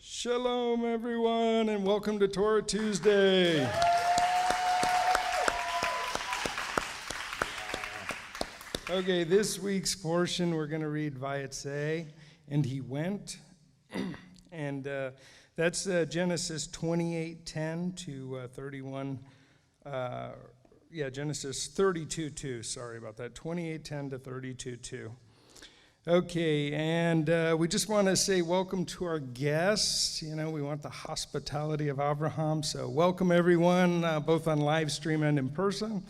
Shalom, everyone, and welcome to Torah Tuesday. Okay, this week's portion, we're going to read Vayetzei, and he went. And That's Genesis 28:10 to 31. Genesis 32:2. Sorry about that. 28:10 to 32:2. Okay, and we just want to say welcome to our guests. You know, we want the hospitality of Abraham, so welcome everyone, both on live stream and in person.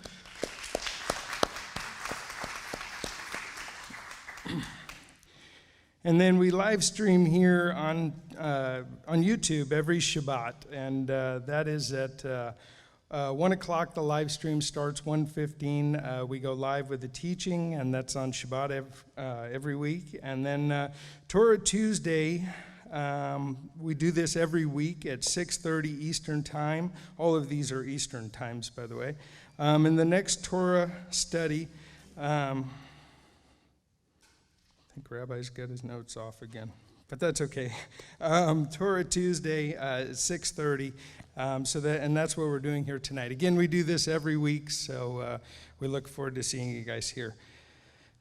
And then we live stream here on YouTube every Shabbat, and that is at 1 o'clock. The live stream starts 1:15. We go live with the teaching, and that's on Shabbat every week. And then Torah Tuesday, we do this every week at 6:30 Eastern Time. All of these are Eastern times, by the way. And the next Torah study, I think Rabbi's got his notes off again, but that's okay. Torah Tuesday at 6:30. And that's what we're doing here tonight. Again, we do this every week, so we look forward to seeing you guys here.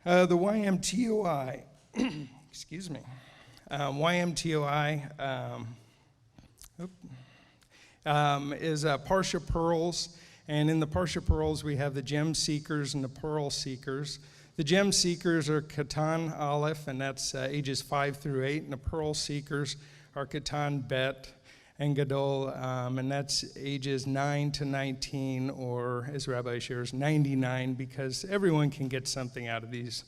The YMTOI, excuse me, YMTOI is Parsha Pearls, and in the Parsha Pearls we have the Gem Seekers and the Pearl Seekers. The Gem Seekers are Katan Aleph, and that's ages 5 through 8, and the Pearl Seekers are Katan Bet and Gadol, and that's ages 9 to 19, or as Rabbi shares, 99, because everyone can get something out of these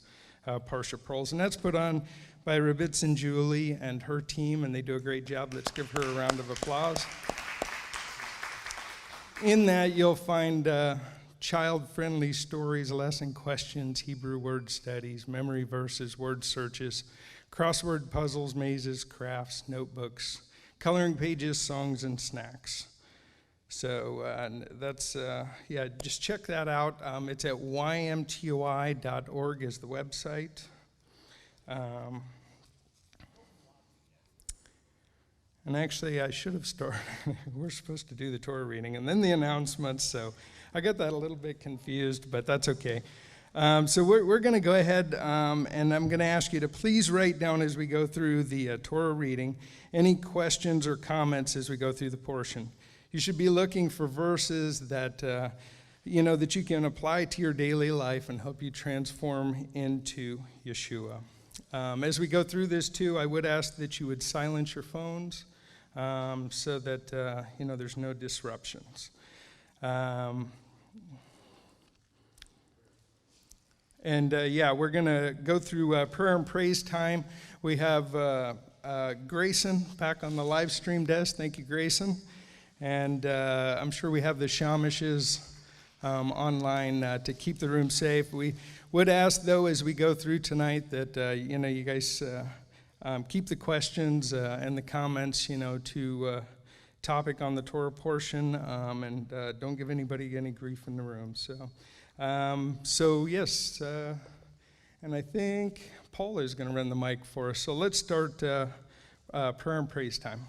Parsha Pearls. And that's put on by Reiteration and Julie and her team, and they do a great job. Let's give her a round of applause. In that, you'll find child-friendly stories, lesson questions, Hebrew word studies, memory verses, word searches, crossword puzzles, mazes, crafts, notebooks, coloring pages, songs, and snacks. So that's, just check that out. It's at ymtoi.org is the website. And actually, I should have started. We're supposed to do the Torah reading and then the announcements, so I got that a little bit confused, but that's okay. So we're going to go ahead, and I'm going to ask you to please write down as we go through the Torah reading any questions or comments as we go through the portion. You should be looking for verses that that you can apply to your daily life and help you transform into Yeshua. As we go through this too, I would ask that you would silence your phones so that there's no disruptions. We're going to go through prayer and praise time. We have Grayson back on the live stream desk. Thank you, Grayson. And I'm sure we have the Shamishes online to keep the room safe. We would ask, though, as we go through tonight that, you guys keep the questions and the comments, to topic on the Torah portion, and don't give anybody any grief in the room. Yes, and I think Paula is going to run the mic for us. So let's start prayer and praise time.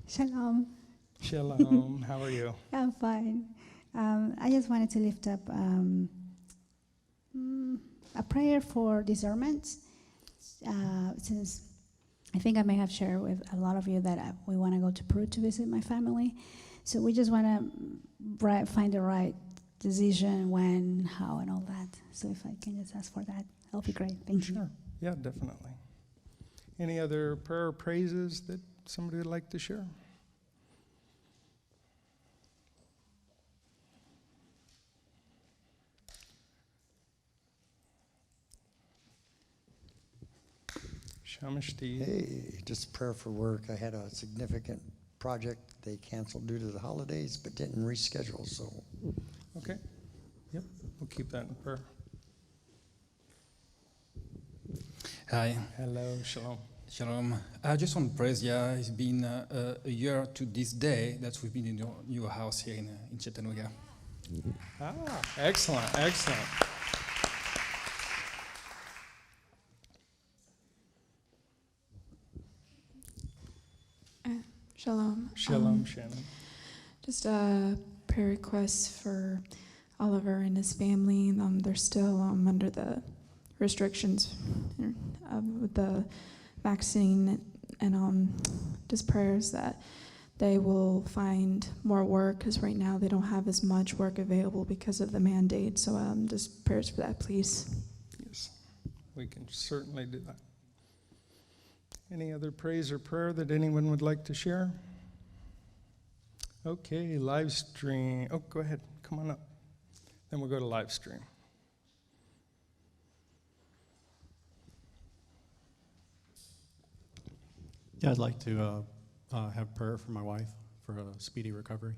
Shalom. Shalom. How are you? I'm fine. I just wanted to lift up a prayer for discernment, since I think I may have shared with a lot of you that we want to go to Peru to visit my family. So we just want to find the right decision, when, how, and all that. So if I can just ask for that, that'll be great. Thank you. Sure. Yeah, definitely. Any other prayer or praises that somebody would like to share? Hey, just prayer for work. I had a significant project they canceled due to the holidays, but didn't reschedule, so. Okay. Yep, we'll keep that in prayer. Hi. Hello, shalom. Shalom. I just want to praise you. It's been a year to this day that we've been in your new house here in Chattanooga. Excellent, excellent. Shalom. Shalom, Shannon. Just a prayer request for Oliver and his family. They're still under the restrictions with the vaccine, and just prayers that they will find more work, because right now they don't have as much work available because of the mandate. So just prayers for that, please. Yes, we can certainly do that. Any other praise or prayer that anyone would like to share? Okay, live stream. Oh, go ahead. Come on up. Then we'll go to live stream. Yeah, I'd like to have prayer for my wife for a speedy recovery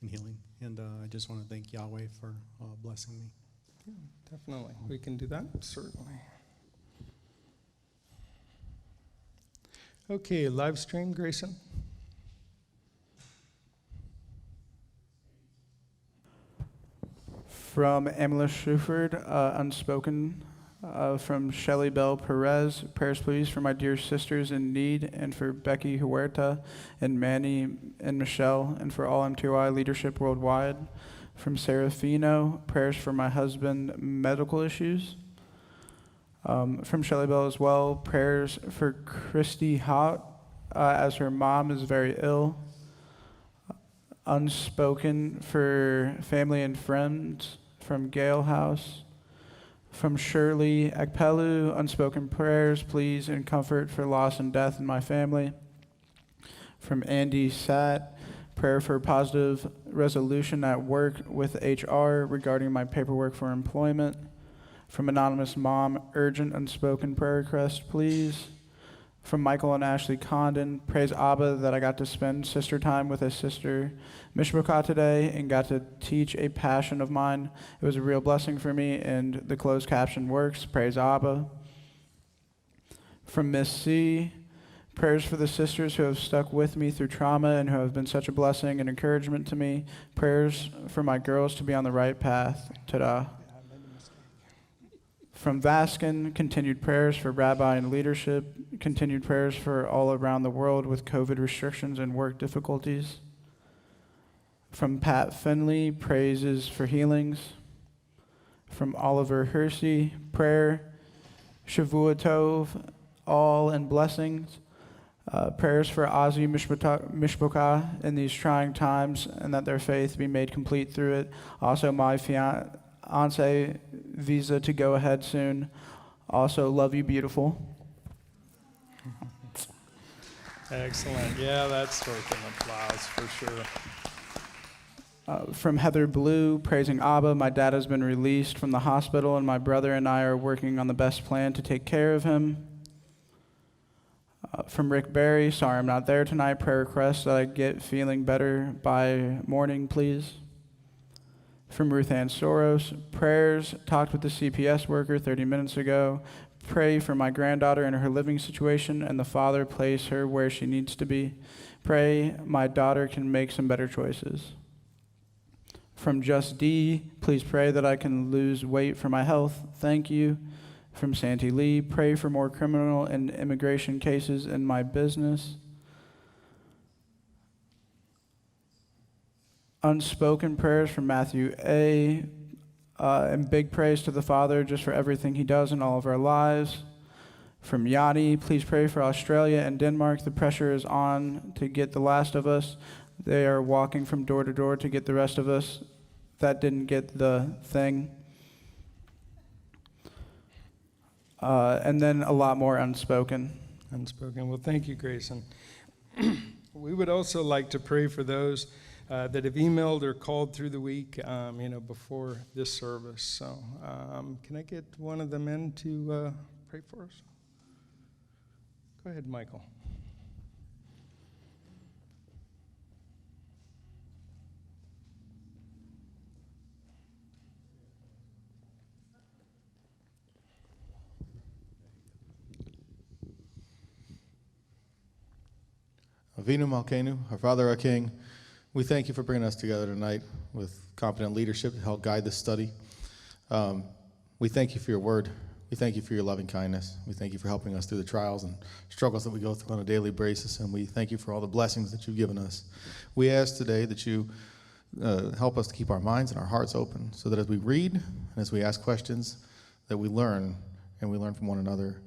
and healing. And I just want to thank Yahweh for blessing me. Yeah, definitely. We can do that, certainly. Okay, live stream, Grayson. From Amela Shuford, Unspoken. From Shelley Bell Perez, prayers please for my dear sisters in need, and for Becky Huerta and Manny and Michelle, and for all MTOI leadership worldwide. From Serafino, prayers for my husband, medical issues. From Shelley Bell as well, prayers for Christy Hott, as her mom is very ill. Unspoken for family and friends. From Gale House. From Shirley Akpelu, unspoken prayers, please, and comfort for loss and death in my family. From Andy Sat, prayer for positive resolution at work with HR regarding my paperwork for employment. From Anonymous Mom, urgent unspoken prayer request, please. From Michael and Ashley Condon, praise Abba that I got to spend sister time with a sister Mishbucha today and got to teach a passion of mine. It was a real blessing for me, and the closed caption works. Praise Abba. From Miss C, prayers for the sisters who have stuck with me through trauma and who have been such a blessing and encouragement to me. Prayers for my girls to be on the right path. Ta-da. From Vaskin, continued prayers for Rabbi and leadership, continued prayers for all around the world with COVID restrictions and work difficulties. From Pat Finley, praises for healings. From Oliver Hersey, prayer, Shavua Tov, all and blessings. Prayers for Ozzy Mishboka in these trying times, and that their faith be made complete through it. Also, my fiance visa to go ahead soon. Also, love you, beautiful. Excellent. Yeah, that's worth an applause for sure. From Heather Blue, praising Abba, my dad has been released from the hospital, and my brother and I are working on the best plan to take care of him. From Rick Berry, sorry I'm not there tonight, prayer request that I get feeling better by morning, please. From Ruth Ann Soros, prayers, talked with the CPS worker 30 minutes ago. Pray for my granddaughter and her living situation, and the Father place her where she needs to be. Pray my daughter can make some better choices. From Just D, please pray that I can lose weight for my health. Thank you. From Santi Lee, pray for more criminal and immigration cases in my business. Unspoken prayers from Matthew A. And big praise to the Father just for everything he does in all of our lives. From Yanni, please pray for Australia and Denmark. The pressure is on to get the last of us. They are walking from door to door to get the rest of us that didn't get the thing. And then a lot more unspoken. Unspoken. Well, thank you, Grayson. We would also like to pray for those that have emailed or called through the week, before this service. So can I get one of them in to pray for us? Go ahead, Michael. Avinu Malkeinu, our Father, our King, we thank you for bringing us together tonight with competent leadership to help guide this study. We thank you for your word. We thank you for your loving kindness. We thank you for helping us through the trials and struggles that we go through on a daily basis, and we thank you for all the blessings that you've given us. We ask today that you help us to keep our minds and our hearts open so that as we read and as we ask questions, that we learn and we learn from one another.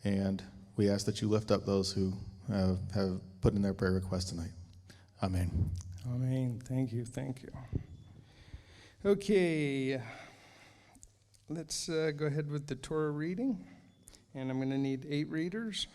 And we ask that you lift up those who have put in their prayer request tonight. Amen. Amen. Thank you. Thank you. Okay. Let's go ahead with the Torah reading. And I'm going to need 8 readers.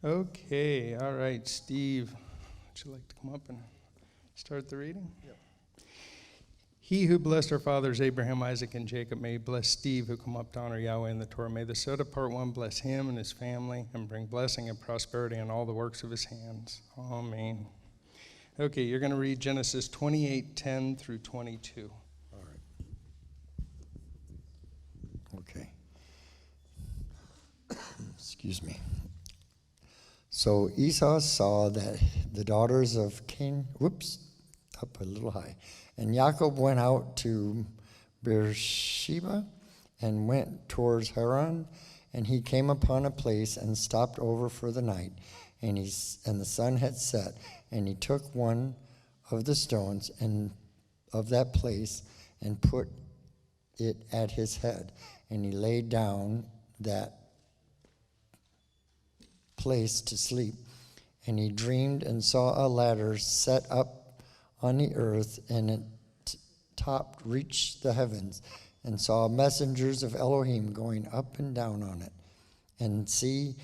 Okay, all right, Steve, would you like to come up and start the reading? Yep. He who blessed our fathers Abraham, Isaac, and Jacob may bless Steve, who come up to honor Yahweh in the Torah. May the Soda Part 1 bless him and his family and bring blessing and prosperity on all the works of his hands. Amen. Okay, you're going to read Genesis 28:10 through 22. All right. Okay. Excuse me. So Esau saw that the daughters of Cain, up a little high, and Jacob went out to Beersheba and went towards Haran, and he came upon a place and stopped over for the night, and the sun had set, and he took one of the stones and of that place and put it at his head, and he laid down that place to sleep. And he dreamed and saw a ladder set up on the earth, and its top reached the heavens, and saw messengers of Elohim going up and down on it. And see,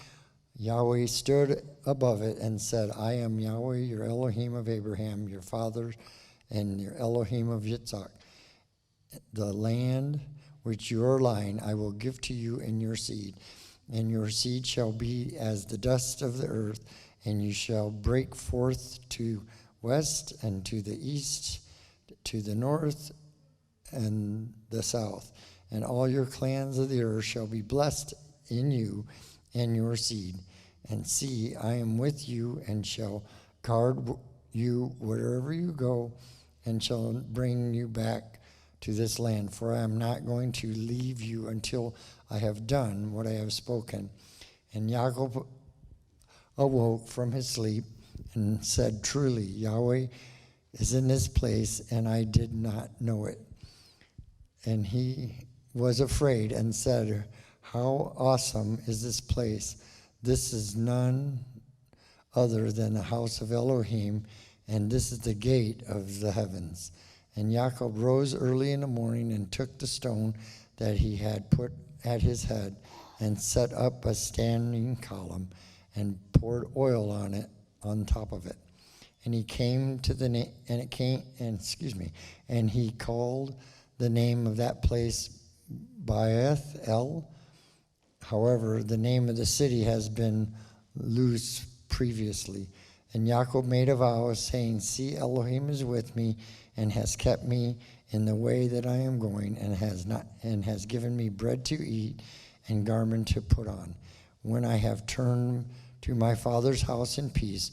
Yahweh stood above it and said, I am Yahweh, your Elohim of Abraham, your father, and your Elohim of Yitzhak. The land which you are lying, I will give to you and your seed. And your seed shall be as the dust of the earth, and you shall break forth to west and to the east, to the north and the south. And all your clans of the earth shall be blessed in you and your seed. And see, I am with you and shall guard you wherever you go, and shall bring you back to this land. For I am not going to leave you until I have done what I have spoken. And Jacob awoke from his sleep and said, truly, Yahweh is in this place, and I did not know it. And he was afraid and said, how awesome is this place? This is none other than the house of Elohim, and this is the gate of the heavens. And Jacob rose early in the morning and took the stone that he had put at his head and set up a standing column and poured oil on it, on top of it. And he came to the and he called the name of that place Baeth El. However, the name of the city has been Luz previously. And Jacob made a vow, saying, see, Elohim is with me, and has kept me in the way that I am going, and has given me bread to eat and garment to put on. When I have turned to my father's house in peace,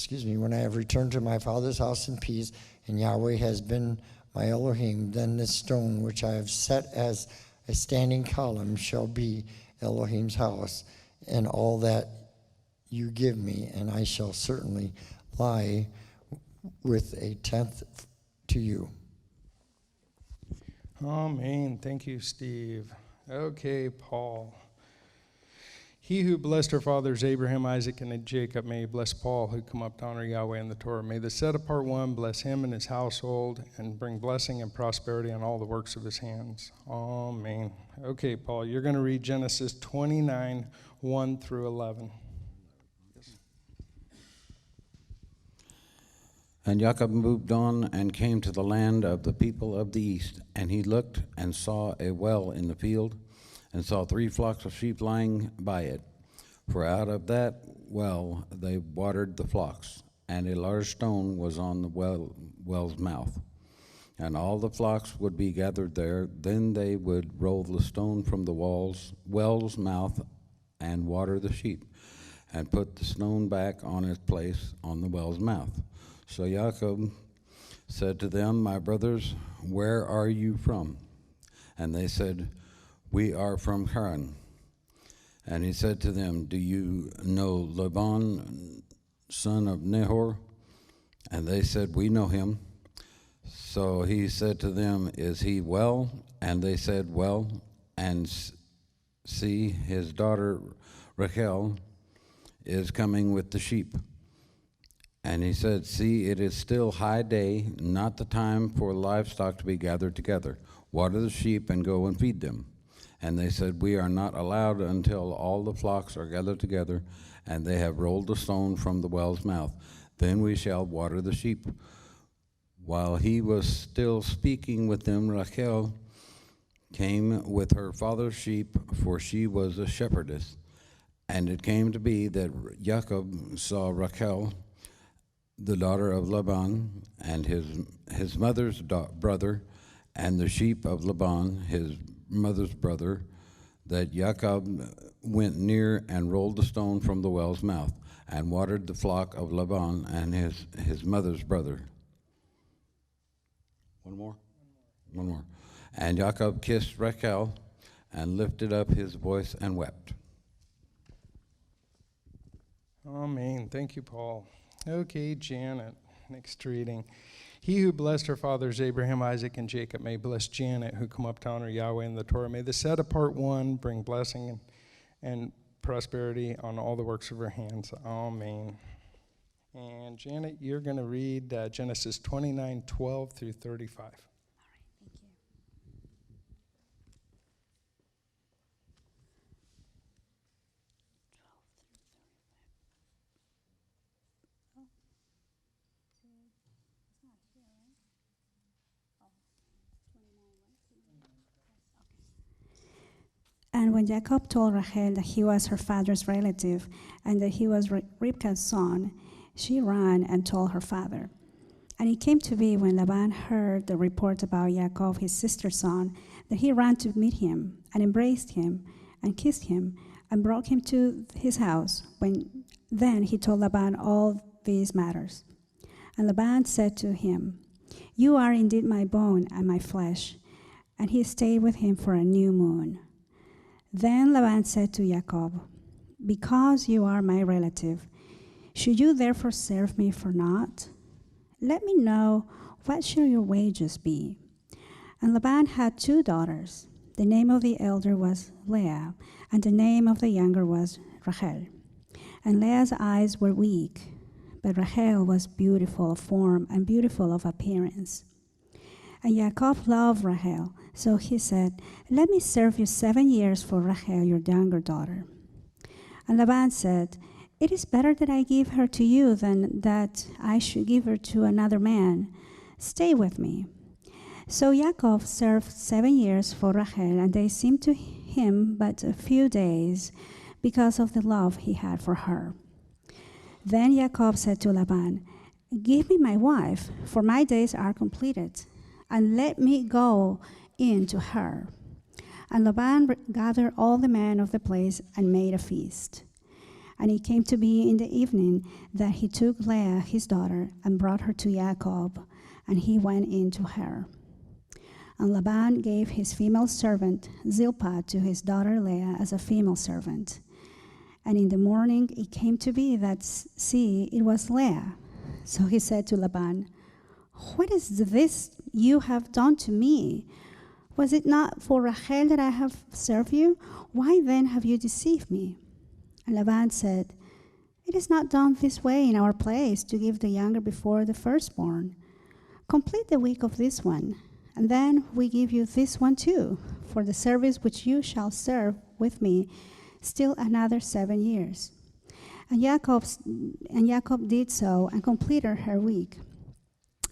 when I have returned to my father's house in peace, and Yahweh has been my Elohim, then this stone which I have set as a standing column shall be Elohim's house, and all that you give me, and I shall certainly lie with a tenth to you. Amen. Thank you, Steve. Okay, Paul. He who blessed our fathers Abraham, Isaac, and Jacob may bless Paul, who come up to honor Yahweh in the Torah. May the set apart one bless him and his household, and bring blessing and prosperity on all the works of his hands. Amen. Okay, Paul, you're going to read Genesis 29, 1 through 11. And Jacob moved on and came to the land of the people of the east. And he looked and saw a well in the field, and saw 3 flocks of sheep lying by it. For out of that well they watered the flocks, and a large stone was on the well's mouth. and all the flocks would be gathered there. Then they would roll the stone from the well's mouth and water the sheep, and put the stone back on its place on the well's mouth. So Jacob said to them, "My brothers, where are you from?" And they said, "We are from Haran." And he said to them, "Do you know Laban, son of Nahor?" And they said, "We know him." So he said to them, "Is he well?" And they said, "Well." And see, his daughter Rachel is coming with the sheep. And he said, "See, it is still high day, not the time for livestock to be gathered together. Water the sheep and go and feed them." And they said, "We are not allowed until all the flocks are gathered together, and they have rolled the stone from the well's mouth. Then we shall water the sheep." While he was still speaking with them, Rachel came with her father's sheep, for she was a shepherdess. And it came to be that Jacob saw Rachel, the daughter of Laban, and his mother's brother, and the sheep of Laban, his mother's brother, that Jacob went near and rolled the stone from the well's mouth, and watered the flock of Laban and his mother's brother. One more. And Jacob kissed Rachel and lifted up his voice and wept. Amen. Thank you, Paul. Okay, Janet, next reading. He who blessed her fathers Abraham, Isaac, and Jacob may bless Janet, who come up to honor Yahweh in the Torah. May the set apart one bring blessing and prosperity on all the works of her hands. Amen. And Janet, you're going to read Genesis 29:12 through 35. And when Jacob told Rachel that he was her father's relative and that he was Rivka's son, she ran and told her father. And it came to be when Laban heard the report about Jacob, his sister's son, that he ran to meet him and embraced him and kissed him and brought him to his house. Then he told Laban all these matters. And Laban said to him, "You are indeed my bone and my flesh." And he stayed with him for a new moon. Then Laban said to Jacob, "Because you are my relative, should you therefore serve me for naught? Let me know, what shall your wages be?" And Laban had 2 daughters. The name of the elder was Leah, and the name of the younger was Rachel. And Leah's eyes were weak, but Rachel was beautiful of form and beautiful of appearance. And Jacob loved Rachel, so he said, "Let me serve you 7 years for Rachel, your younger daughter." And Laban said, "It is better that I give her to you than that I should give her to another man. Stay with me." So Jacob served 7 years for Rachel, and they seemed to him but a few days because of the love he had for her. Then Jacob said to Laban, "Give me my wife, for my days are completed, and let me go in to her." And Laban gathered all the men of the place and made a feast. And it came to be in the evening that he took Leah, his daughter, and brought her to Jacob, and he went in to her. And Laban gave his female servant Zilpah to his daughter Leah as a female servant. And in the morning it came to be that, see, it was Leah. So he said to Laban, "What is this you have done to me? Was it not for Rachel that I have served you? Why then have you deceived me?" And Laban said, "It is not done this way in our place to give the younger before the firstborn. Complete the week of this one, and then we give you this one too, for the service which you shall serve with me still another 7 years." And Jacob did so and completed her week.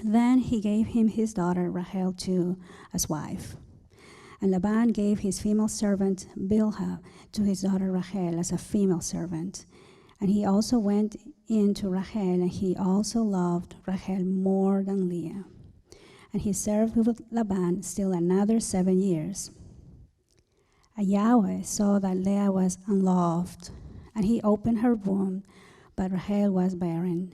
Then he gave him his daughter Rachel too as wife. And Laban gave his female servant Bilhah to his daughter Rachel as a female servant. And he also went in to Rachel, and he also loved Rachel more than Leah. and he served with Laban still another 7 years. And Yahweh saw that Leah was unloved, and he opened her womb, but Rachel was barren.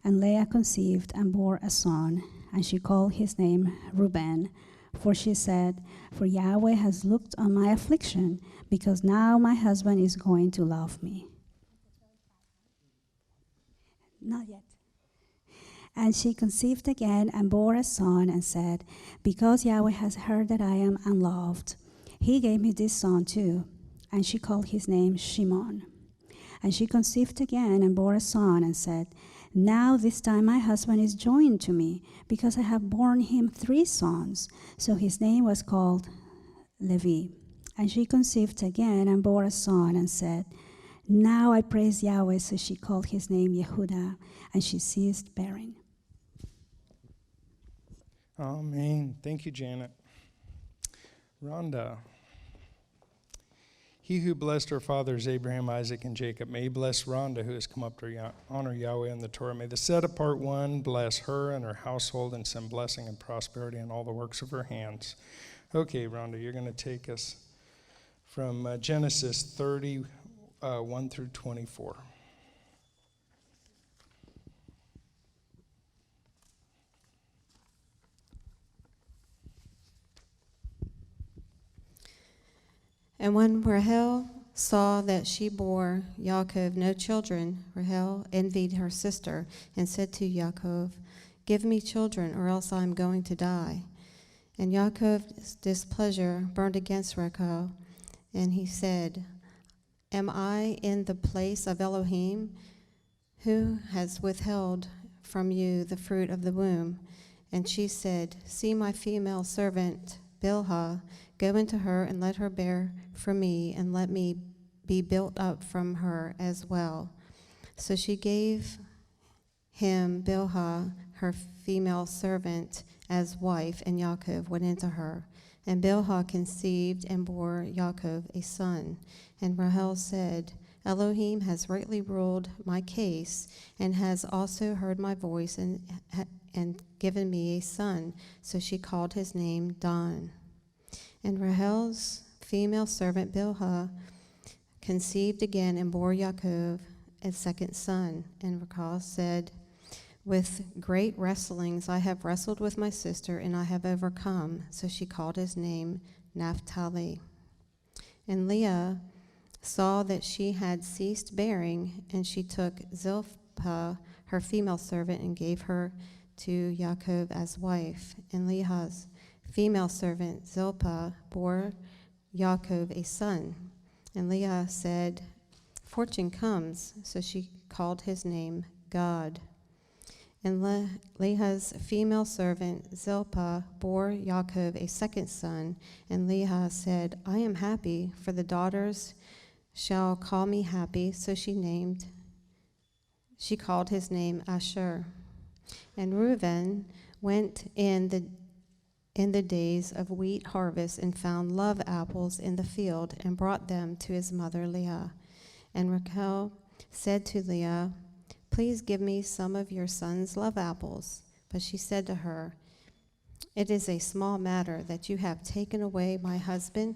And Leah conceived and bore a son, and she called his name Reuben, for she said, "For Yahweh has looked on my affliction, because now my husband is going to love me." Not yet. And she conceived again and bore a son and said, "Because Yahweh has heard that I am unloved, he gave me this son too." And she called his name Shimon. And she conceived again and bore a son and said, "Now this time my husband is joined to me, because I have borne him 3 sons." So his name was called Levi. And she conceived again and bore a son and said, "Now I praise Yahweh." So she called his name Yehudah, and she ceased bearing. Amen. Thank you, Janet. Rhonda. He who blessed our fathers, Abraham, Isaac, and Jacob, may he bless Rhonda, who has come up to honor Yahweh in the Torah. May the set-apart one bless her and her household and send blessing and prosperity in all the works of her hands. Okay, Rhonda, you're going to take us from Genesis 30, 1 through 24. And when Rachel saw that she bore Yaakov no children, Rachel envied her sister and said to Yaakov, "Give me children, or else I am going to die." And Yaakov's displeasure burned against Rachel, and he said, "Am I in the place of Elohim, who has withheld from you the fruit of the womb?" And she said, "See my female servant Bilhah, go into her and let her bear for me, and let me be built up from her as well." So she gave him Bilhah, her female servant, as wife, and Yaakov went into her. And Bilhah conceived and bore Yaakov a son. And Rachel said, "Elohim has rightly ruled my case, and has also heard my voice, and given me a son." So she called his name Dan. And Rachel's female servant Bilhah conceived again and bore Yaakov a second son. And Rachel said, "With great wrestlings I have wrestled with my sister, and I have overcome." So she called his name Naphtali. And Leah saw that she had ceased bearing, and she took Zilpah, her female servant, and gave her to Yaakov as wife. And Leah's female servant Zilpah bore Yaakov a son. And Leah said, "Fortune comes." So she called his name God. And Leah's female servant Zilpah bore Yaakov a second son. And Leah said, "I am happy, for the daughters shall call me happy." So she called his name Asher. And Reuben went in the days of wheat harvest and found love apples in the field, and brought them to his mother Leah. And Rachel said to Leah, "Please give me some of your son's love apples." But she said to her, "It is a small matter that you have taken away my husband.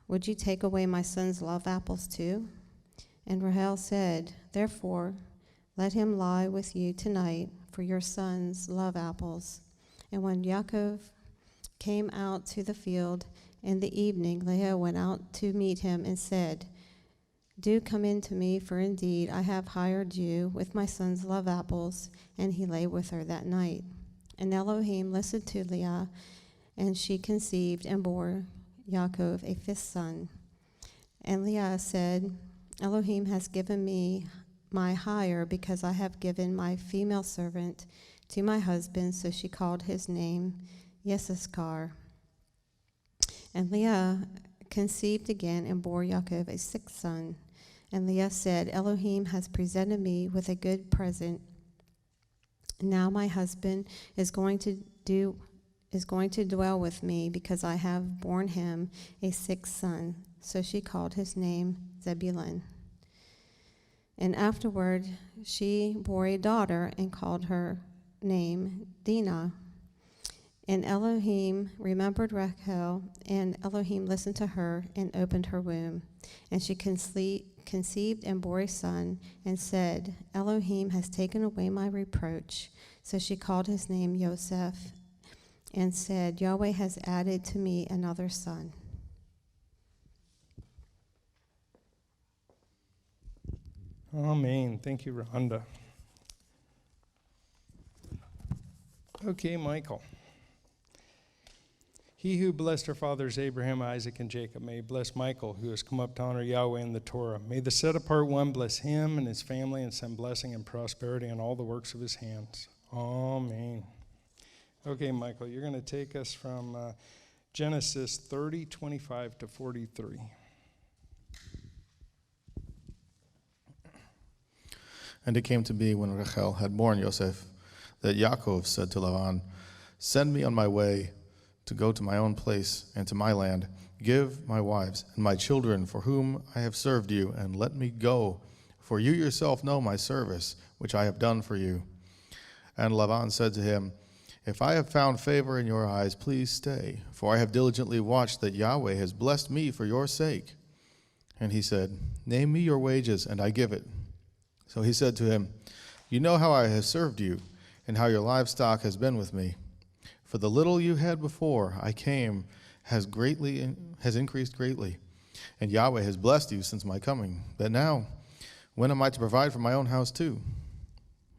Would you take away my son's love apples too?" And Rachel said, "Therefore, let him lie with you tonight for your son's love apples." And when Yaakov came out to the field in the evening, Leah went out to meet him and said, "Do come in to me, for indeed I have hired you with my son's love apples." And he lay with her that night. And Elohim listened to Leah, and she conceived and bore Yaakov a fifth son. And Leah said, "Elohim has given me my hire, because I have given my female servant to my husband." So she called his name Yisachar. And Leah conceived again and bore Yaakov a sixth son. And Leah said, "Elohim has presented me with a good present. Now my husband is going to dwell with me, because I have borne him a sixth son." So she called his name Zebulun. And afterward she bore a daughter, and called her name Dinah. And Elohim remembered Rachel, and Elohim listened to her and opened her womb. And she conceived and bore a son, and said, Elohim has taken away my reproach. So she called his name Yosef, and said, Yahweh has added to me another son. Amen. Thank you, Rhonda. Okay, Michael. He who blessed our fathers Abraham, Isaac, and Jacob, may he bless Michael, who has come up to honor Yahweh in the Torah. May the set-apart one bless him and his family and send blessing and prosperity on all the works of his hands. Amen. Okay, Michael, you're going to take us from Genesis 30, 25 to 43. And it came to be when Rachel had borne Yosef that Yaakov said to Laban, Send me on my way to go to my own place and to my land. Give my wives and my children for whom I have served you, and let me go, for you yourself know my service, which I have done for you. And Laban said to him, If I have found favor in your eyes, please stay, for I have diligently watched that Yahweh has blessed me for your sake. And he said, Name me your wages, and I give it. So he said to him, You know how I have served you, and how your livestock has been with me. For the little you had before I came has increased greatly, and Yahweh has blessed you since my coming. But now, when am I to provide for my own house too?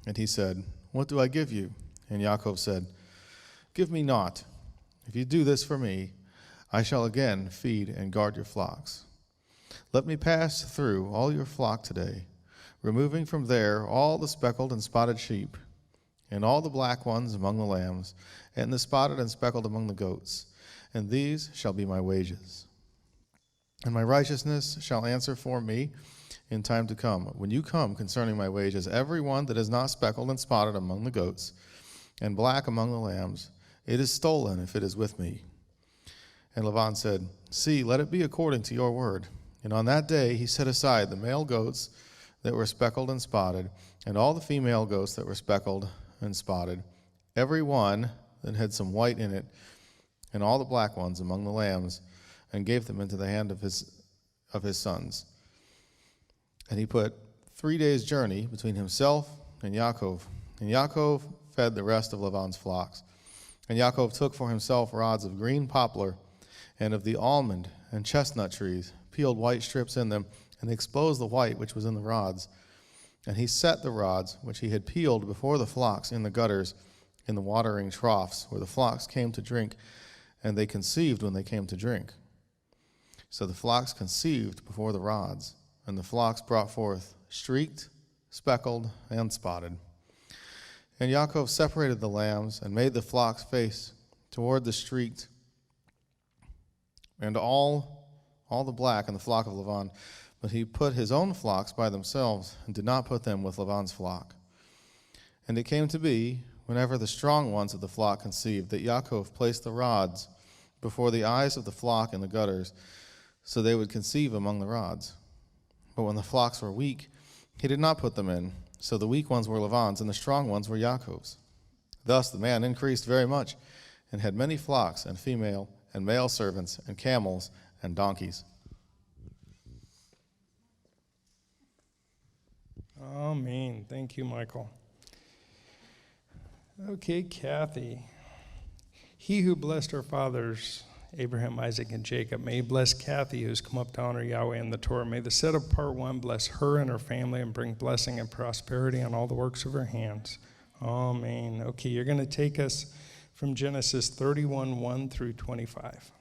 And he said, What do I give you? And Yaakov said, Give me naught. If you do this for me, I shall again feed and guard your flocks. Let me pass through all your flock today, removing from there all the speckled and spotted sheep, and all the black ones among the lambs, and the spotted and speckled among the goats, and these shall be my wages. And my righteousness shall answer for me in time to come. When you come concerning my wages, every one that is not speckled and spotted among the goats, and black among the lambs, it is stolen if it is with me. And Laban said, See, let it be according to your word. And on that day he set aside the male goats that were speckled and spotted, and all the female goats that were speckled and spotted, every one that had some white in it, and all the black ones among the lambs, and gave them into the hand of his sons. And he put 3 days' journey between himself and Yaakov. And Yaakov fed the rest of Laban's flocks. And Yaakov took for himself rods of green poplar, and of the almond and chestnut trees, peeled white strips in them, and exposed the white which was in the rods. And he set the rods which he had peeled before the flocks in the gutters, in the watering troughs, where the flocks came to drink, and they conceived when they came to drink. So the flocks conceived before the rods, and the flocks brought forth streaked, speckled, and spotted. And Yaakov separated the lambs, and made the flocks face toward the streaked, and all the black in the flock of Laban. But he put his own flocks by themselves, and did not put them with Laban's flock. And it came to be, whenever the strong ones of the flock conceived, that Yaakov placed the rods before the eyes of the flock in the gutters, so they would conceive among the rods. But when the flocks were weak, he did not put them in. So the weak ones were Laban's, and the strong ones were Yaakov's. Thus the man increased very much, and had many flocks, and female and male servants, and camels, and donkeys. Amen. Thank you, Michael. Okay, Kathy. He who blessed our fathers, Abraham, Isaac, and Jacob, may he bless Kathy, who's come up to honor Yahweh in the Torah. May the set-apart one bless her and her family and bring blessing and prosperity on all the works of her hands. Amen. Okay, you're going to take us from Genesis 31, 1 through 25.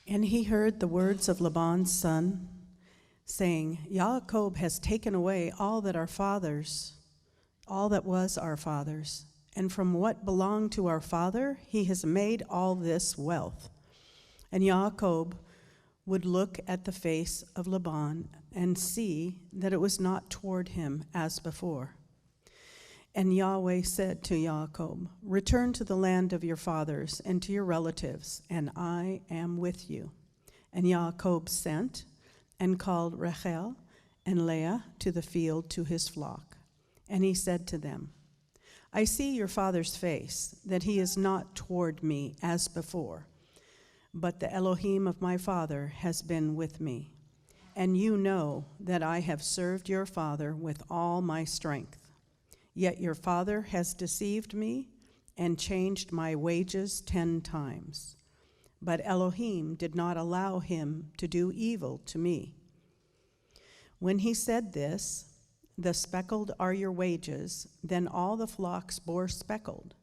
And he heard the words of Laban's son, saying, Yaakov has taken away all that was our father's, and from what belonged to our father, he has made all this wealth. And Yaakov would look at the face of Laban and see that it was not toward him as before. And Yahweh said to Yaakov, Return to the land of your fathers and to your relatives, and I am with you. And Yaakov sent and called Rachel and Leah to the field to his flock. And he said to them, I see your father's face, that he is not toward me as before, but the Elohim of my father has been with me. And you know that I have served your father with all my strength. Yet your father has deceived me and changed my wages 10 times. But Elohim did not allow him to do evil to me. When he said this, the speckled are your wages, then all the flocks bore speckled.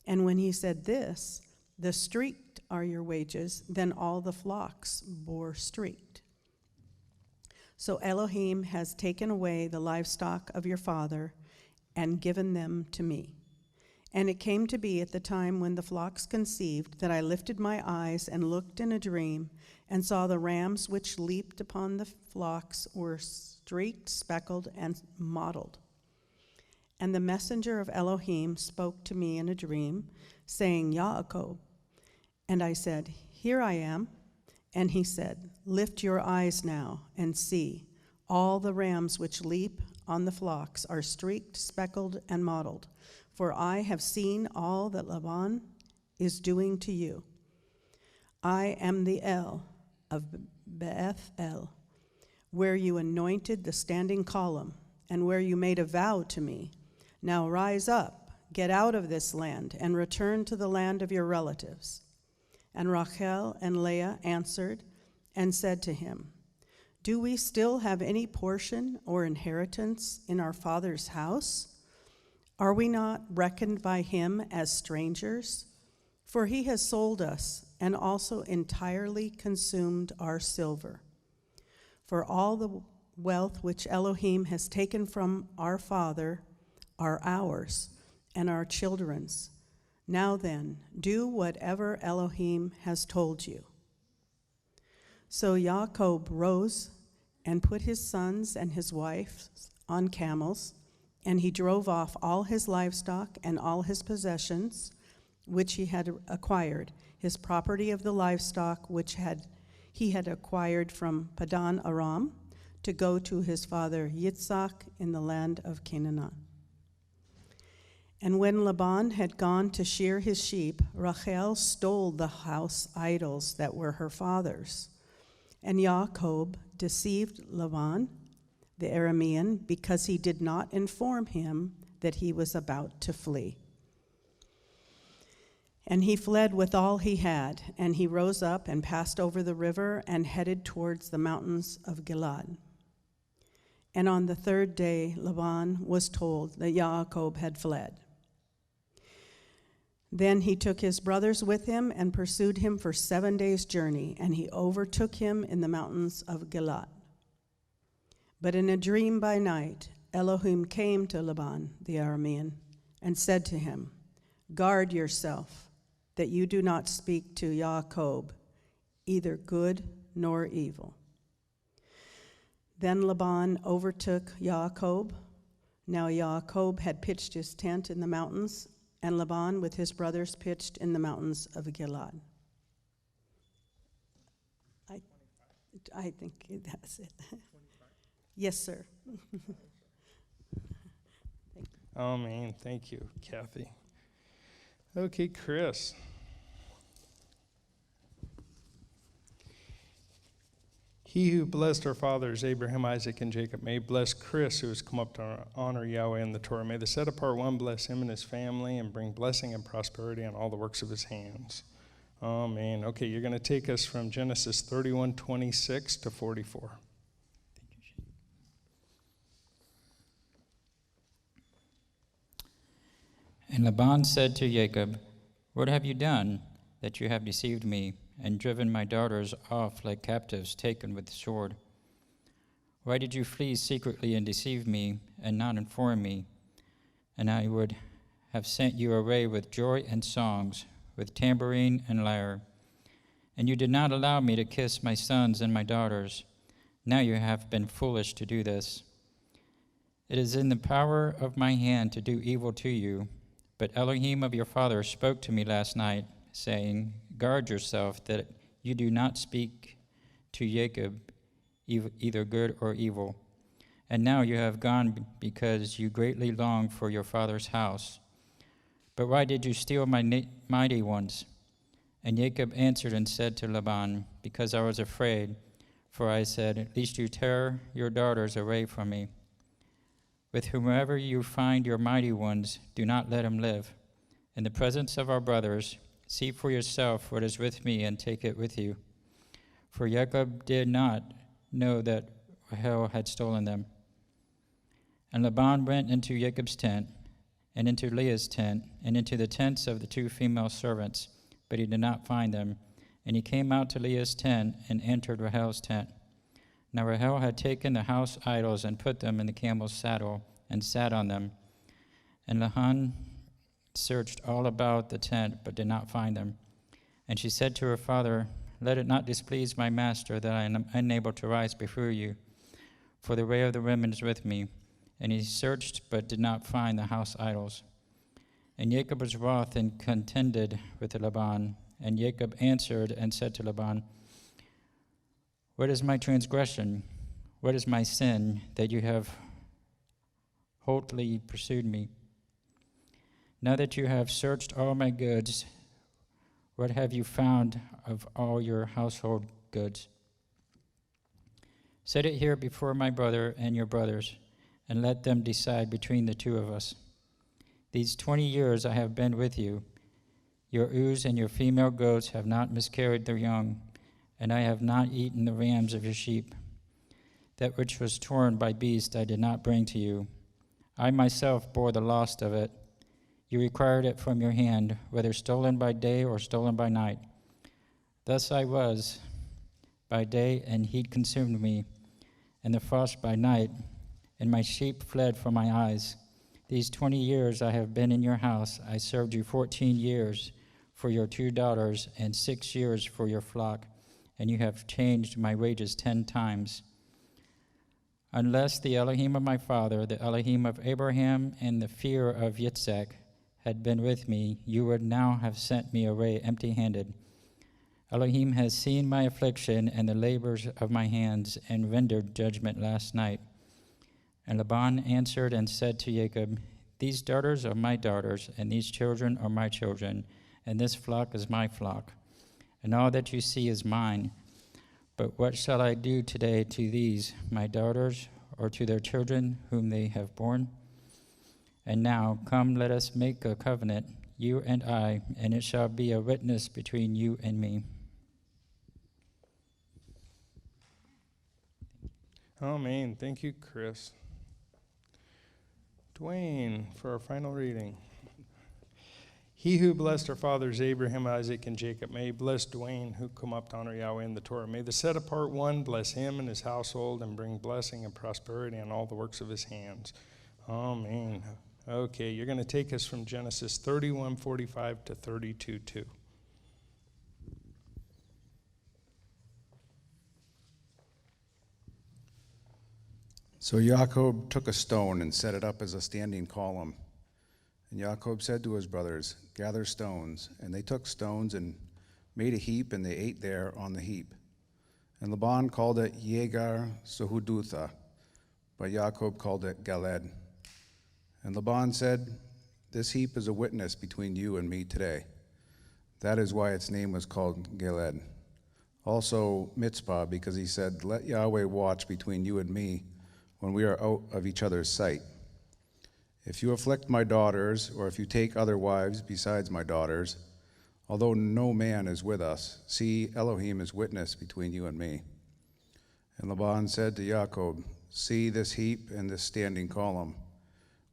And when he said this, the streaked are your wages, then all the flocks bore streaked. So Elohim has taken away the livestock of your father and given them to me. And it came to be at the time when the flocks conceived that I lifted my eyes and looked in a dream and saw the rams which leaped upon the flocks were streaked, speckled, and mottled. And the messenger of Elohim spoke to me in a dream, saying, Yaakov. And I said, Here I am. And he said, Lift your eyes now and see. All the rams which leap on the flocks are streaked, speckled, and mottled. For I have seen all that Laban is doing to you. I am the El of Beth El, where you anointed the standing column, and where you made a vow to me. Now rise up, get out of this land, and return to the land of your relatives. And Rachel and Leah answered and said to him, Do we still have any portion or inheritance in our father's house? Are we not reckoned by him as strangers? For he has sold us and also entirely consumed our silver. For all the wealth which Elohim has taken from our father are ours and our children's. Now then, do whatever Elohim has told you. So Jacob rose and put his sons and his wife on camels, and he drove off all his livestock and all his possessions, which he had acquired, his property of the livestock which he had acquired from Padan Aram, to go to his father Yitzhak in the land of Canaan. And when Laban had gone to shear his sheep, Rachel stole the house idols that were her father's. And Jacob deceived Laban, the Aramean, because he did not inform him that he was about to flee. And he fled with all he had, and he rose up and passed over the river and headed towards the mountains of Gilad. And on the third day, Laban was told that Jacob had fled. Then he took his brothers with him and pursued him for 7 days' journey, and he overtook him in the mountains of Gilad. But in a dream by night, Elohim came to Laban, the Aramean, and said to him, Guard yourself, that you do not speak to Jacob, either good nor evil. Then Laban overtook Jacob. Now Jacob had pitched his tent in the mountains, and Laban with his brothers pitched in the mountains of Gilad. I think that's it. Yes, sir. Oh, man, thank you, Kathy. Okay, Chris. He who blessed our fathers, Abraham, Isaac, and Jacob, may bless Chris, who has come up to honor Yahweh in the Torah. May the set-apart one bless him and his family and bring blessing and prosperity on all the works of his hands. Amen. Okay, you're going to take us from Genesis 31:26 to 44. And Laban said to Jacob, What have you done, that you have deceived me, and driven my daughters off like captives taken with the sword? Why did you flee secretly and deceive me, and not inform me? And I would have sent you away with joy and songs, with tambourine and lyre. And you did not allow me to kiss my sons and my daughters. Now you have been foolish to do this. It is in the power of my hand to do evil to you. But Elohim of your father spoke to me last night, saying, Guard yourself that you do not speak to Jacob either good or evil. And now you have gone because you greatly long for your father's house. But why did you steal my mighty ones? And Jacob answered and said to Laban, because I was afraid, for I said, at least you tear your daughters away from me. With whomever you find your mighty ones, do not let him live. In the presence of our brothers, see for yourself what is with me and take it with you. For Jacob did not know that Rahel had stolen them. And Laban went into Jacob's tent, and into Leah's tent, and into the tents of the two female servants, but he did not find them. And he came out to Leah's tent and entered Rahel's tent. Now Rahel had taken the house idols and put them in the camel's saddle and sat on them. And Laban searched all about the tent, but did not find them. And she said to her father, let it not displease my master that I am unable to rise before you, for the way of the women is with me. And he searched, but did not find the house idols. And Jacob was wroth and contended with Laban. And Jacob answered and said to Laban, what is my transgression? What is my sin that you have hotly pursued me? Now that you have searched all my goods, what have you found of all your household goods? Set it here before my brother and your brothers, and let them decide between the two of us. These 20 years I have been with you. Your ewes and your female goats have not miscarried their young, and I have not eaten the rams of your sheep. That which was torn by beast I did not bring to you. I myself bore the loss of it. You required it from your hand, whether stolen by day or stolen by night. Thus I was by day, and heat consumed me, and the frost by night, and my sheep fled from my eyes. These 20 years I have been in your house. I served you 14 years for your 2 daughters, and 6 years for your flock, and you have changed my wages 10 times. Unless the Elohim of my father, the Elohim of Abraham, and the fear of Yitzhak had been with me, you would now have sent me away empty-handed. Elohim has seen my affliction and the labors of my hands, and rendered judgment last night. And Laban answered and said to Jacob, these daughters are my daughters, and these children are my children, and this flock is my flock, and all that you see is mine. But what shall I do today to these, my daughters, or to their children whom they have borne? And now, come, let us make a covenant, you and I, and it shall be a witness between you and me. Amen. Thank you, Chris. Dwayne, for our final reading. He who blessed our fathers Abraham, Isaac, and Jacob, may he bless Dwayne, who come up to honor Yahweh in the Torah. May the set-apart one bless him and his household and bring blessing and prosperity on all the works of his hands. Amen. Okay, you're going to take us from Genesis 31:45 to 32:2. So Jacob took a stone and set it up as a standing column. And Jacob said to his brothers, gather stones. And they took stones and made a heap, and they ate there on the heap. And Laban called it Yegar Sahudutha, but Jacob called it Galed. And Laban said, this heap is a witness between you and me today. That is why its name was called Galed. Also Mitzpah, because he said, let Yahweh watch between you and me when we are out of each other's sight. If you afflict my daughters, or if you take other wives besides my daughters, although no man is with us, see, Elohim is witness between you and me. And Laban said to Jacob, see this heap and this standing column,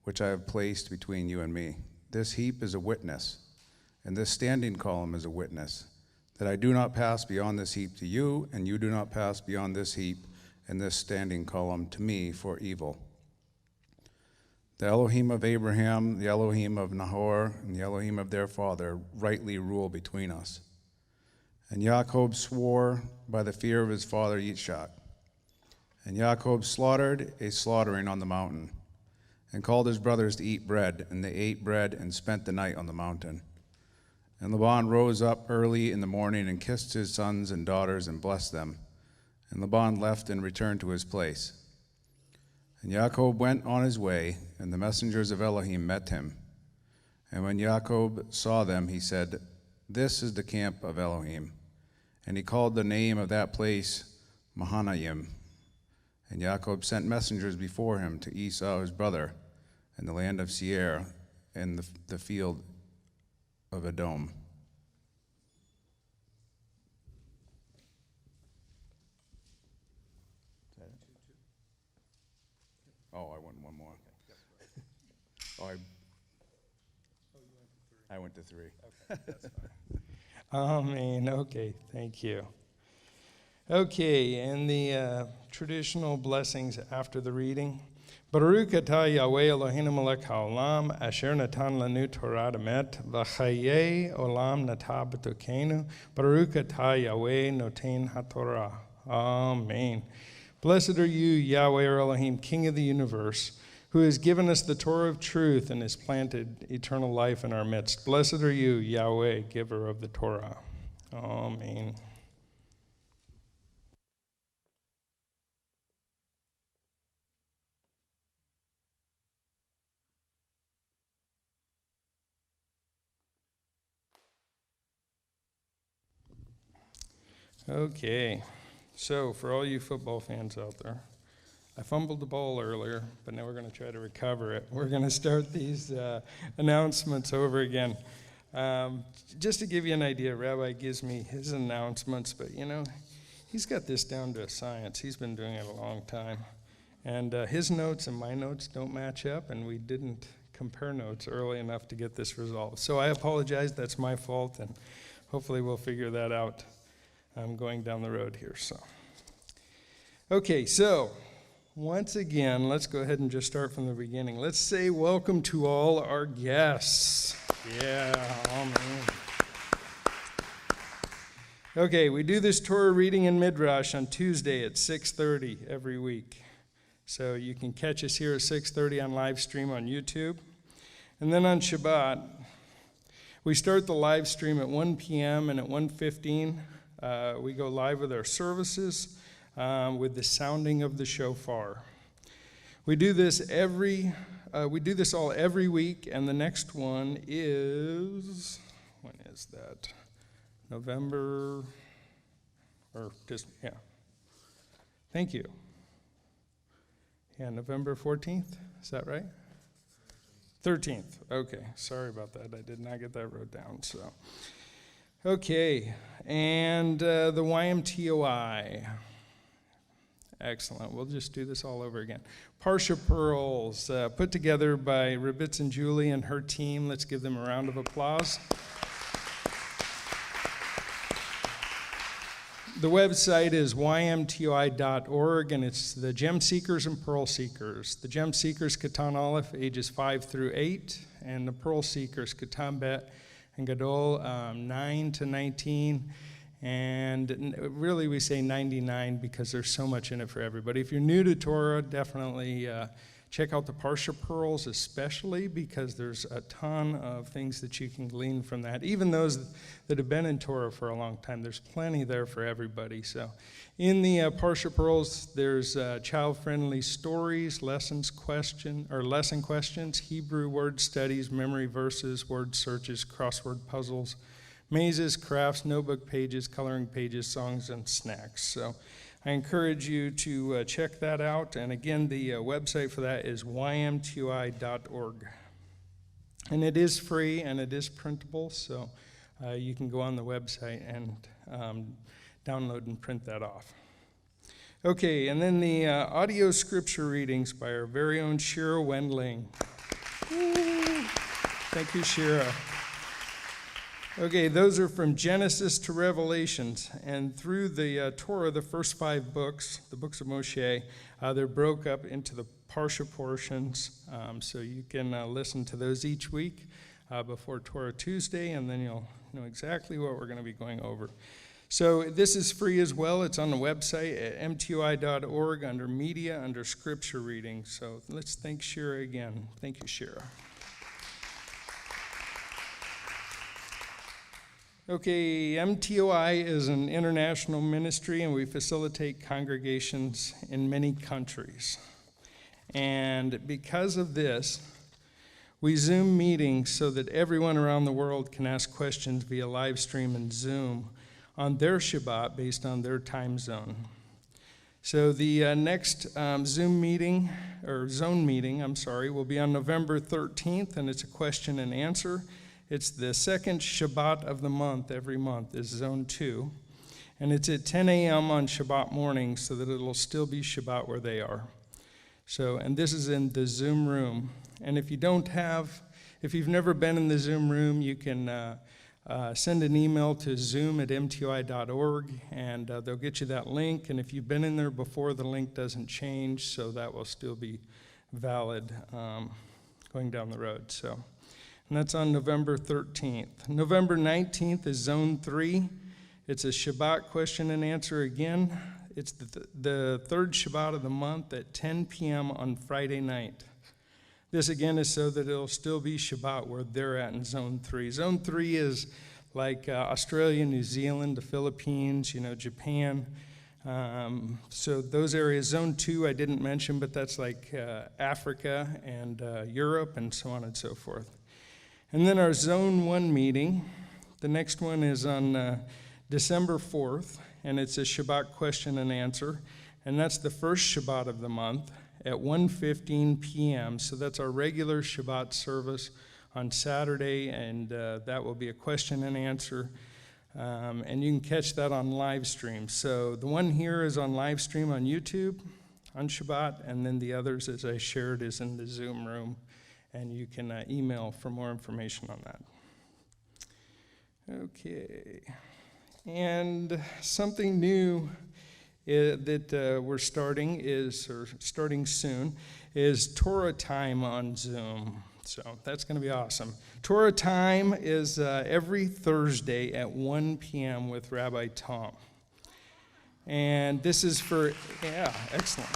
which I have placed between you and me. This heap is a witness, and this standing column is a witness, that I do not pass beyond this heap to you, and you do not pass beyond this heap and this standing column to me for evil. The Elohim of Abraham, the Elohim of Nahor, and the Elohim of their father rightly rule between us. And Jacob swore by the fear of his father Yitzhak. And Jacob slaughtered a slaughtering on the mountain, and called his brothers to eat bread, and they ate bread and spent the night on the mountain. And Laban rose up early in the morning and kissed his sons and daughters and blessed them. And Laban left and returned to his place. And Jacob went on his way, and the messengers of Elohim met him. And when Jacob saw them, he said, "This is the camp of Elohim." And he called the name of that place Mahanaim. And Jacob sent messengers before him to Esau his brother, in the land of Seir, in the field of Edom. Oh, I went one more. Oh, I went to 3. Okay, that's fine. Amen. Okay, thank you. Okay, and the traditional blessings after the reading. Baruch atah Yahweh Eloheinu melech haolam, asher natan lanu Torah emet, v'chayei olam natah b'tokenu. Baruch atah Yahweh noten haTorah. Amen. Blessed are you, Yahweh our Elohim, King of the universe, who has given us the Torah of truth and has planted eternal life in our midst. Blessed are you, Yahweh, giver of the Torah. Amen. Okay, so for all you football fans out there, I fumbled the ball earlier, but now we're going to try to recover it. We're going to start these announcements over again. Just to give you an idea, Rabbi gives me his announcements, but he's got this down to a science. He's been doing it a long time. And his notes and my notes don't match up, and we didn't compare notes early enough to get this resolved. So I apologize, that's my fault, and hopefully we'll figure that out going down the road here. Okay, so once again, let's go ahead and just start from the beginning. Let's say welcome to all our guests. Yeah, amen. Okay, we do this Torah reading in Midrash on Tuesday at 6:30 every week. So you can catch us here at 6:30 on live stream on YouTube. And then on Shabbat, we start the live stream at 1 p.m. and at 1:15, we go live with our services with the sounding of the shofar. We do this all every week, and the next one is, when is that? November, Thank you. Yeah, November 14th, is that right? 13th, okay, sorry about that, I did not get that wrote down, so. Okay, and the YMTOI. Excellent. We'll just do this all over again. Parsha Pearls, put together by Rebitz and Julie and her team. Let's give them a round of applause. The website is ymtoi.org, and it's the Gem Seekers and Pearl Seekers. The Gem Seekers, Katan Aleph, ages 5 through 8, and the Pearl Seekers, Katan Bet and Gadol, 9 to 19. And really we say 99 because there's so much in it for everybody. If you're new to Torah, definitely check out the Parsha Pearls, especially because there's a ton of things that you can glean from that. Even those that have been in Torah for a long time, there's plenty there for everybody. So in the Parsha Pearls, there's child-friendly stories, lesson questions, Hebrew word studies, memory verses, word searches, crossword puzzles, mazes, crafts, notebook pages, coloring pages, songs, and snacks. So I encourage you to check that out. And again, the website for that is ymtoi.org. And it is free and it is printable, so you can go on the website and download and print that off. Okay, and then the audio scripture readings by our very own Shira Wendling. Thank you, Shira. Okay, those are from Genesis to Revelations, and through the Torah, the first 5 books, the books of Moshe, they're broke up into the Parsha portions, so you can listen to those each week before Torah Tuesday, and then you'll know exactly what we're going to be going over. So this is free as well. It's on the website at mtoi.org under media, under scripture reading. So let's thank Shira again. Thank you, Shira. Okay, MTOI is an international ministry, and we facilitate congregations in many countries. And because of this, we Zoom meetings so that everyone around the world can ask questions via live stream and Zoom on their Shabbat based on their time zone. So the next Zoom meeting, or zone meeting, will be on November 13th, and it's a question and answer. It's the second Shabbat of the month, every month is Zone 2. And it's at 10 a.m. on Shabbat morning so that it'll still be Shabbat where they are. So, and this is in the Zoom room. And if you've never been in the Zoom room, you can send an email to zoom@mtoi.org, and they'll get you that link. And if you've been in there before, the link doesn't change, so that will still be valid going down the road. So, and that's on November 13th. November 19th is Zone 3. It's a Shabbat question and answer again. It's the third Shabbat of the month at 10 p.m. on Friday night. This again is so that it'll still be Shabbat where they're at in Zone 3. Zone 3 is like Australia, New Zealand, the Philippines, Japan. So those areas. Zone 2 I didn't mention, but that's like Africa and Europe and so on and so forth. And then our Zone 1 meeting, the next one is on December 4th, and it's a Shabbat question and answer, and that's the first Shabbat of the month at 1:15 p.m. So that's our regular Shabbat service on Saturday, and that will be a question and answer, and you can catch that on live stream. So the one here is on live stream on YouTube on Shabbat, and then the others, as I shared, is in the Zoom room, and you can email for more information on that. Okay. And something new that we're starting soon is Torah time on Zoom. So that's going to be awesome. Torah time is every Thursday at 1 p.m. with Rabbi Tom. And this is for, excellent.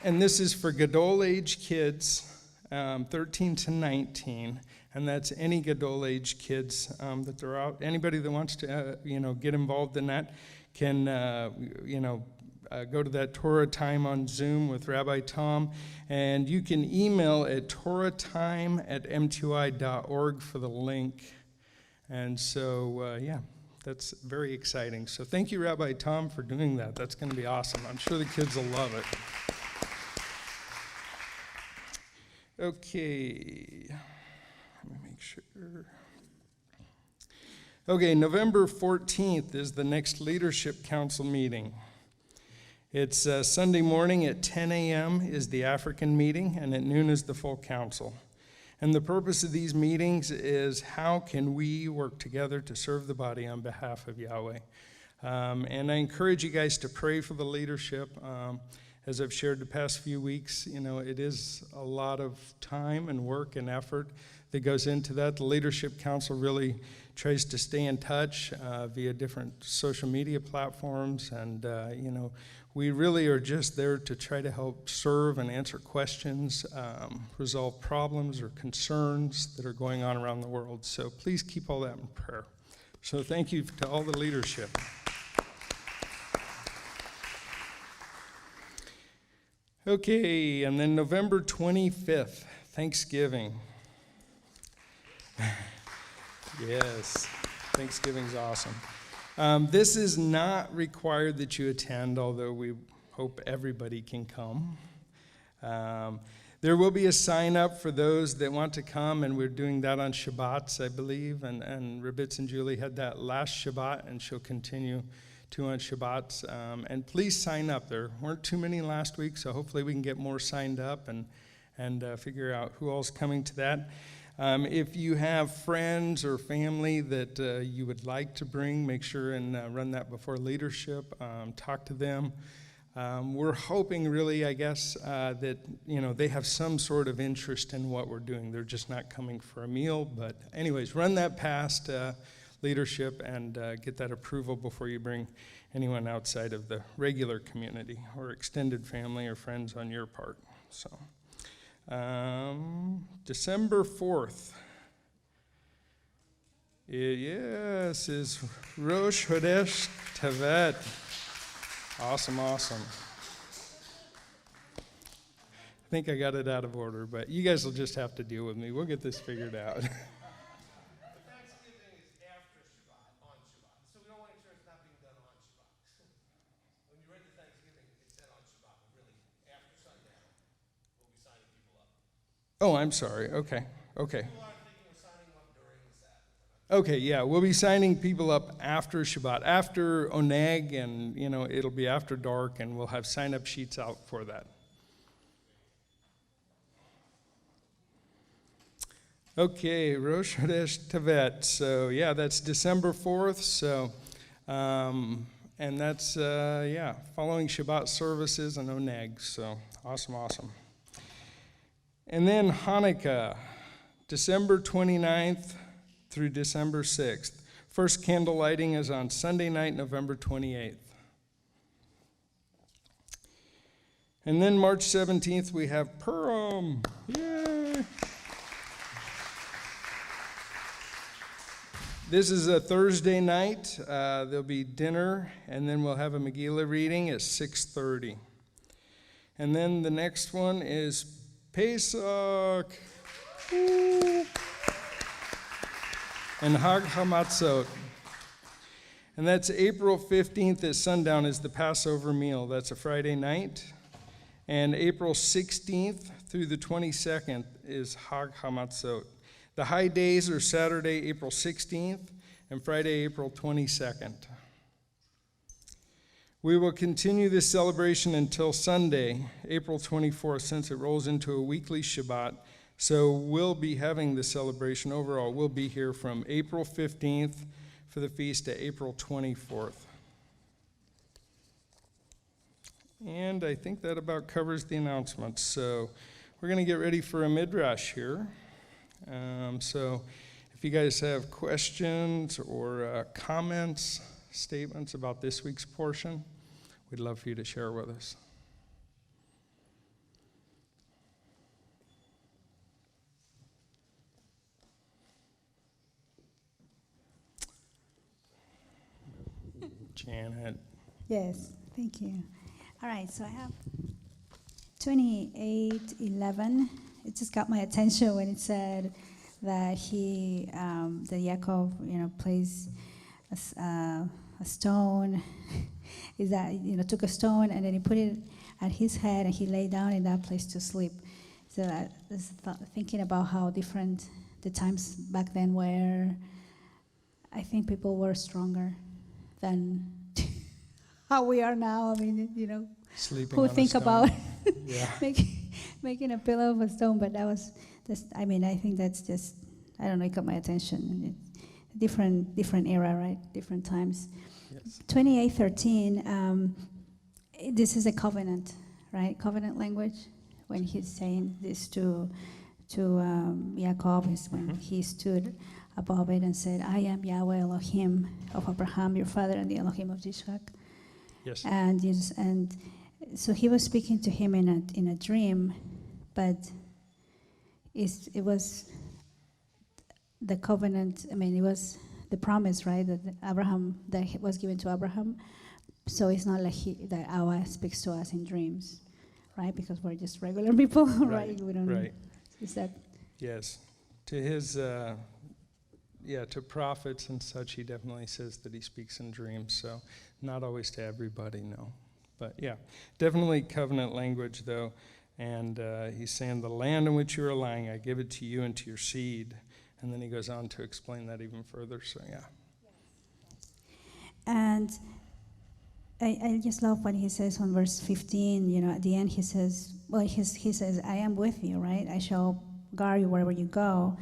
And this is for Gadol age kids, 13 to 19. And that's any Gadol age kids that they're out. Anybody that wants to, get involved in that can, go to that Torah time on Zoom with Rabbi Tom. And you can email at torahtime@mtoi.org for the link. And so, that's very exciting. So thank you, Rabbi Tom, for doing that. That's going to be awesome. I'm sure the kids will love it. Okay. Let me make sure. Okay, November 14th is the next Leadership Council meeting. It's Sunday morning at 10 a.m. is the African meeting, and at noon is the full council. And the purpose of these meetings is how can we work together to serve the body on behalf of Yahweh. And I encourage you guys to pray for the leadership. As I've shared the past few weeks, it is a lot of time and work and effort that goes into that. The Leadership Council really tries to stay in touch via different social media platforms, and we really are just there to try to help serve and answer questions, resolve problems or concerns that are going on around the world. So please keep all that in prayer. So thank you to all the leadership. Okay, and then November 25th, Thanksgiving. Yes, Thanksgiving's awesome. This is not required that you attend, although we hope everybody can come. There will be a sign up for those that want to come, and we're doing that on Shabbats, I believe, and Rebitz and Julie had that last Shabbat, and she'll continue to on Shabbats. And please sign up. There weren't too many last week, so hopefully we can get more signed up and figure out who all's coming to that. If you have friends or family that you would like to bring, make sure and run that before leadership. Talk to them. We're hoping really, I guess, that they have some sort of interest in what we're doing. They're just not coming for a meal. But anyways, run that past leadership and get that approval before you bring anyone outside of the regular community or extended family or friends on your part. So. December 4th, yes, is Rosh Chodesh Tevet. Awesome. I think I got it out of order, but you guys will just have to deal with me. We'll get this figured out. Thanksgiving is after Shabbat, on Shabbat. So we don't want to make sure it's not being done on Shabbat. When you read the Thanksgiving, it said on Shabbat, but really after sundown, we'll be signing people up. Oh, I'm sorry. Okay. People are thinking we're signing them up during the Sabbath. Okay, yeah, we'll be signing people up after Shabbat, after Oneg, and, it'll be after dark, and we'll have sign-up sheets out for that. Okay, Rosh Chodesh Tevet. So, yeah, that's December 4th. So, and that's, following Shabbat services and Oneg. So, awesome. And then Hanukkah, December 29th through December 6th. First candle lighting is on Sunday night, November 28th. And then March 17th, we have Purim. Yay! This is a Thursday night. There'll be dinner, and then we'll have a Megillah reading at 6:30. And then the next one is Pesach. Woo! And Hag HaMatzot. And that's April 15th at sundown is the Passover meal. That's a Friday night. And April 16th through the 22nd is Hag HaMatzot. The high days are Saturday, April 16th, and Friday, April 22nd. We will continue this celebration until Sunday, April 24th, since it rolls into a weekly Shabbat. So we'll be having the celebration overall. We'll be here from April 15th for the feast to April 24th. And I think that about covers the announcements. So we're going to get ready for a Midrash here. So if you guys have questions or comments, statements about this week's portion, we'd love for you to share with us. Janet. Yes, thank you. All right, so I have 28:11. It just got my attention when it said that that Yaakov, placed a stone. Is that took a stone and then he put it at his head and he lay down in that place to sleep. So I was thinking about how different the times back then were. I think people were stronger than how we are now. I mean, Sleeping who on a think stone. about Yeah. making a pillow of a stone, but that was just, I think that's just, I don't know, it got my attention. Different era, right? Different times. Yes. 28:13, this is a covenant, right? Covenant language, when he's saying this to Yaakov, is when he stood above it and said, I am Yahweh Elohim of Abraham, your father, and the Elohim of Yitzchak. Yes. And so he was speaking to him in a dream, but it was the covenant. It was the promise, right? That was given to Abraham. So it's not like that Allah speaks to us in dreams, right? Because we're just regular people, right? We don't. Right. Is that? Yes. To his, to prophets and such, he definitely says that he speaks in dreams. So not always to everybody, no. But yeah, definitely covenant language, though. And he's saying, the land in which you are lying, I give it to you and to your seed. And then he goes on to explain that even further. So yeah. And I just love what he says on verse 15. At the end he says, he says, I am with you, right? I shall guard you wherever you go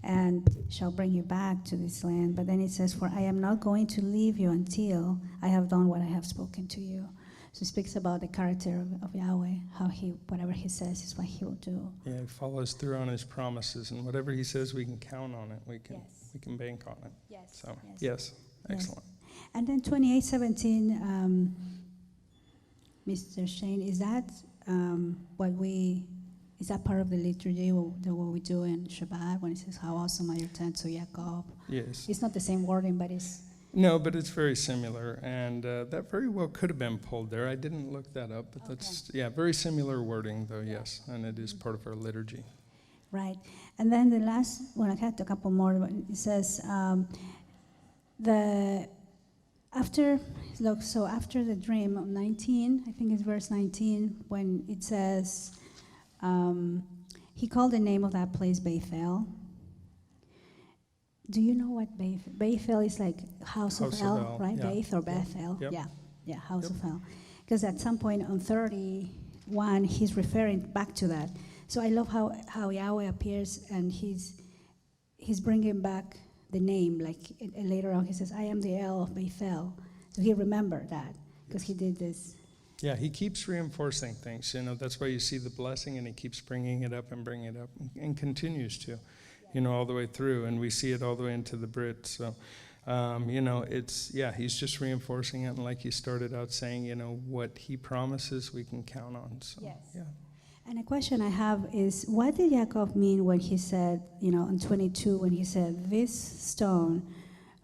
and shall bring you back to this land. But then it says, for I am not going to leave you until I have done what I have spoken to you. So it speaks about the character of Yahweh, how whatever he says is what he will do. Yeah, he follows through on his promises, and whatever he says, we can count on it. We can bank on it. Yes. So yes, excellent. And then 28:17, Mr. Shane, is that is that part of the liturgy, what we do in Shabbat when it says, how awesome are your tents, O Yaakov? Yes. It's not the same wording, but No, but it's very similar, and that very well could have been pulled there. I didn't look that up, but that's, yeah, very similar wording, though, yes, and it is part of our liturgy. Right. And then the last one, I had a couple more. But it says, after the dream of 19, I think it's verse 19, when it says, he called the name of that place Bethel. Do you know what Bethel is? Like house of El, right? Yeah. Beth or Bethel. Yep. Yeah, house of El. Because at some point on 31, he's referring back to that. So I love how Yahweh appears and he's bringing back the name. Like later on, he says, "I am the El of Bethel." So he remembered that because he did this. Yeah, he keeps reinforcing things. That's why you see the blessing, and he keeps bringing it up and continues to. All the way through, and we see it all the way into the Brit. So, he's just reinforcing it, and like you started out saying, what he promises we can count on. So, yes. Yeah. And a question I have is, what did Yaakov mean when he said, in 22, when he said, this stone,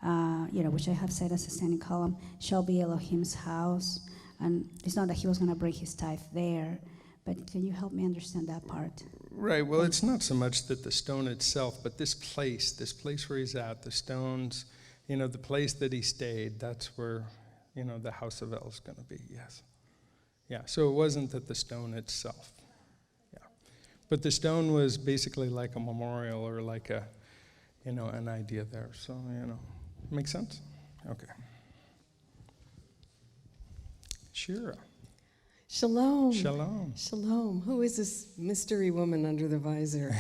which I have set as a standing column, shall be Elohim's house? And it's not that he was going to break his tithe there, but can you help me understand that part? Right, well, it's not so much that the stone itself, but this place where he's at, the stones, the place that he stayed, that's where, the house of El is going to be, yes. Yeah, so it wasn't that the stone itself, yeah. But the stone was basically like a memorial or like a, an idea there, so, makes sense? Okay. Shira. Shalom. Shalom. Shalom. Who is this mystery woman under the visor?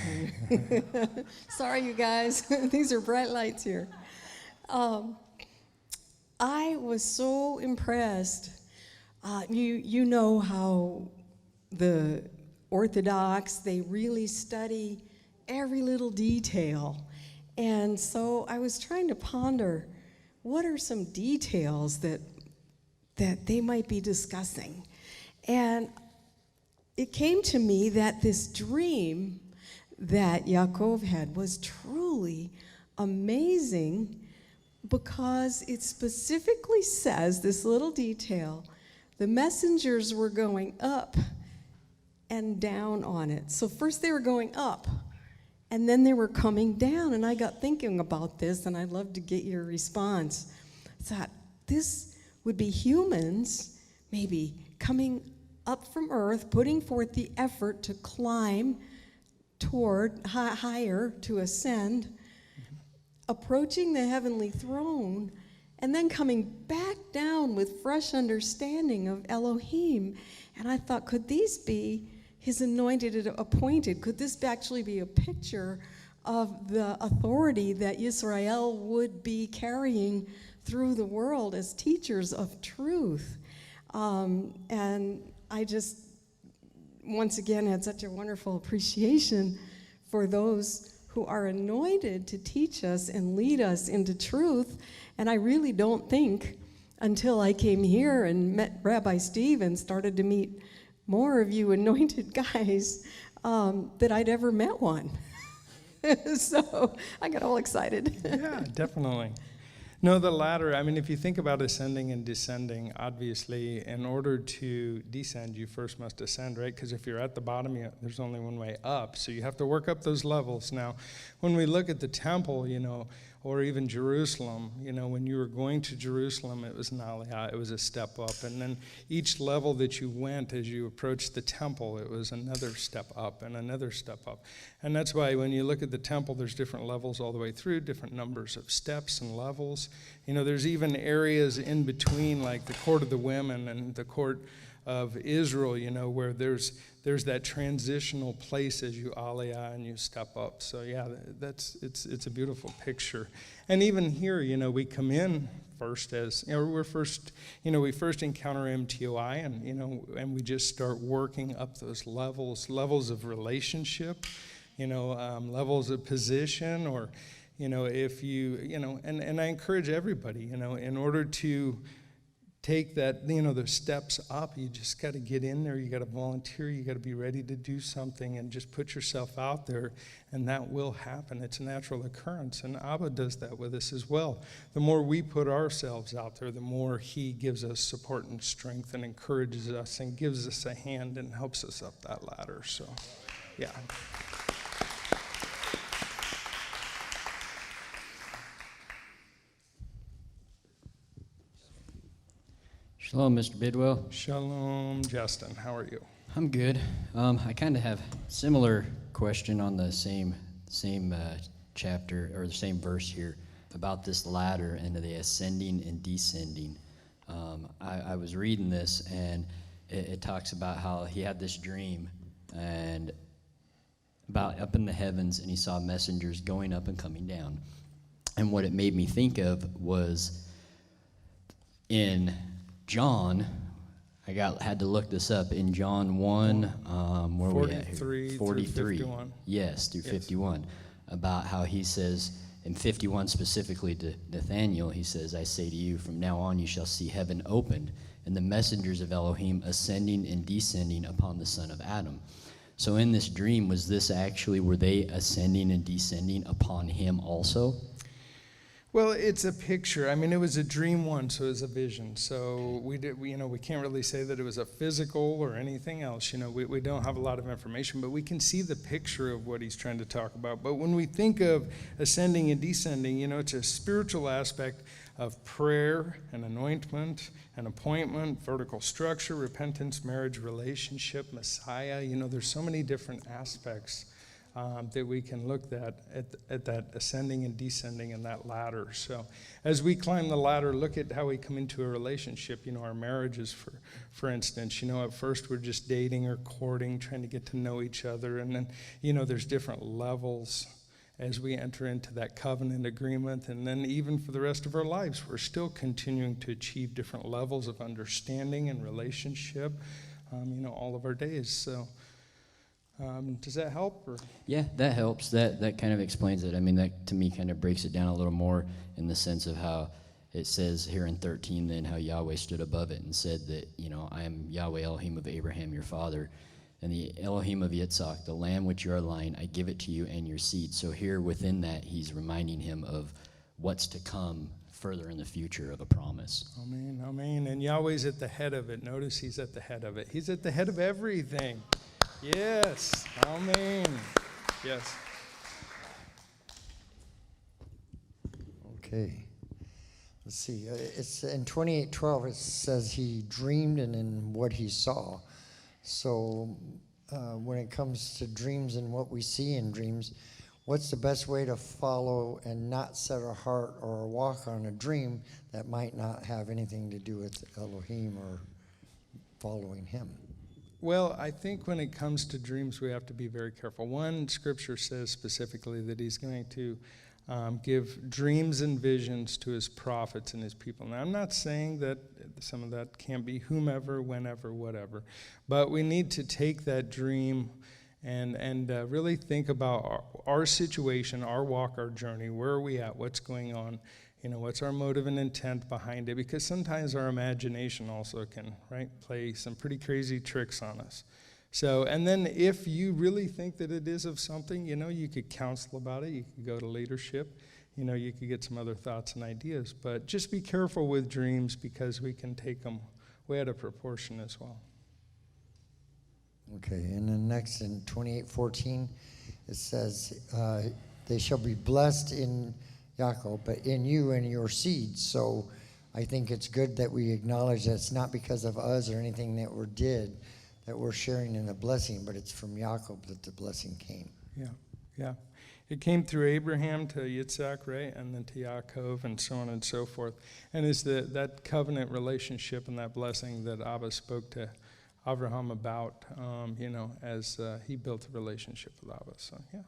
Sorry, you guys. These are bright lights here. I was so impressed. You know how the Orthodox, they really study every little detail. And so I was trying to ponder, what are some details that they might be discussing? And it came to me that this dream that Yaakov had was truly amazing because it specifically says, this little detail, the messengers were going up and down on it. So first they were going up, and then they were coming down. And I got thinking about this, and I'd love to get your response. I thought, this would be humans maybe coming up from earth, putting forth the effort to climb toward higher, to ascend, approaching the heavenly throne, and then coming back down with fresh understanding of Elohim. And I thought, could these be his anointed and appointed? Could this actually be a picture of the authority that Israel would be carrying through the world as teachers of truth? And I just, once again, had such a wonderful appreciation for those who are anointed to teach us and lead us into truth. And I really don't think, until I came here and met Rabbi Steve and started to meet more of you anointed guys, that I'd ever met one. So I got all excited. Yeah, definitely. No, the latter. I mean, if you think about ascending and descending, obviously, in order to descend, you first must ascend, right? Because if you're at the bottom, there's only one way up. So you have to work up those levels. Now, when we look at the temple, or even Jerusalem, when you were going to Jerusalem, it was an aliyah, it was a step up. And then each level that you went as you approached the temple, it was another step up and another step up. And that's why when you look at the temple, there's different levels all the way through, different numbers of steps and levels. There's even areas in between, like the court of the women and the court of Israel, where there's that transitional place as you aliyah and you step up. So yeah, it's a beautiful picture. And even here, we come in first as, we first encounter MTOI and we just start working up those levels of relationship, levels of position, or, if you, and I encourage everybody, in order to take that, the steps up. You just got to get in there. You got to volunteer. You got to be ready to do something and just put yourself out there, and that will happen. It's a natural occurrence, and Abba does that with us as well. The more we put ourselves out there, the more he gives us support and strength and encourages us and gives us a hand and helps us up that ladder. So, yeah. Shalom, Mr. Bidwell. Shalom, Justin. How are you? I'm good. I kind of have similar question on the same chapter or the same verse here about this ladder and the ascending and descending. I was reading this, and it talks about how he had this dream and about up in the heavens, and he saw messengers going up and coming down. And what it made me think of was in John, had to look this up, in John 1, where 43 we at here? 43. Through 51. Yes, through 51, about how he says, in 51 specifically to Nathaniel, he says, I say to you, from now on you shall see heaven opened, and the messengers of Elohim ascending and descending upon the son of Adam. So in this dream, were they ascending and descending upon him also? Well, it's a picture. I mean, it was a dream one, so it was a vision. So we can't really say that it was a physical or anything else. We don't have a lot of information, but we can see the picture of what he's trying to talk about. But when we think of ascending and descending, it's a spiritual aspect of prayer and anointment and appointment, vertical structure, repentance, marriage, relationship, Messiah. There's so many different aspects that we can look at that ascending and descending in that ladder. So as we climb the ladder, look at how we come into a relationship. Our marriages, for instance, at first we're just dating or courting, trying to get to know each other. And then, there's different levels as we enter into that covenant agreement. And then even for the rest of our lives, we're still continuing to achieve different levels of understanding and relationship, all of our days. So does that help? Or? Yeah, that helps. That kind of explains it. I mean, that to me kind of breaks it down a little more in the sense of how it says here in 13, then how Yahweh stood above it and said that, I am Yahweh Elohim of Abraham, your father, and the Elohim of Yitzhak, the land which you are lying, I give it to you and your seed. So here within that, he's reminding him of what's to come further in the future of a promise. Amen, amen. And Yahweh's at the head of it. Notice he's at the head of it. He's at the head of everything. Yes, amen. Yes. Okay. Let's see. It's in 28:12. It says he dreamed and in what he saw. So when it comes to dreams and what we see in dreams, what's the best way to follow and not set our heart or walk on a dream that might not have anything to do with Elohim or following him? Well, I think when it comes to dreams, we have to be very careful. One, Scripture says specifically that he's going to give dreams and visions to his prophets and his people. Now, I'm not saying that some of that can't be whomever, whenever, whatever, but we need to take that dream and really think about our situation, our walk, our journey. Where are we at? What's going on? What's our motive and intent behind it? Because sometimes our imagination also can, play some pretty crazy tricks on us. So, and then if you really think that it is of something, you could counsel about it. You could go to leadership. You could get some other thoughts and ideas. But just be careful with dreams because we can take them way out of proportion as well. Okay, and then next in 28:14, it says, they shall be blessed in Yaakov, but in you and your seed. So I think it's good that we acknowledge that it's not because of us or anything that we did that we're sharing in the blessing, but it's from Yaakov that the blessing came. Yeah. It came through Abraham to Yitzhak, right, and then to Yaakov and so on and so forth. And it's that covenant relationship and that blessing that Abba spoke to Abraham about, as he built a relationship with Abba. So, yeah.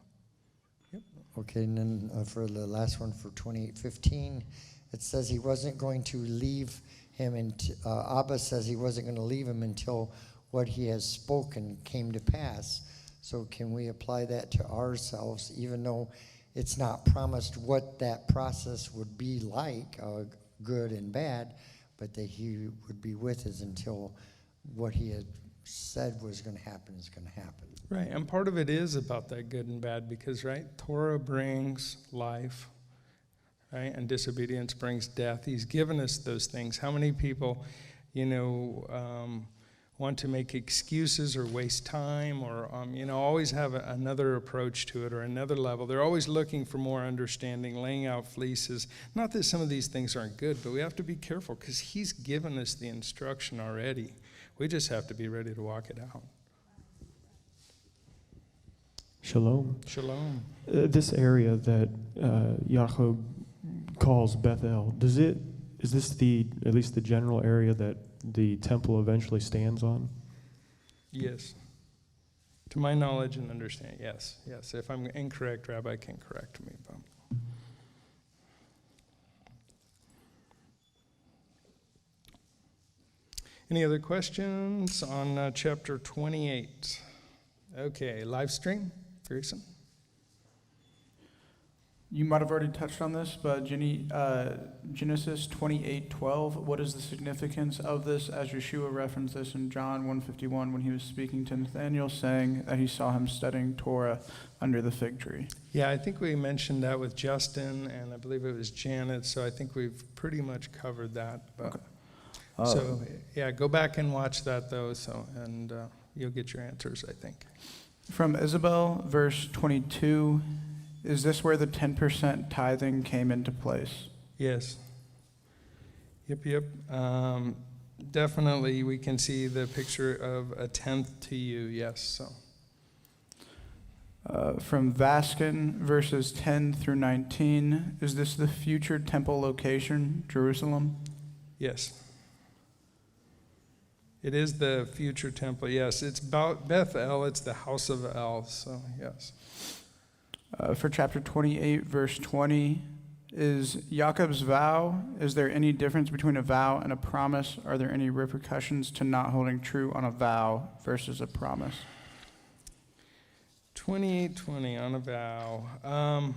Yep. Okay, and then for the last one for 28:15, it says he wasn't going to leave him, and Abba says he wasn't going to leave him until what he has spoken came to pass. So can we apply that to ourselves, even though it's not promised what that process would be like, good and bad, but that he would be with us until what he had said was going to happen is going to happen. Right, and part of it is about that good and bad because, right, Torah brings life, right, and disobedience brings death. He's given us those things. How many people, want to make excuses or waste time or, always have another approach to it or another level? They're always looking for more understanding, laying out fleeces. Not that some of these things aren't good, but we have to be careful because he's given us the instruction already. We just have to be ready to walk it out. Shalom. Shalom. This area that Yaakov calls Bethel, is this at least the general area that the temple eventually stands on? Yes. To my knowledge and understanding, yes. If I'm incorrect, Rabbi can correct me. Any other questions on chapter 28? Okay, live stream, Grayson. You might have already touched on this, but Genesis 28:12. What is the significance of this? As Yeshua referenced this in John 1:51 when he was speaking to Nathanael, saying that he saw him studying Torah under the fig tree. Yeah, I think we mentioned that with Justin, and I believe it was Janet. So I think we've pretty much covered that. But, okay. Go back and watch that though. And you'll get your answers, I think. From Isabel, verse 22. Is this where the 10% tithing came into place? Yes. Yep. Definitely, we can see the picture of a tenth to you, yes. So. From Vaskin, verses 10 through 19, is this the future temple location, Jerusalem? Yes. It is the future temple, yes. It's about Bethel, it's the house of El, so yes. For chapter 28, verse 20, is Jacob's vow, is there any difference between a vow and a promise? Are there any repercussions to not holding true on a vow versus a promise? 28:20 on a vow.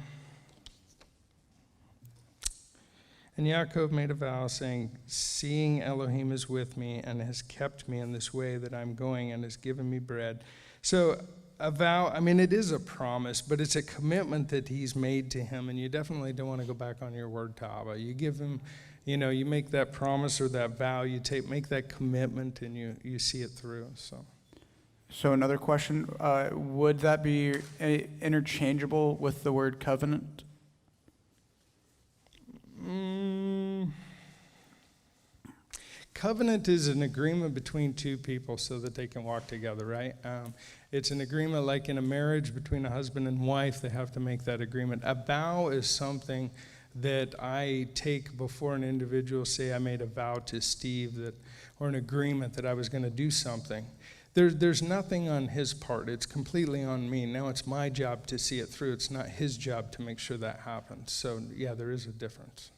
And Yaakov made a vow saying, seeing Elohim is with me and has kept me in this way that I'm going and has given me bread. So a vow, it is a promise, but it's a commitment that he's made to him, and you definitely don't want to go back on your word to Abba. You give him, you make that promise or that vow, you make that commitment, and you see it through. So another question, would that be interchangeable with the word covenant? Covenant is an agreement between two people so that they can walk together, right? It's an agreement like in a marriage between a husband and wife. They have to make that agreement. A vow is something that I take before an individual, say I made a vow to Steve or an agreement that I was going to do something. There's nothing on his part. It's completely on me. Now it's my job to see it through. It's not his job to make sure that happens. So, yeah, there is a difference.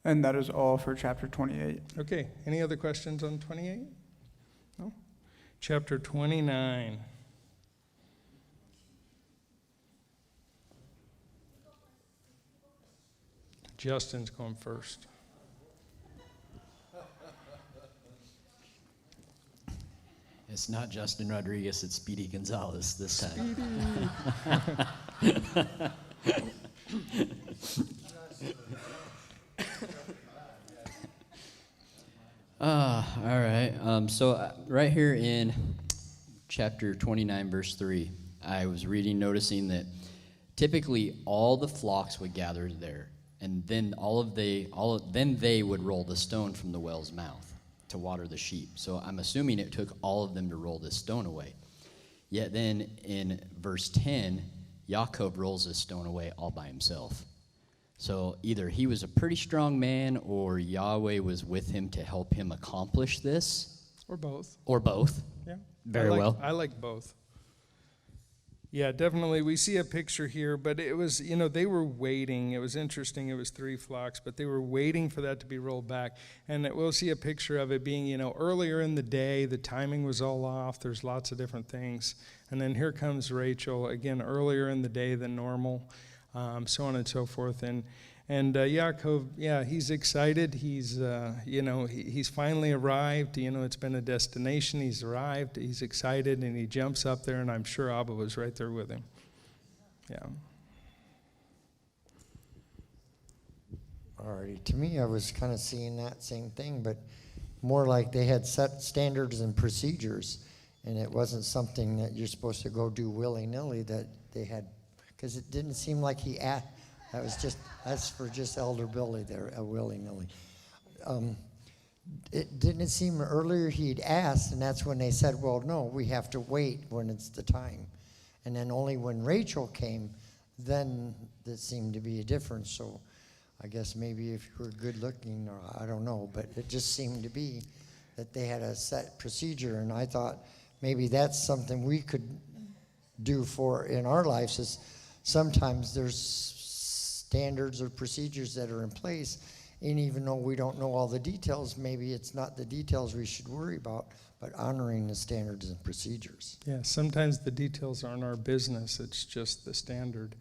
And that is all for chapter 28. Okay, any other questions on 28? No? Chapter 29. Justin's going first. It's not Justin Rodriguez, it's Speedy Gonzalez this time. All right. Right here in chapter 29, verse 3, I was noticing that typically all the flocks would gather there, and then then they would roll the stone from the well's mouth to water the sheep. So I'm assuming it took all of them to roll this stone away. Yet then in verse 10, Yaakov rolls this stone away all by himself. So either he was a pretty strong man or Yahweh was with him to help him accomplish this. Or both. Or both. Yeah. Very well. I like both. Yeah, definitely. We see a picture here, but it was, they were waiting. It was interesting. It was 3 flocks, but they were waiting for that to be rolled back. And we'll see a picture of it being, earlier in the day. The timing was all off. There's lots of different things. And then here comes Rachel, again, earlier in the day than normal. so on and so forth. And Yaakov, yeah, he's excited. He's, he's finally arrived. It's been a destination. He's arrived. He's excited, and he jumps up there, and I'm sure Abba was right there with him. Yeah. Alrighty. To me, I was kind of seeing that same thing, but more like they had set standards and procedures, and it wasn't something that you're supposed to go do willy-nilly that they had, because it didn't seem like he asked. That's for just Elder Billy there, willy-nilly. It didn't seem earlier he'd asked, and that's when they said, well, no, we have to wait when it's the time. And then only when Rachel came, then there seemed to be a difference. So I guess maybe if you were good looking, or I don't know, but it just seemed to be that they had a set procedure, and I thought maybe that's something we could do for in our lives, is sometimes there's standards or procedures that are in place, and even though we don't know all the details, maybe it's not the details we should worry about, but honoring the standards and procedures. Yeah, sometimes the details aren't our business, it's just the standard.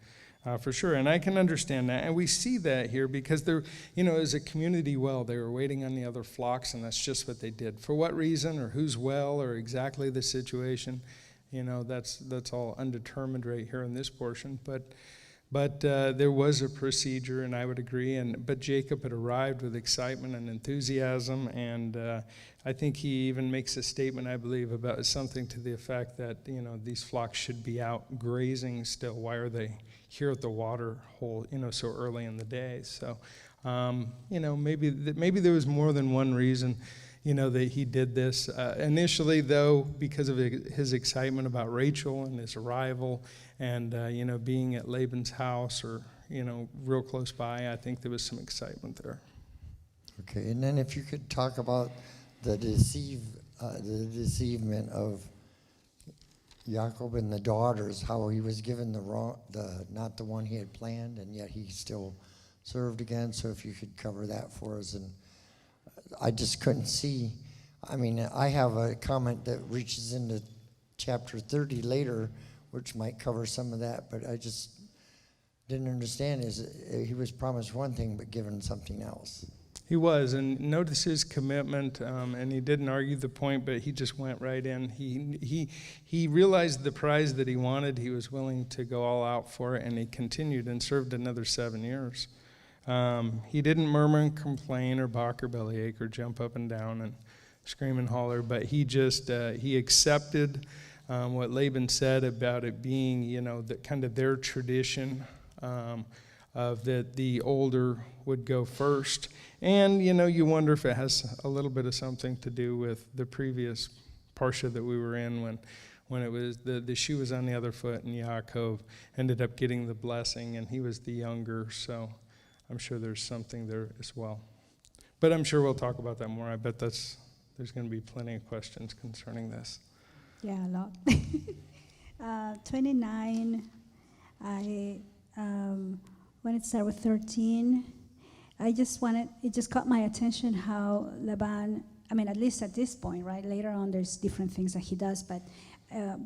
For sure, and I can understand that, and we see that here because they're, as a community well, they were waiting on the other flocks, and that's just what they did. For what reason, or who's well, or exactly the situation, that's all undetermined right here in this portion. But there was a procedure, and I would agree. But Jacob had arrived with excitement and enthusiasm, and I think he even makes a statement, I believe, about something to the effect that these flocks should be out grazing still. Why are they here at the water hole, so early in the day? So, maybe there was more than one reason, that he did this. Initially, though, because of his excitement about Rachel and his arrival, and being at Laban's house, or real close by, I think there was some excitement there. Okay, and then if you could talk about the deceivement of Jacob and the daughters, how he was given not the one he had planned, and yet he still served again. So if you could cover that for us. And I just couldn't see. I mean, I have a comment that reaches into chapter 30 later, which might cover some of that, but I just didn't understand. He was promised one thing but given something else. He was, and notice his commitment, and he didn't argue the point, but he just went right in. He realized the prize that he wanted. He was willing to go all out for it, and he continued and served another 7 years. He didn't murmur and complain or balk or bellyache or jump up and down and scream and holler, but he just he accepted what Laban said about it being, the kind of their tradition of that the older would go first. And, you wonder if it has a little bit of something to do with the previous Parsha that we were in when it was the shoe was on the other foot and Yaakov ended up getting the blessing and he was the younger. So I'm sure there's something there as well. But I'm sure we'll talk about that more. I bet there's going to be plenty of questions concerning this. Yeah, a lot. 29, I when it started with 13, it just caught my attention how Laban, at least at this point, right? Later on, there's different things that he does, but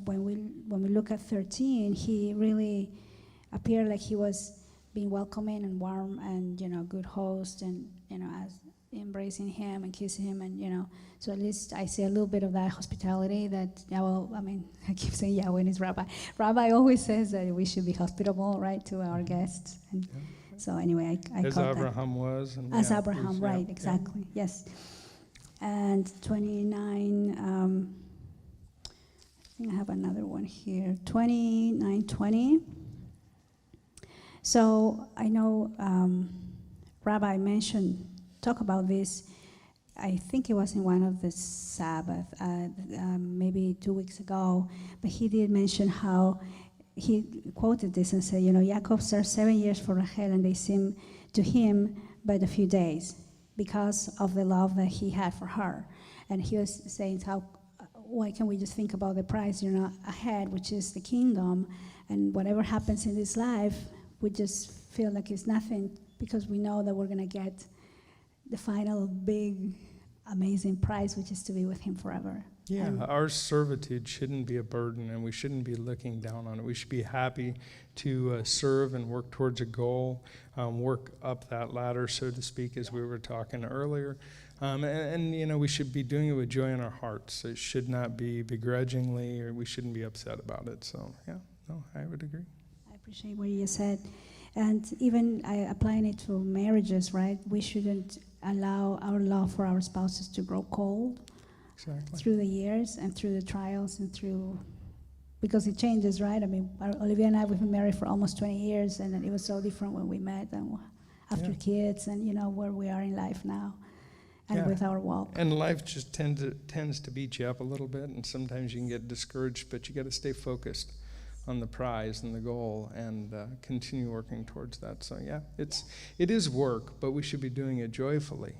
when we look at 13, he really appeared like he was being welcoming and warm and, good host and, as embracing him and kissing him and, so at least I see a little bit of that hospitality that, I keep saying Yahweh and his rabbi. Rabbi always says that we should be hospitable, right, to our guests. And so anyway, I as caught Abraham that. was. And as Abraham, right, exactly, yes. And 29, I think I have another one here, 29:20. So I know Rabbi talk about this, I think it was in one of the Sabbath, maybe 2 weeks ago, but he did mention how he quoted this and said, Jacob served 7 years for Rachel and they seemed to him but a few days because of the love that he had for her. And he was saying, why can't we just think about the prize, ahead, which is the kingdom, and whatever happens in this life, we just feel like it's nothing because we know that we're going to get the final big amazing prize, which is to be with him forever. Yeah, And our servitude shouldn't be a burden, and we shouldn't be looking down on it. We should be happy to serve and work towards a goal, work up that ladder, so to speak, as we were talking earlier. And we should be doing it with joy in our hearts. It should not be begrudgingly, or we shouldn't be upset about it. So, yeah, no, I would agree. I appreciate what you said. And even applying it to marriages, right? We shouldn't allow our love for our spouses to grow cold. Exactly. Through the years and through the trials and because it changes, right? I mean, Olivia and I, we've been married for almost 20 years, and it was so different when we met and after kids and, where we are in life now and with our walk. And life just tends to beat you up a little bit, and sometimes you can get discouraged, but you got to stay focused on the prize and the goal and continue working towards that. So, yeah, it is work, but we should be doing it joyfully,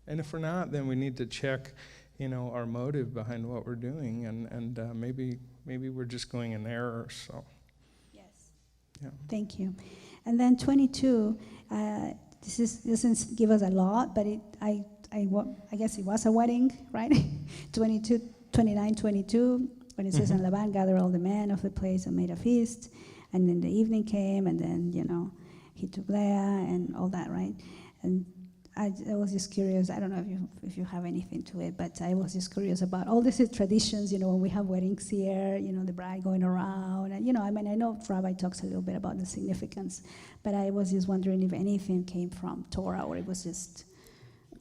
And if we're not, then we need to check our motive behind what we're doing, and maybe we're just going in error. So, yes, yeah. Thank you. And then 22. This doesn't give us a lot, but I guess it was a wedding, right? 29, 22. When it says, and Laban gathered all the men of the place and made a feast, and then the evening came, and then he took Leah and all that, right? And I was just curious. I don't know if you have anything to it, but I was just curious about all these traditions. When we have weddings here, the bride going around, and I know Rabbi talks a little bit about the significance, but I was just wondering if anything came from Torah or it was just.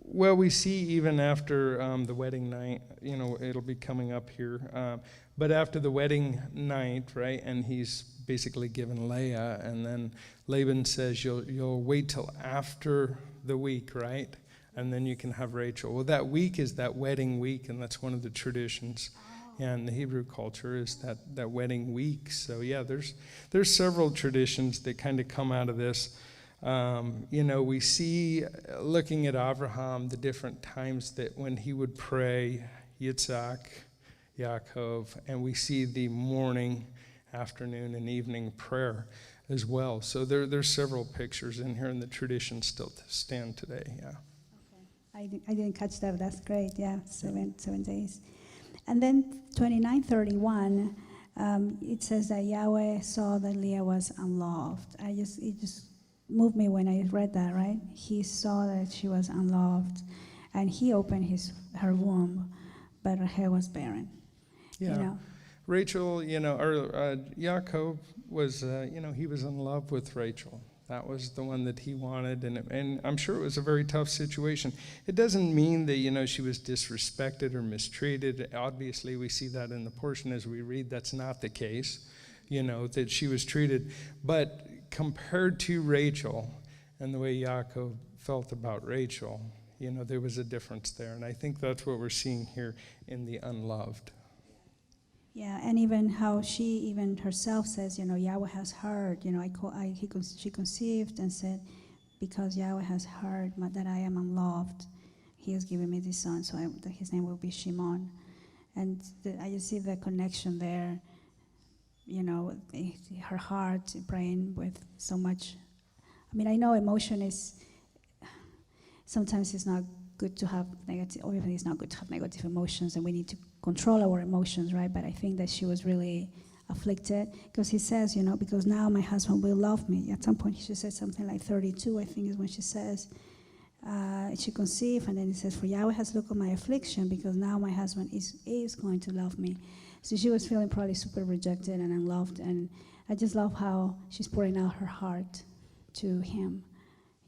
Well, we see even after the wedding night, it'll be coming up here, but after the wedding night, right, and he's basically given Leah, and then Laban says, you'll wait till after the week, right? And then you can have Rachel. Well, that week is that wedding week, and that's one of the traditions in the Hebrew culture is that wedding week. So, yeah, there's several traditions that kind of come out of this. We see, looking at Abraham, the different times that when he would pray, Yitzhak, Yaakov, and we see the morning, afternoon, and evening prayer as well. So there's several pictures in here, and the traditions still stand today, yeah. Okay. I didn't catch that. That's great, yeah, 7 days. And then 29:31, it says that Yahweh saw that Leah was unloved. It just moved me when I read that, right? He saw that she was unloved, and he opened her womb, but Rachel was barren. Yeah. Rachel, or Yaakov was, he was in love with Rachel. That was the one that he wanted, and I'm sure it was a very tough situation. It doesn't mean that, she was disrespected or mistreated. Obviously, we see that in the portion as we read. That's not the case, that she was treated. But compared to Rachel and the way Yaakov felt about Rachel, there was a difference there. And I think that's what we're seeing here in the unloved. Yeah, and even how she even herself says, Yahweh has heard. She conceived and said, because Yahweh has heard that I am unloved, He has given me this son, so his name will be Shimon. And I just see the connection there. Her heart praying with so much. I mean, I know emotion is sometimes it's not good to have negative. Obviously, it's not good to have negative emotions, and we need to control our emotions, right? But I think that she was really afflicted because he says, because now my husband will love me. At some point, she said something like 32, I think is when she says, she conceived, and then it says, for Yahweh has looked on my affliction because now my husband is going to love me. So she was feeling probably super rejected and unloved, and I just love how she's pouring out her heart to him,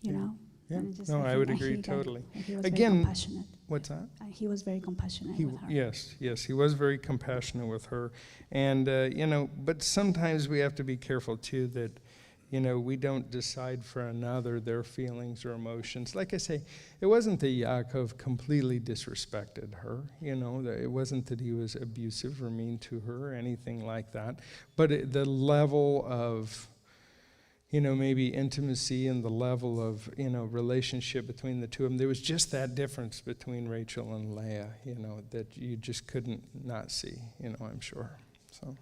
Yeah. And No, I would agree totally. He was Again, very compassionate. What's that? He was very compassionate with her. Yes, he was very compassionate with her. And, but sometimes we have to be careful, too, that, we don't decide for another their feelings or emotions. Like I say, it wasn't that Yaakov completely disrespected her. It wasn't that he was abusive or mean to her or anything like that. But the level of maybe intimacy and the level of, relationship between the two of them. There was just that difference between Rachel and Leah, that you just couldn't not see, I'm sure. So.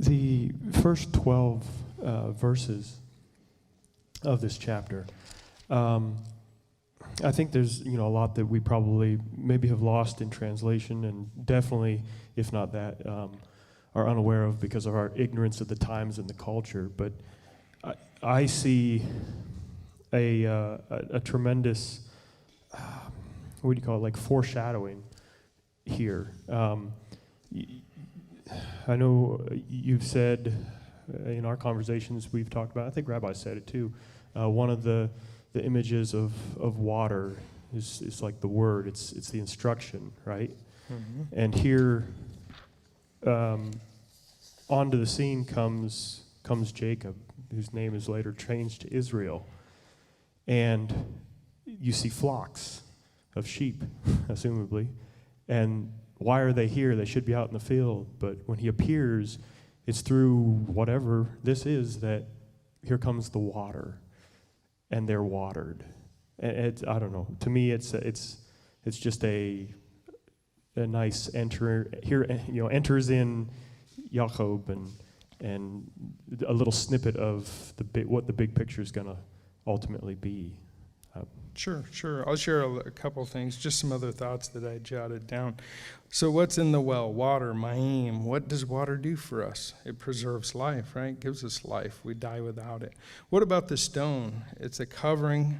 The first 12 verses of this chapter I think there's a lot that we probably maybe have lost in translation, and definitely, if not that, are unaware of because of our ignorance of the times and the culture. But I see a tremendous, what do you call it, like foreshadowing here. I know you've said in our conversations we've talked about, I think Rabbi said it too, one of the images of water is like the word, it's the instruction, right? Mm-hmm. And here, onto the scene comes Jacob, whose name is later changed to Israel. And you see flocks of sheep, assumably. And why are they here? They should be out in the field. But when he appears, it's through whatever this is that here comes the water, and they're watered. And I don't know. To me, it's just a nice enters in Jacob and a little snippet of what the big picture is going to ultimately be. Sure. I'll share a couple things, just some other thoughts that I jotted down. So what's in the well? Water, ma'im. What does water do for us? It preserves life, right? It gives us life. We die without it. What about the stone? It's a covering.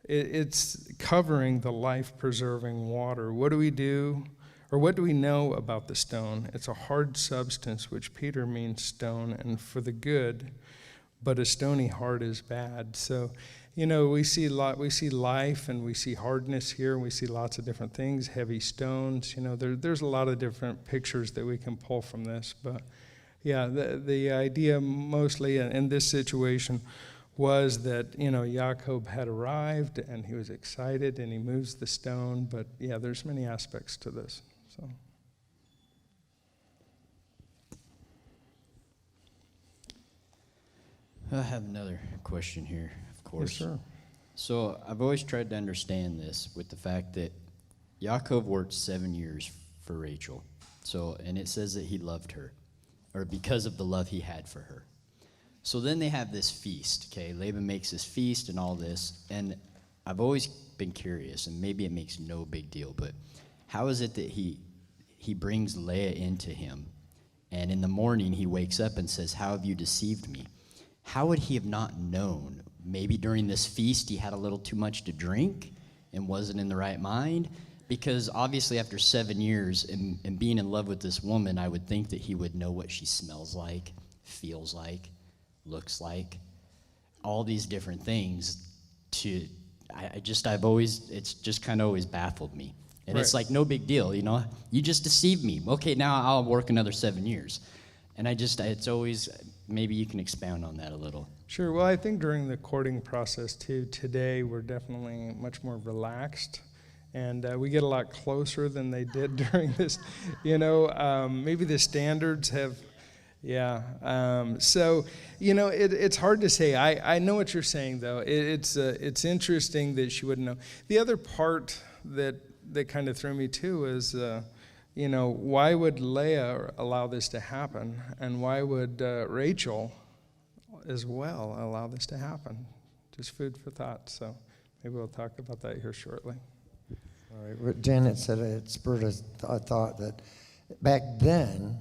It's covering the life-preserving water. What do we do? Or what do we know about the stone? It's a hard substance, which Peter means stone, and for the good, but a stony heart is bad. So, we see life and we see hardness here, and we see lots of different things, heavy stones. There's a lot of different pictures that we can pull from this. But yeah, the idea mostly in this situation was that, Jacob had arrived and he was excited and he moves the stone. But yeah, there's many aspects to this. So. I have another question here, of course. Yes, sir. So I've always tried to understand this with the fact that Yaakov worked 7 years for Rachel. And it says that he loved her, or because of the love he had for her. So then they have this feast, okay? Laban makes this feast and all this, and I've always been curious, and maybe it makes no big deal, but how is it that he brings Leah into him, and in the morning he wakes up and says, "How have you deceived me?" How would he have not known? Maybe during this feast he had a little too much to drink and wasn't in the right mind? Because obviously after 7 years and being in love with this woman, I would think that he would know what she smells like, feels like, looks like, all these different things. It's just kind of always baffled me. And It's like no big deal, you just deceived me. Okay, now I'll work another 7 years. And it's always, maybe you can expound on that a little. Sure. Well, I think during the courting process, too, today we're definitely much more relaxed. And we get a lot closer than they did during this. Maybe the standards have, it's hard to say. I know what you're saying, though. It's interesting that she wouldn't know. The other part that kind of threw me, too, is... why would Leah allow this to happen? And why would Rachel as well allow this to happen? Just food for thought. So maybe we'll talk about that here shortly. All right. What Janet said, it spurred a thought that back then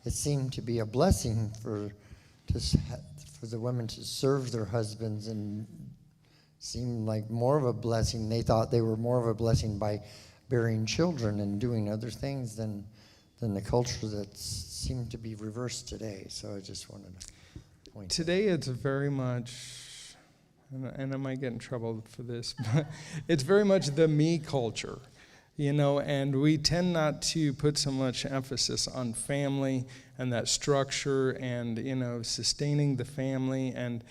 it seemed to be a blessing for the women to serve their husbands, and seemed like more of a blessing. They thought they were more of a blessing by bearing children and doing other things than the culture that seemed to be reversed today. So I just wanted to point today it's very much, and I might get in trouble for this, but it's very much the me culture, and we tend not to put so much emphasis on family and that structure and, sustaining the family and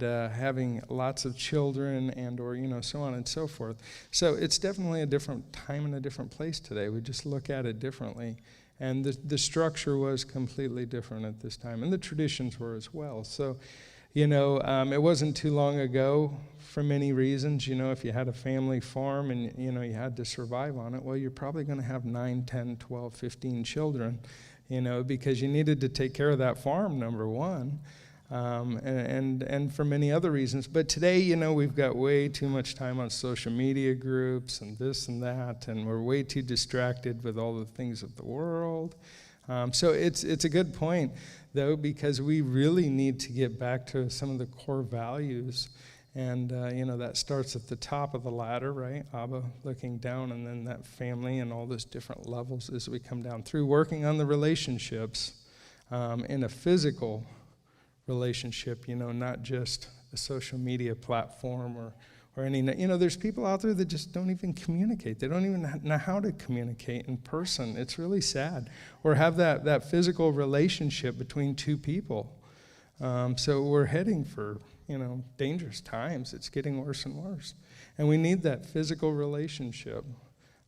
having lots of children and or so on and so forth. So it's definitely a different time and a different place today. We just look at it differently, and the structure was completely different at this time, and the traditions were as well. So it wasn't too long ago, for many reasons, if you had a family farm and you had to survive on it, well, you're probably going to have 9, 10, 12, 15 children, because you needed to take care of that farm, number one. and for many other reasons. But today, you know, we've got way too much time on social media groups and this and that, and we're way too distracted with all the things of the world. So it's a good point, though, because we really need to get back to some of the core values. And, you know, that starts at the top of the ladder, right? Abba looking down, and then that family and all those different levels as we come down through, working on the relationships in a physical relationship, you know, not just a social media platform or any, you know, there's people out there that just don't even communicate. They don't even know how to communicate in person. It's really sad. Or have that physical relationship between two people. So we're heading for, you know, dangerous times. It's getting worse and worse. And we need that physical relationship,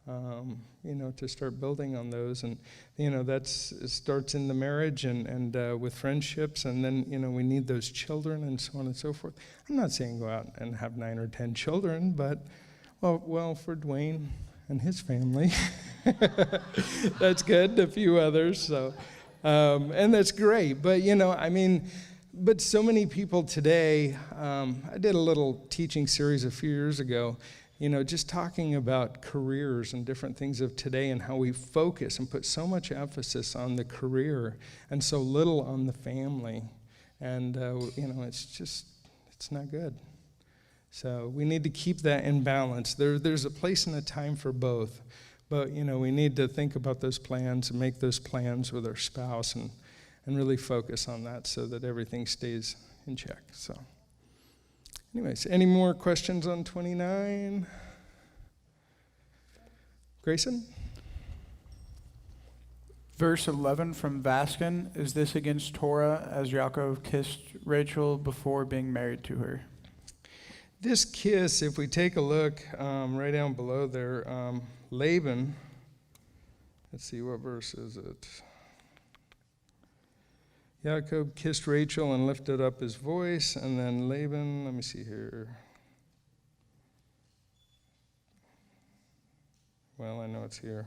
you know, to start building on those. And, you know, it starts in the marriage and with friendships. And then, you know, we need those children and so on and so forth. I'm not saying go out and have 9 or 10 children, but, well, for Dwayne and his family, that's good. A few others, so, and that's great. But, you know, I mean, but so many people today, I did a little teaching series a few years ago, you know, just talking about careers and different things of today and how we focus and put so much emphasis on the career and so little on the family. And, you know, it's not good. So we need to keep that in balance. There's a place and a time for both. But, you know, we need to think about those plans and make those plans with our spouse and really focus on that so that everything stays in check. So anyways, any more questions on 29? Grayson? Verse 11 from Vaskin, is this against Torah as Yaakov kissed Rachel before being married to her? This kiss, if we take a look right down below there, Laban, let's see, what verse is it? Jacob kissed Rachel and lifted up his voice, and then Laban, let me see here. Well, I know it's here.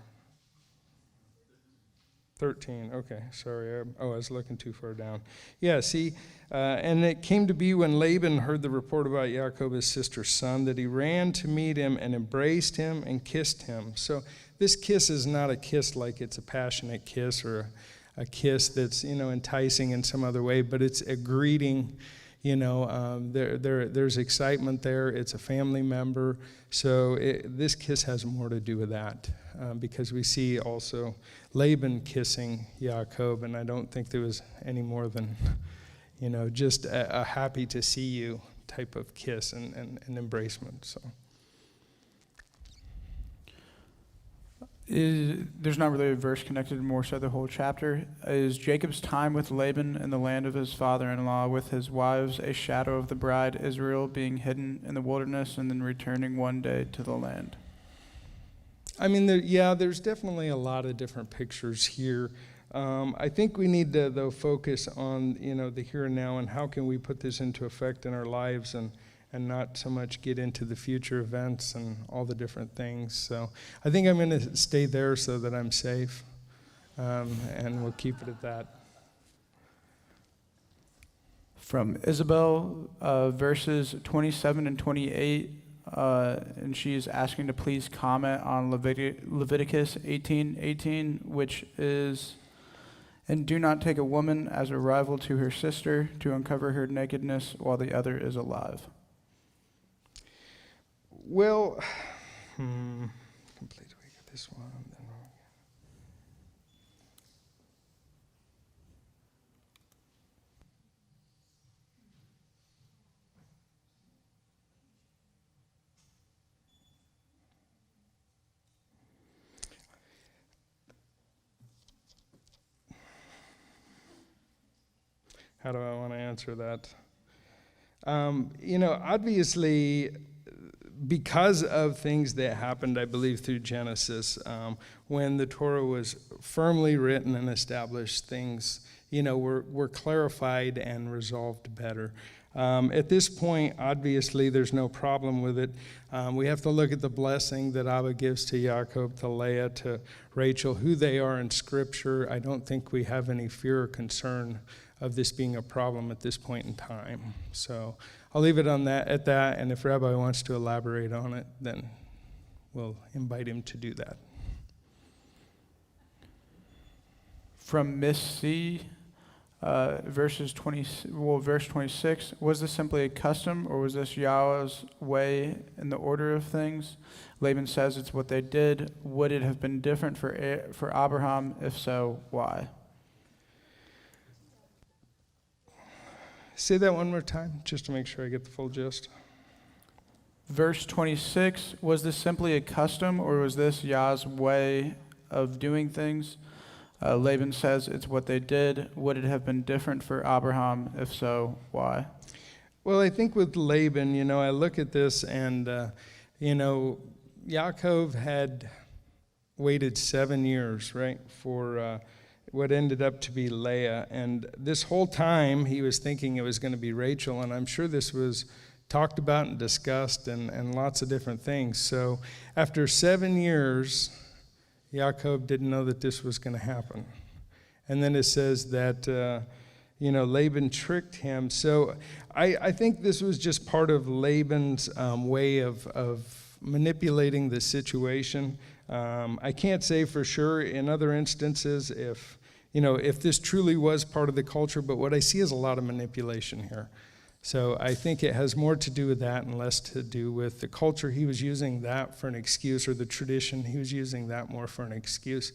13, okay, sorry. I was looking too far down. Yeah, see, and it came to be when Laban heard the report about Jacob, his sister's son, that he ran to meet him and embraced him and kissed him. So this kiss is not a kiss like it's a passionate kiss or a kiss that's, you know, enticing in some other way, but it's a greeting, you know, there's excitement there. It's a family member. So this kiss has more to do with that because we see also Laban kissing Yaakov, and I don't think there was any more than, you know, just a happy to see you type of kiss and embracement. So. There's not really a verse connected, more so the whole chapter. Is Jacob's time with Laban in the land of his father-in-law with his wives a shadow of the bride Israel being hidden in the wilderness and then returning one day to the land? I mean, there's definitely a lot of different pictures here. I think we need to, though, focus on, you know, the here and now and how can we put this into effect in our lives and not so much get into the future events and all the different things. So I think I'm going to stay there so that I'm safe, and we'll keep it at that. From Isabel, verses 27 and 28, and she is asking to please comment on Leviticus 18:18, which is, and do not take a woman as a rival to her sister to uncover her nakedness while the other is alive. Well, complete we get this one. How do I want to answer that? You know, obviously, because of things that happened, I believe, through Genesis, when the Torah was firmly written and established, things, you know, were clarified and resolved better. At this point, obviously, there's no problem with it. We have to look at the blessing that Abba gives to Yaakov, to Leah, to Rachel, who they are in Scripture. I don't think we have any fear or concern this being a problem at this point in time. So I'll leave it at that, and if Rabbi wants to elaborate on it, then we'll invite him to do that. From Miss C, verse 26, was this simply a custom, or was this Yahweh's way in the order of things? Laban says it's what they did. Would it have been different for Abraham? If so, why? Say that one more time, just to make sure I get the full gist. Verse 26, was this simply a custom, or was this Yah's way of doing things? Laban says it's what they did. Would it have been different for Abraham? If so, why? Well, I think with Laban, I look at this and, Yaakov had waited 7 years, right, for what ended up to be Leah. And this whole time he was thinking it was going to be Rachel, and I'm sure this was talked about and discussed and lots of different things. So after 7 years, Yaakov didn't know that this was going to happen. And then it says that, Laban tricked him. So I think this was just part of Laban's way of manipulating the situation. I can't say for sure in other instances if this truly was part of the culture, but what I see is a lot of manipulation here. So I think it has more to do with that and less to do with the culture. He was using that for an excuse, or the tradition. He was using that more for an excuse.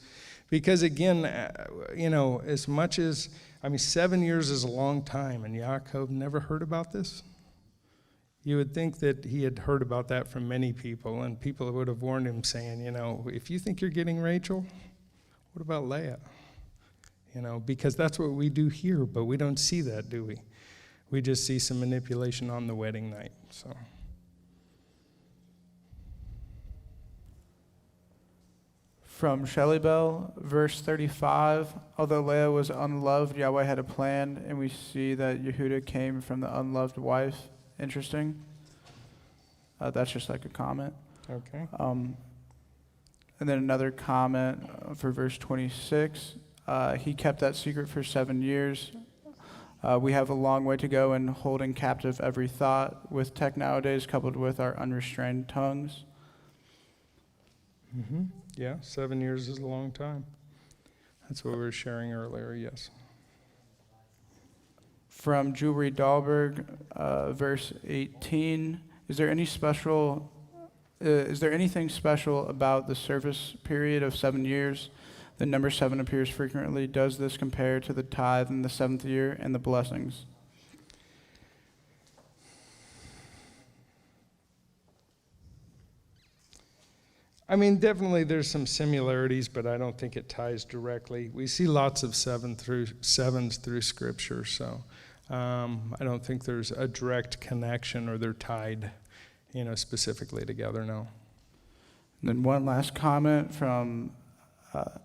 Because again, as much as, 7 years is a long time, and Yaakov never heard about this. You would think that he had heard about that from many people, and people would have warned him saying, if you think you're getting Rachel, what about Leah? Because that's what we do here, but we don't see that, do we? We just see some manipulation on the wedding night. So, from Shelley Bell, verse 35, although Leah was unloved, Yahweh had a plan, and we see that Yehuda came from the unloved wife. Interesting. That's just like a comment. Okay. And then another comment for verse 26. He kept that secret for 7 years. We have a long way to go in holding captive every thought with tech nowadays, coupled with our unrestrained tongues. Mm-hmm. Yeah, 7 years is a long time. That's what we were sharing earlier, yes. From Jewelry Dahlberg, verse 18, is there anything special about the service period of 7 years? The number 7 appears frequently. Does this compare to the tithe in the 7th year and the blessings? Definitely there's some similarities, but I don't think it ties directly. We see lots of sevens through Scripture, so I don't think there's a direct connection or they're tied, specifically together, no. And then one last comment from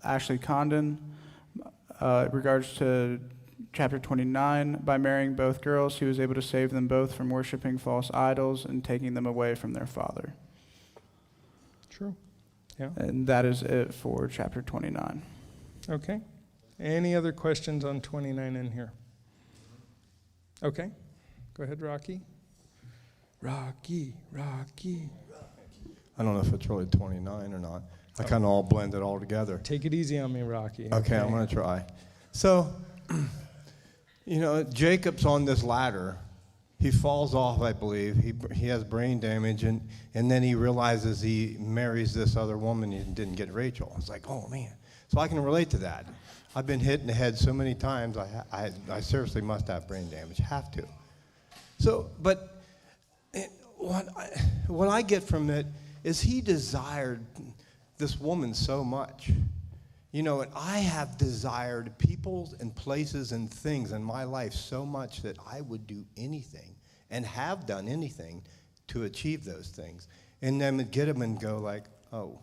Ashley Condon, regards to chapter 29. By marrying both girls, he was able to save them both from worshiping false idols and taking them away from their father. True. Yeah. And that is it for chapter 29. Okay. Any other questions on 29 in here? Okay. Go ahead, Rocky. Rocky. I don't know if it's really 29 or not. I kind of all blend it all together. Take it easy on me, Rocky. Okay, I'm going to try. So, Jacob's on this ladder. He falls off, I believe. He has brain damage, and then he realizes he marries this other woman and didn't get Rachel. It's like, oh, man. So I can relate to that. I've been hit in the head so many times, I seriously must have brain damage. Have to. So, but what I get from it is he desired this woman so much. And I have desired people and places and things in my life so much that I would do anything and have done anything to achieve those things. And then get them and go like, oh,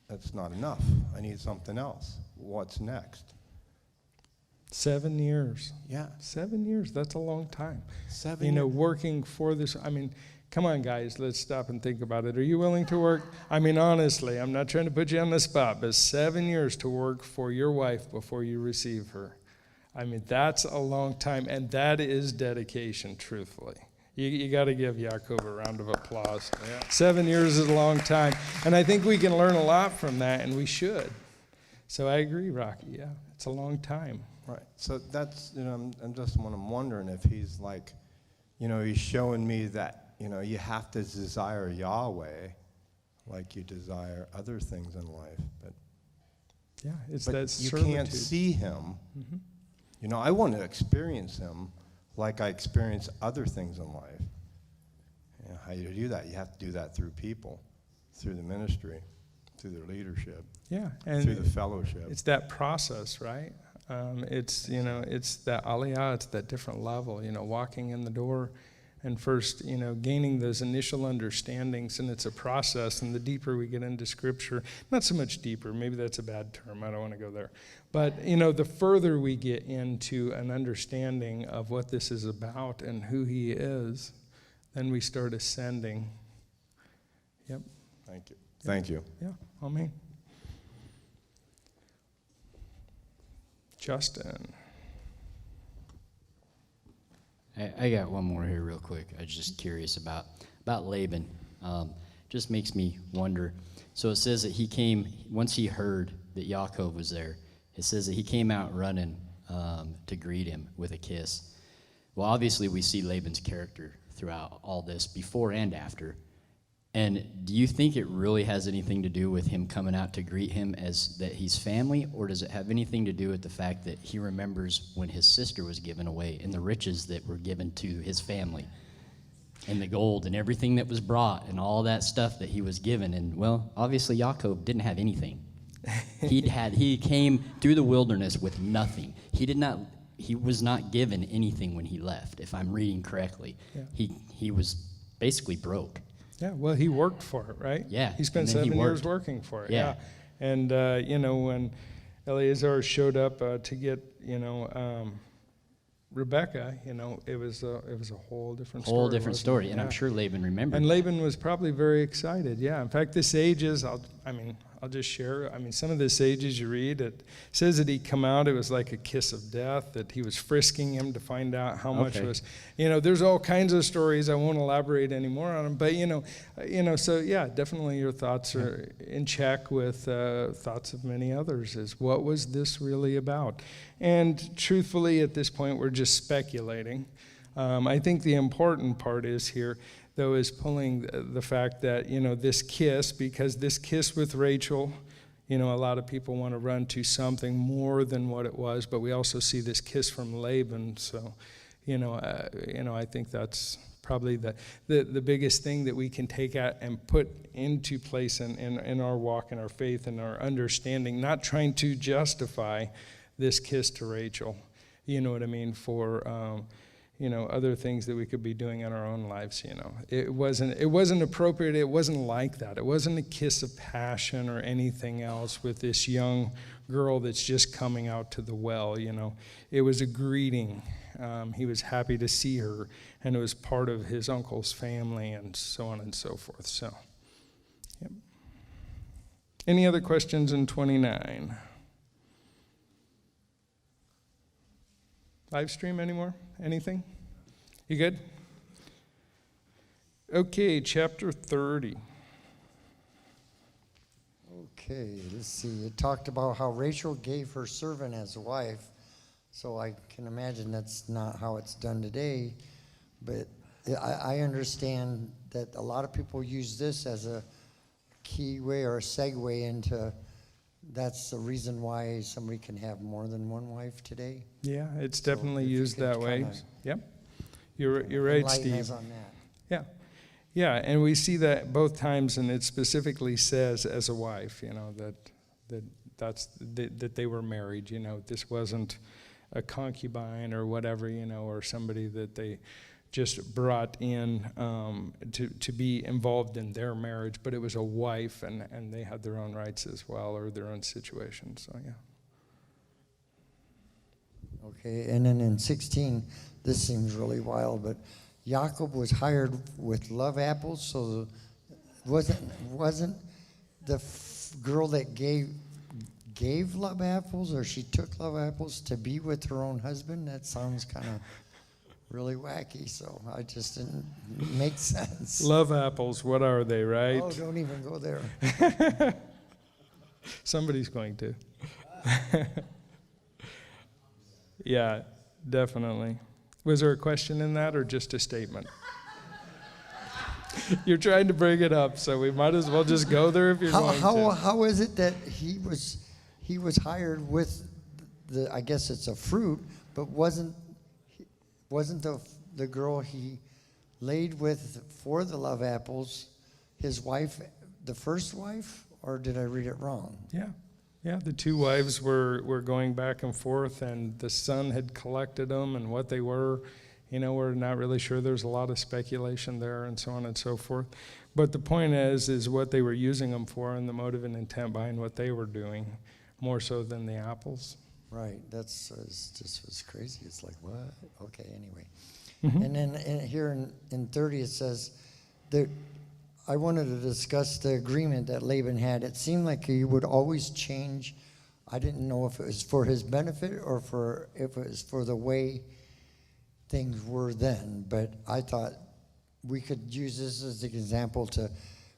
that's not enough. I need something else. What's next? 7 years. Yeah. 7 years, that's a long time. 7 years. Working for this, come on, guys, let's stop and think about it. Are you willing to work? Honestly, I'm not trying to put you on the spot, but 7 years to work for your wife before you receive her. I mean, that's a long time, and that is dedication, truthfully. You got to give Yaakov a round of applause. Yeah. 7 years is a long time, and I think we can learn a lot from that, and we should. So I agree, Rocky. Yeah, it's a long time. Right. So that's, I'm wondering if he's like, he's showing me that, you have to desire Yahweh like you desire other things in life. But yeah, it's but that you servitude. can't see him. Mm-hmm. I want to experience him like I experience other things in life. How you do that? You have to do that through people, through the ministry, through their leadership, yeah, and through the fellowship. It's that process, right? It's that aliyah, it's that different level, walking in the door and first, gaining those initial understandings, and it's a process, and the deeper we get into Scripture, not so much deeper, maybe that's a bad term, I don't want to go there, but, the further we get into an understanding of what this is about and who He is, then we start ascending. Yep. Thank you. Thank you. Yeah, amen. Justin. I got one more here real quick. I was just curious about Laban. Just makes me wonder. So it says that he came, once he heard that Yaakov was there, it says that he came out running to greet him with a kiss. Well, obviously we see Laban's character throughout all this, before and after. And do you think it really has anything to do with him coming out to greet him as that he's family, or does it have anything to do with the fact that he remembers when his sister was given away and the riches that were given to his family and the gold and everything that was brought and all that stuff that he was given? And, well, obviously Yaakov didn't have anything. He came through the wilderness with nothing. He was not given anything when he left, if I'm reading correctly. Yeah. He was basically broke. Yeah, well, he worked for it, right? Yeah. He spent 7 years working for it. Yeah. And, when Eleazar showed up to get, Rebecca, it was a whole different story. Whole different story, and I'm sure Laban remembered. And Laban was probably very excited, yeah. In fact, the sages, I'll just share. Some of the sages you read, it says that he come out, it was like a kiss of death, that he was frisking him to find out how much was, there's all kinds of stories. I won't elaborate anymore on them, but, so yeah, definitely your thoughts are in check with thoughts of many others, is what was this really about? And truthfully, at this point, we're just speculating. I think the important part is here, though, is pulling the fact that, this kiss, because this kiss with Rachel, a lot of people want to run to something more than what it was, but we also see this kiss from Laban. So, I think that's probably the biggest thing that we can take out and put into place in our walk, in our faith, and our understanding, not trying to justify this kiss to Rachel, you know what I mean, for other things that we could be doing in our own lives. It wasn't appropriate. It wasn't like that. It wasn't a kiss of passion or anything else with this young girl that's just coming out to the well. It was a greeting. He was happy to see her, and it was part of his uncle's family, and so on and so forth. So, yep. Any other questions in 29? Live stream anymore? Anything? You good? Okay, chapter 30. Okay, let's see. It talked about how Rachel gave her servant as a wife. So I can imagine that's not how it's done today. But I understand that a lot of people use this as a key way or a segue into that's the reason why somebody can have more than one wife today. Yeah, it's definitely used that way. Yep, you're right, enlighten Steve. us on that. Yeah, yeah, and we see that both times, and it specifically says as a wife, that they were married. This wasn't a concubine or whatever, or somebody that they just brought in to be involved in their marriage, but it was a wife, and they had their own rights as well, or their own situation, so yeah. Okay, and then in 16, this seems really wild, but Jacob was hired with love apples, so wasn't the girl that gave gave love apples, or she took love apples to be with her own husband. That sounds kind of really wacky, so I just didn't make sense. Love apples, what are they, right? Oh, don't even go there. Somebody's going to. Yeah, definitely. Was there a question in that or just a statement? You're trying to bring it up, so we might as well just go there if you're going to. How is it that he was hired with the, I guess it's a fruit, but wasn't the girl he laid with for the love apples his wife, the first wife, or did I read it wrong? Yeah, the two wives were going back and forth, and the son had collected them, and what they were, we're not really sure. There's a lot of speculation there, and so on and so forth. But the point is what they were using them for, and the motive and intent behind what they were doing, more so than the apples. Right, just was crazy. It's like, what? Okay, anyway. Mhm. And then here in 30 it says that I wanted to discuss the agreement that Laban had. It seemed like he would always change. I didn't know if it was for his benefit or if it was for the way things were then. But I thought we could use this as an example to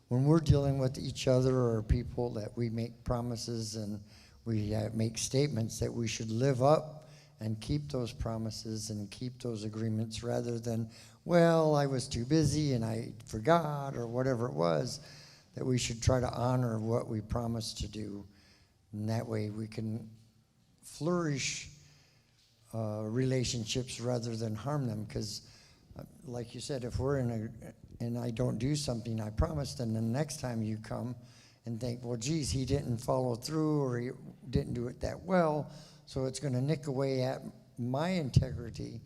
when we're dealing with each other or people that we make promises and we make statements that we should live up and keep those promises and keep those agreements rather than, well, I was too busy and I forgot or whatever it was, that we should try to honor what we promised to do. And that way we can flourish relationships rather than harm them. Because like you said, if we're and I don't do something I promised, and the next time you come and think, well, geez, he didn't follow through or he didn't do it that well, so it's going to nick away at my integrity,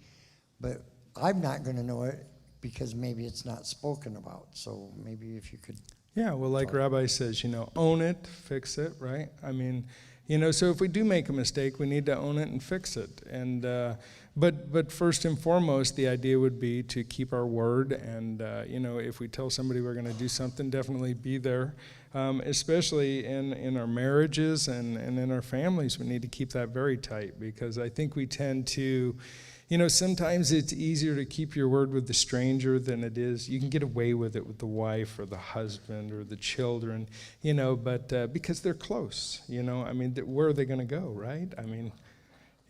but I'm not going to know it because maybe it's not spoken about. So maybe if you could. Yeah, well, like Rabbi says, own it, fix it, right? I mean, so if we do make a mistake, we need to own it and fix it. And but first and foremost, the idea would be to keep our word. And if we tell somebody we're going to do something, definitely be there. Especially in our marriages and in our families, we need to keep that very tight, because I think we tend to, sometimes it's easier to keep your word with the stranger than it is. You can get away with it with the wife or the husband or the children, but because they're close, I mean, where are they going to go, right? I mean,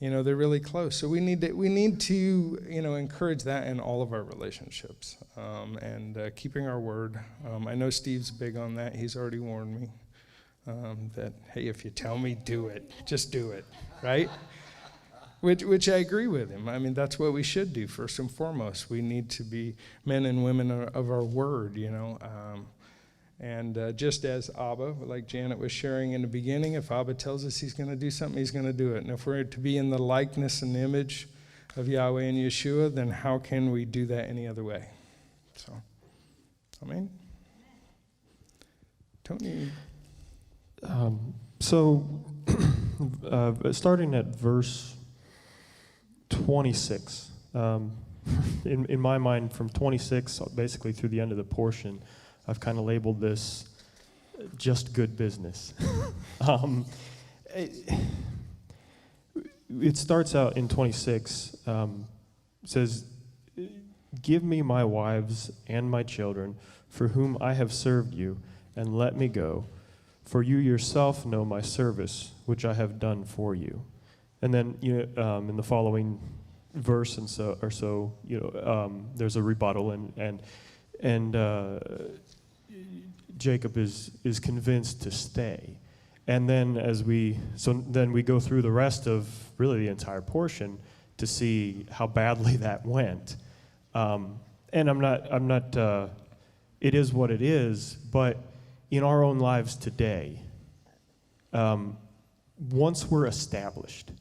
they're really close. So we need to encourage that in all of our relationships, and keeping our word. I know Steve's big on that. He's already warned me that, hey, if you tell me, do it. Just do it, right? Which I agree with him. I mean, that's what we should do first and foremost. We need to be men and women of our word, And just as Abba, like Janet was sharing in the beginning, if Abba tells us he's going to do something, he's going to do it. And if we're to be in the likeness and image of Yahweh and Yeshua, then how can we do that any other way? So, amen. Tony. Starting at verse 26, in my mind, from 26 basically through the end of the portion, I've kind of labeled this just good business. It starts out in 26, says, "Give me my wives and my children, for whom I have served you, and let me go. For you yourself know my service, which I have done for you." And then in the following verse there's a rebuttal, and Jacob is convinced to stay. And then then we go through the rest of really the entire portion to see how badly that went. And I'm not it is what it is, but in our own lives today, once we're established,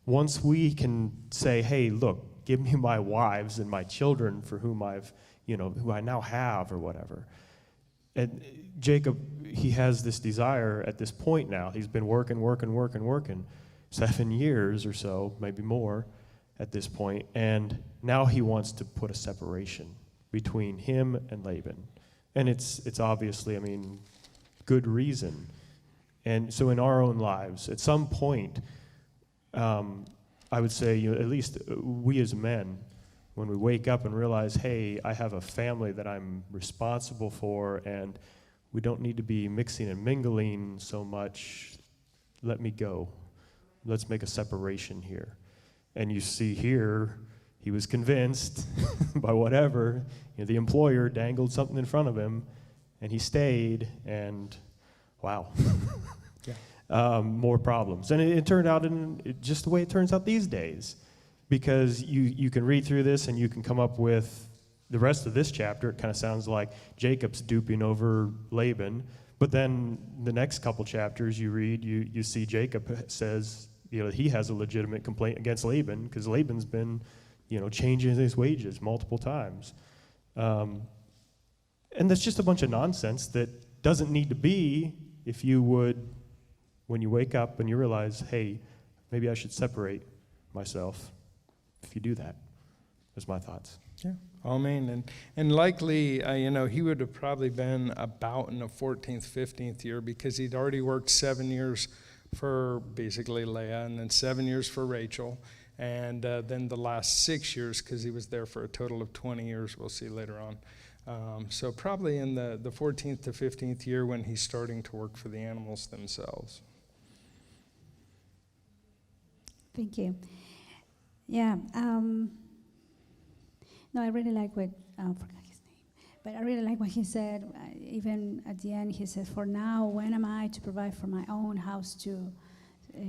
once we can say, hey, look, give me my wives and my children for whom who I now have or whatever. And Jacob, he has this desire at this point now. He's been working 7 years or so, maybe more at this point. And now he wants to put a separation between him and Laban. And it's obviously, good reason. And so in our own lives, at some point, I would say, at least we as men, when we wake up and realize, hey, I have a family that I'm responsible for, and we don't need to be mixing and mingling so much. Let me go. Let's make a separation here. And you see here, he was convinced by whatever, the employer dangled something in front of him, and he stayed, and wow. More problems. And it turned out just the way it turns out these days, because you can read through this and you can come up with the rest of this chapter. It kind of sounds like Jacob's duping over Laban, but then the next couple chapters you read, you see Jacob says, he has a legitimate complaint against Laban because Laban's been, changing his wages multiple times. And that's just a bunch of nonsense that doesn't need to be if you would, when you wake up and you realize, hey, maybe I should separate myself. If you do that, that's my thoughts. Yeah, amen. And likely, he would have probably been about in the 14th, 15th year because he'd already worked 7 years for basically Leah and then 7 years for Rachel. And then the last 6 years because he was there for a total of 20 years, we'll see later on. So probably in the 14th to 15th year when he's starting to work for the animals themselves. Thank you. Yeah. No, I really like what, I forgot his name, but I really like what he said. Even at the end, he said, "For now, when am I to provide for my own house too?"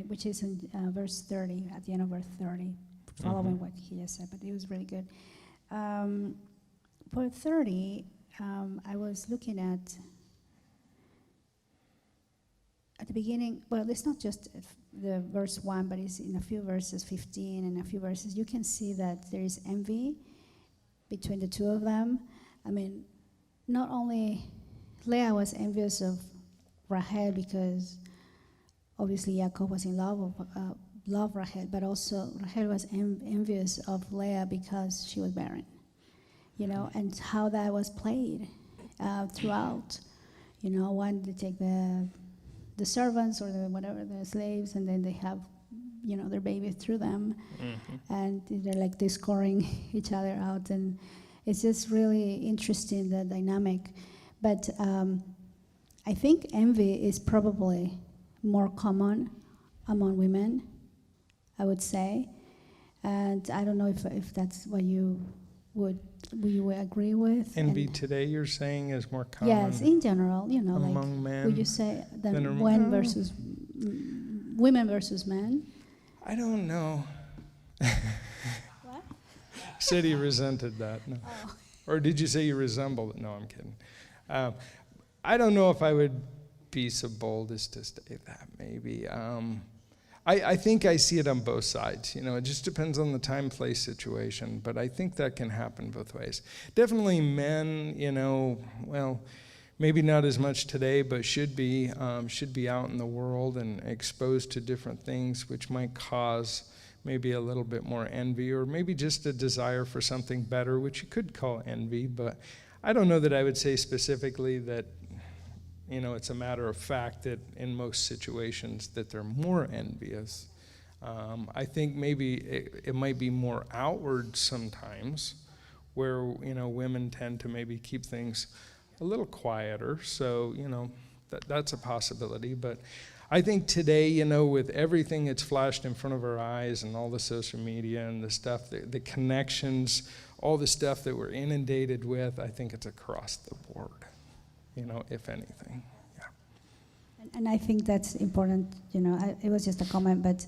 Which is in verse 30, at the end of verse 30, following what he just said, but it was really good. For 30, I was looking at the beginning, well, it's not just the verse 1, but it's in a few verses, 15 and a few verses. You can see that there is envy between the two of them. I mean, not only Leah was envious of Rachel because obviously Jacob was in love of Rachel, but also Rachel was envious of Leah because she was barren, and how that was played throughout. One, they take the servants or the slaves, and then they have, their babies through them, and they're like discarding each other out, and it's just really interesting, the dynamic. But I think envy is probably more common among women, I would say, and I don't know if that's what you would agree with. Envy today, you're saying, is more common. Yes, in general, among like men. would you say that women versus men? I don't know. What? Said he resented that. No. Oh. Or did you say you resembled it? No, I'm kidding. I don't know if I would be so bold as to say that, maybe. I think I see it on both sides. It just depends on the time, place, situation. But I think that can happen both ways. Definitely men, well, maybe not as much today, but should be out in the world and exposed to different things, which might cause maybe a little bit more envy, or maybe just a desire for something better, which you could call envy. But I don't know that I would say specifically that it's a matter of fact that in most situations that they're more envious. I think maybe it might be more outward sometimes, where women tend to maybe keep things a little quieter. So that's a possibility. But I think today, with everything that's flashed in front of our eyes and all the social media and the stuff, the connections, all the stuff that we're inundated with, I think it's across the board. If anything, yeah. And I think that's important. It was just a comment, but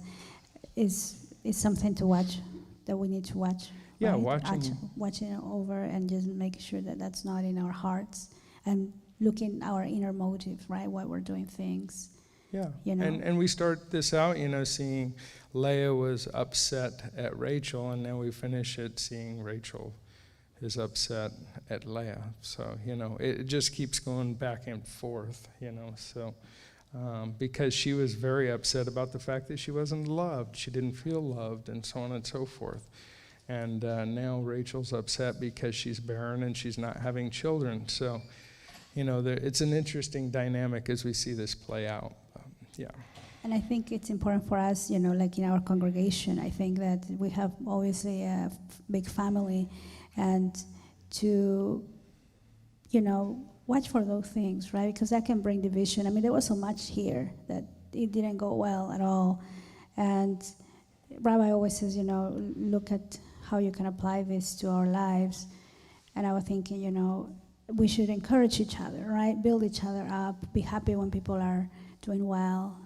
it's something to watch, that we need to watch. Yeah, right? watching it over and just make sure that that's not in our hearts, and looking our inner motive, right? What we're doing things. Yeah, and we start this out, seeing Leah was upset at Rachel, and now we finish it seeing Rachel is upset at Leah. So, it just keeps going back and forth, so because she was very upset about the fact that she wasn't loved, she didn't feel loved, and so on and so forth. And now Rachel's upset because she's barren and she's not having children. So, it's an interesting dynamic as we see this play out. Yeah. And I think it's important for us, like in our congregation, I think that we have obviously a big family, and to, watch for those things, right? Because that can bring division. I mean, there was so much here that it didn't go well at all. And Rabbi always says, look at how you can apply this to our lives. And I was thinking, we should encourage each other, right? Build each other up, be happy when people are doing well,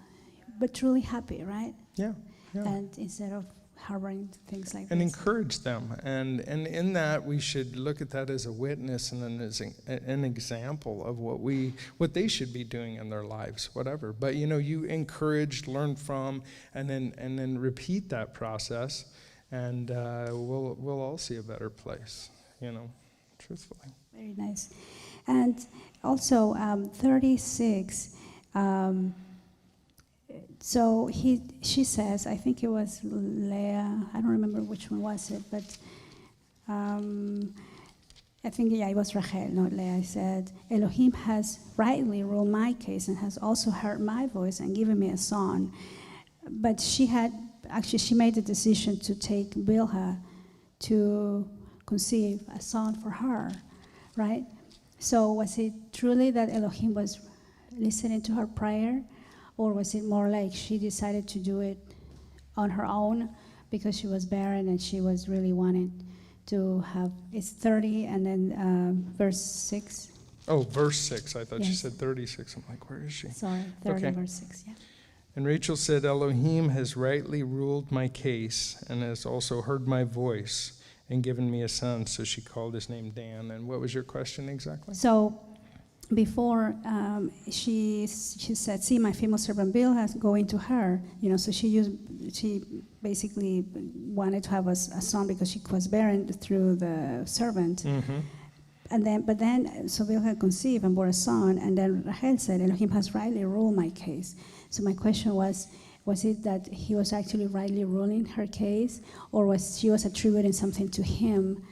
but truly happy, right? Yeah. And instead of harboring things like And this. encourage them. And in that, we should look at that as a witness and then as an example of what they should be doing in their lives, whatever. But, you encourage, learn from, and then repeat that process, and we'll all see a better place, truthfully. Very nice. And also, 36, so she says, I think it was Leah, I don't remember which one was it, but I think, it was Rachel, not Leah. I said, Elohim has rightly ruled my case and has also heard my voice and given me a son. But she made the decision to take Bilhah to conceive a son for her, right? So was it truly that Elohim was listening to her prayer? Or was it more like she decided to do it on her own because she was barren and she was really wanting to have, it's 30 and then verse 6. Oh, verse 6. I thought she Yes. said 36. I'm like, where is she? Sorry, 30 Okay. verse 6, yeah. And Rachel said, Elohim has rightly ruled my case and has also heard my voice and given me a son. So she called his name Dan. And what was your question exactly? So before she said, see, my female servant Bill has going to her, so she basically wanted to have a son because she was barren through the servant. Mm-hmm. But then Bill had conceived and bore a son, and then Rachel said, Elohim has rightly ruled my case. So my question was it that he was actually rightly ruling her case, or she was attributing something to him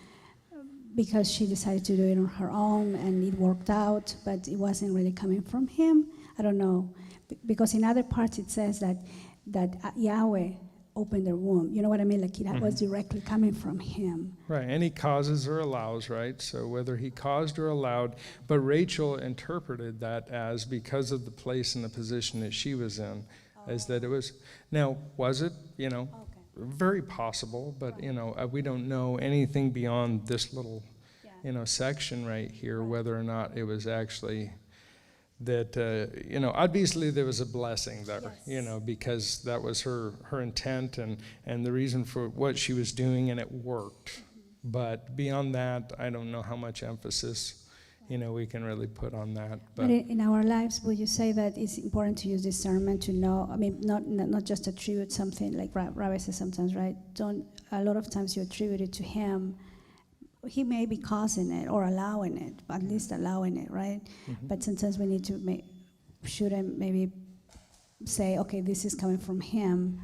because she decided to do it on her own and it worked out, but it wasn't really coming from him? I don't know. Because in other parts it says that Yahweh opened their womb. You know what I mean? Like it was directly coming from him. Right, and he causes or allows, right? So whether he caused or allowed, but Rachel interpreted that as because of the place and the position that she was in, as that it was. Now, was it, very possible, but, we don't know anything beyond this little, section right here, whether or not it was actually that, obviously there was a blessing there, because that was her intent and the reason for what she was doing, and it worked. But beyond that, I don't know how much emphasis, we can really put on that. But in our lives, would you say that it's important to use discernment to know, I mean, not just attribute something, like Rabbi says sometimes, right? A lot of times you attribute it to him. He may be causing it or allowing it, at least allowing it, right? Mm-hmm. But sometimes we need to shouldn't maybe say, okay, this is coming from him.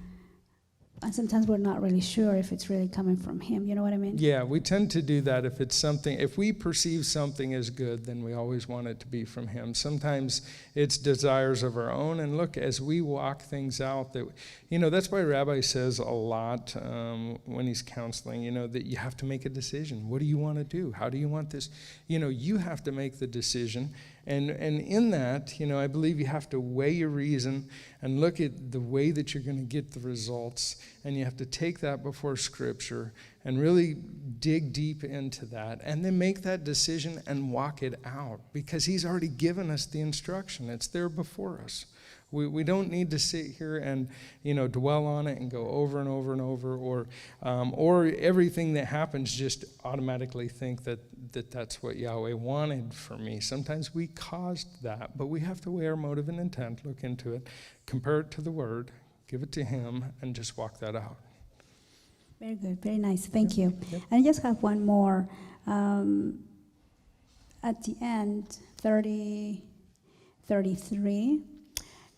And sometimes we're not really sure if it's really coming from him. You know what I mean? Yeah, we tend to do that if it's something, if we perceive something as good, then we always want it to be from him. Sometimes it's desires of our own. And look, as we walk things out, that's why Rabbi says a lot when he's counseling, that you have to make a decision. What do you want to do? How do you want this? You have to make the decision. And in that, I believe you have to weigh your reason and look at the way that you're going to get the results. And you have to take that before Scripture and really dig deep into that and then make that decision and walk it out, because he's already given us the instruction. It's there before us. We don't need to sit here and dwell on it and go over and over and over, or everything that happens just automatically think that's what Yahweh wanted for me. Sometimes we caused that, but we have to weigh our motive and intent, look into it, compare it to the Word, give it to Him, and just walk that out. Very good, very nice. Thank you. Yep. And I just have one more. At the end, 33.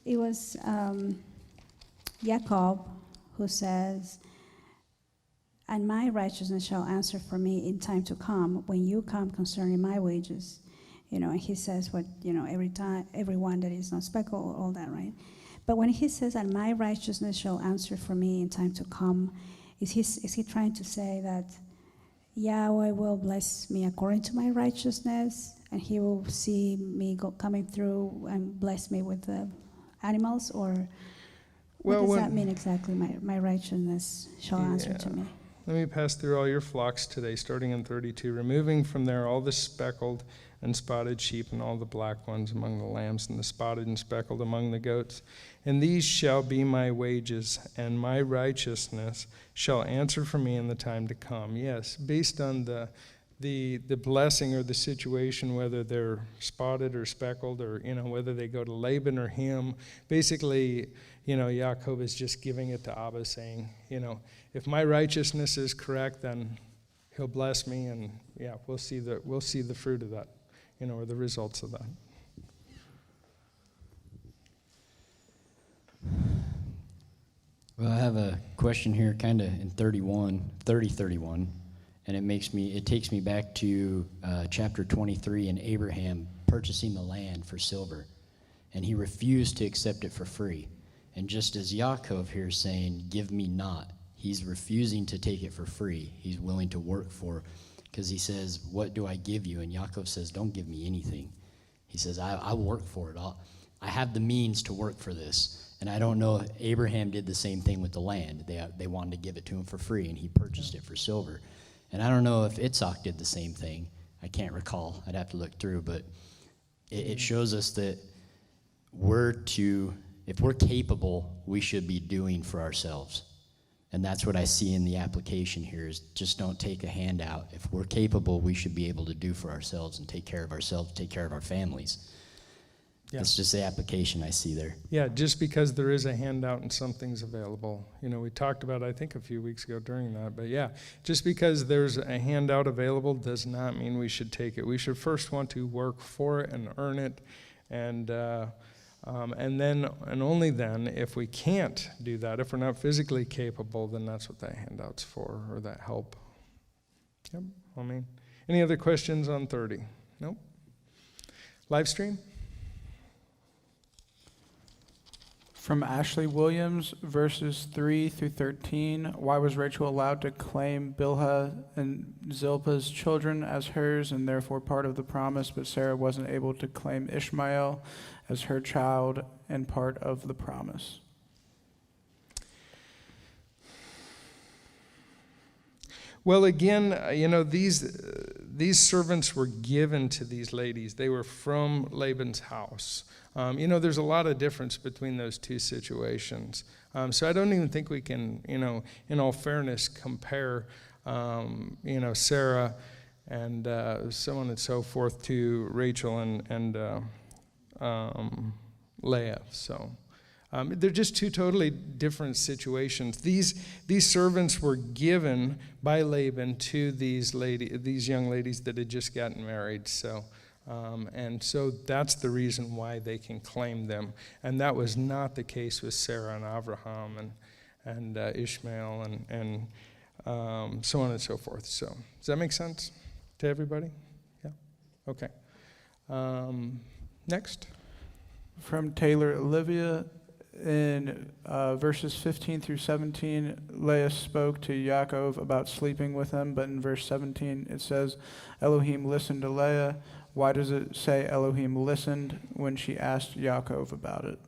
It was Jacob who says, and my righteousness shall answer for me in time to come, when you come concerning my wages. And he says everyone that is not speckled, all that, right? But when he says that my righteousness shall answer for me in time to come, is he trying to say that Yahweh will bless me according to my righteousness, and he will see me coming through and bless me with the animals? Or what does that mean exactly, my righteousness shall answer to me? Let me pass through all your flocks today, starting in 32, removing from there all the speckled and spotted sheep and all the black ones among the lambs and the spotted and speckled among the goats. And these shall be my wages, and my righteousness shall answer for me in the time to come. Yes, based on the blessing or the situation, whether they're spotted or speckled, or whether they go to Laban or him. Basically, Yaakov is just giving it to Abba, saying, if my righteousness is correct, then he'll bless me, and we'll see the fruit of that, or the results of that. Well, I have a question here, kind of in 31, and it takes me back to chapter 23 and Abraham purchasing the land for silver, and he refused to accept it for free. And just as Yaakov here is saying, give me not, he's refusing to take it for free. He's willing to work for it, because he says, what do I give you? And Yaakov says, don't give me anything. He says, I'll work for it. I have the means to work for this. And I don't know, Abraham did the same thing with the land. They wanted to give it to him for free, and he purchased it for silver. And I don't know if Itzhak did the same thing. I can't recall. I'd have to look through. But it shows us that if we're capable, we should be doing for ourselves. And that's what I see in the application here, is just don't take a handout. If we're capable, we should be able to do for ourselves and take care of ourselves, take care of our families. Yeah. That's just the application I see there. Yeah, just because there is a handout and something's available. We talked about, I think, a few weeks ago during that. But yeah, just because there's a handout available does not mean we should take it. We should first want to work for it and earn it. And then, and only then, if we can't do that, if we're not physically capable, then that's what that handout's for, or that help. Yep, any other questions on 30? Nope. Live stream? From Ashley Williams, verses 3 through 13. Why was Rachel allowed to claim Bilhah and Zilpah's children as hers and therefore part of the promise, but Sarah wasn't able to claim Ishmael as her child and part of the promise? Well, again, these servants were given to these ladies. They were from Laban's house. There's a lot of difference between those two situations. So I don't even think we can, in all fairness, compare, Sarah and so on and so forth to Rachel and Leah. So they're just two totally different situations. These servants were given by Laban to these young ladies that had just gotten married. So. And so that's the reason why they can claim them. And that was not the case with Sarah and Abraham and Ishmael and so on and so forth. So does that make sense to everybody? Yeah? Okay. Next. From Taylor Olivia, in verses 15 through 17, Leah spoke to Yaakov about sleeping with him, but in verse 17 it says, Elohim listened to Leah. Why does it say Elohim listened when she asked Yaakov about it?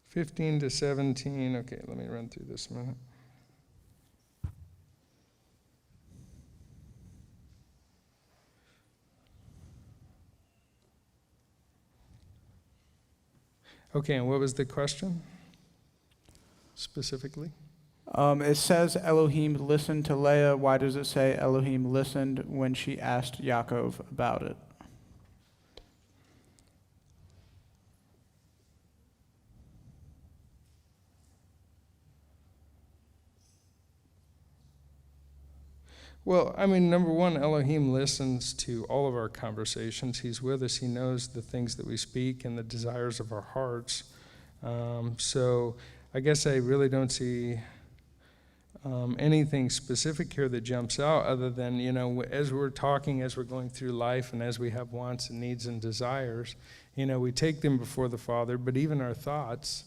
15 to 17. Okay, let me run through this a minute. Okay, and what was the question specifically? It says Elohim listened to Leah. Why does it say Elohim listened when she asked Yaakov about it? Well, number one, Elohim listens to all of our conversations. He's with us. He knows the things that we speak and the desires of our hearts. So I guess I really don't see anything specific here that jumps out other than, as we're talking, as we're going through life, and as we have wants and needs and desires, we take them before the Father, but even our thoughts,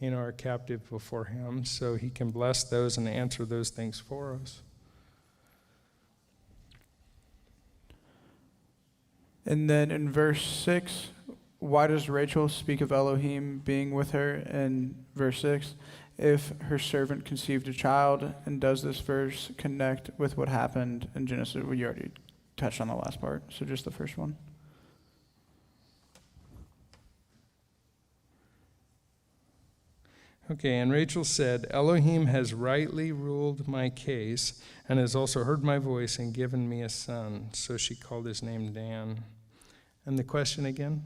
are captive before Him, so He can bless those and answer those things for us. And then in verse 6, why does Rachel speak of Elohim being with her in verse 6 if her servant conceived a child? And does this verse connect with what happened in Genesis? Well, you already touched on the last part, so just the first one. Okay, and Rachel said, Elohim has rightly ruled my case and has also heard my voice and given me a son. So she called his name Dan. And the question again?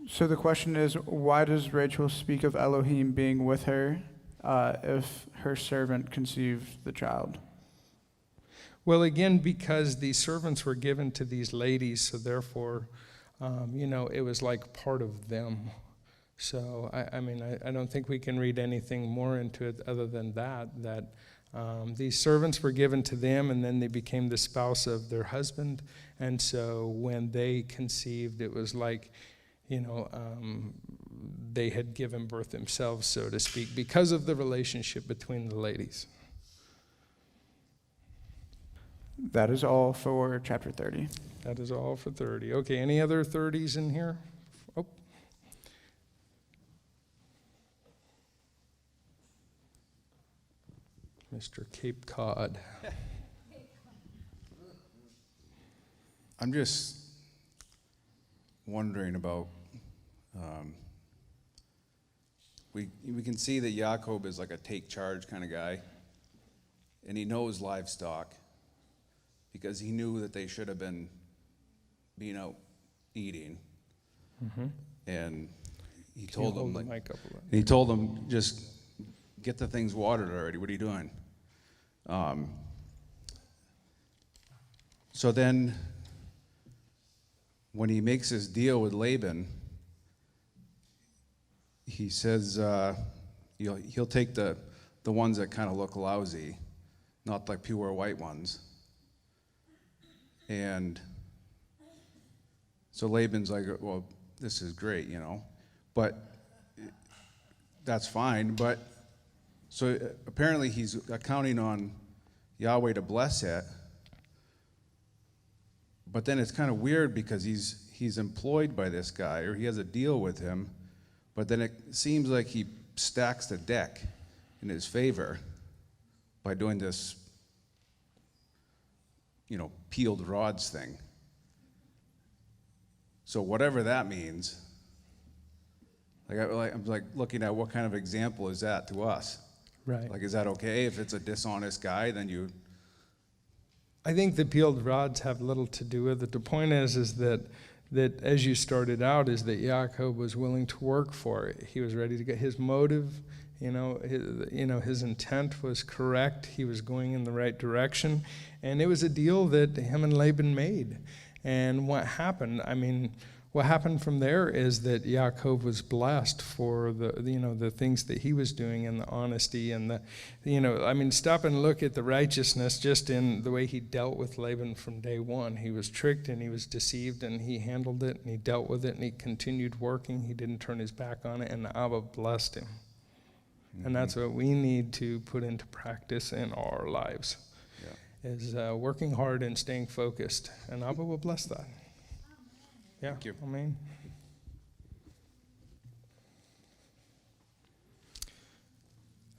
So the question is, why does Rachel speak of Elohim being with her if her servant conceived the child? Well, again, because these servants were given to these ladies, so therefore, it was like part of them. So, I don't think we can read anything more into it other than that these servants were given to them, and then they became the spouse of their husband. And so when they conceived, it was like, they had given birth themselves, so to speak, because of the relationship between the ladies. That is all for chapter 30. That is all for 30. Okay, any other 30s in here? Oh. Mr. Cape Cod. I'm just wondering about, we can see that Yaakov is like a take charge kind of guy, and he knows livestock because he knew that they should have been being out eating. Mm-hmm. And he told them, just get the things watered already. What are you doing? So then, when he makes his deal with Laban, he says he'll take the ones that kind of look lousy, not like pure white ones. And so Laban's like, well, this is great, but that's fine. But so apparently he's counting on Yahweh to bless it. But then it's kind of weird because he's employed by this guy, or he has a deal with him, but then it seems like he stacks the deck in his favor by doing this, peeled rods thing. So whatever that means, I'm looking at what kind of example is that to us? Right. Like, is that okay if it's a dishonest guy? Then you. I think the peeled rods have little to do with it. The point is that as you started out, is that Yaakov was willing to work for it. He was ready to get his motive, his intent was correct. He was going in the right direction, and it was a deal that him and Laban made. And what happened? What happened from there is that Yaakov was blessed for the things that he was doing, and the honesty and stop and look at the righteousness just in the way he dealt with Laban from day one. He was tricked and he was deceived, and he handled it and he dealt with it and he continued working. He didn't turn his back on it, and Abba blessed him. Mm-hmm. And that's what we need to put into practice in our lives, is working hard and staying focused, and Abba will bless that. Yeah, thank you. Amen.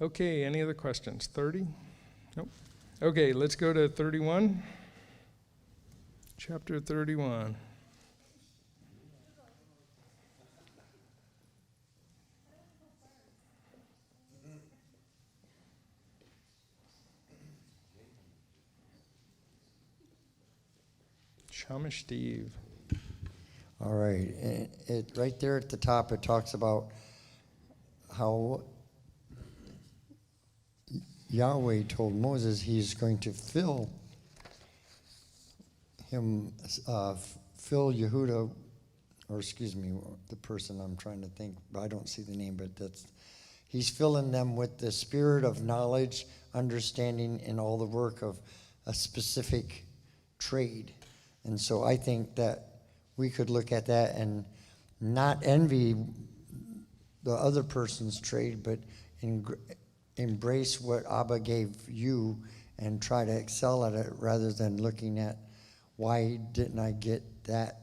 Okay, any other questions? 30? Nope. Okay, let's go to 31. Chapter 31. Shamish Steve. All right. It right there at the top, it talks about how Yahweh told Moses he's going to fill Yehuda, or excuse me, the person I'm trying to think, I don't see the name, but He's filling them with the spirit of knowledge, understanding, and all the work of a specific trade. And so I think that we could look at that and not envy the other person's trade, but embrace what Abba gave you and try to excel at it rather than looking at why didn't I get that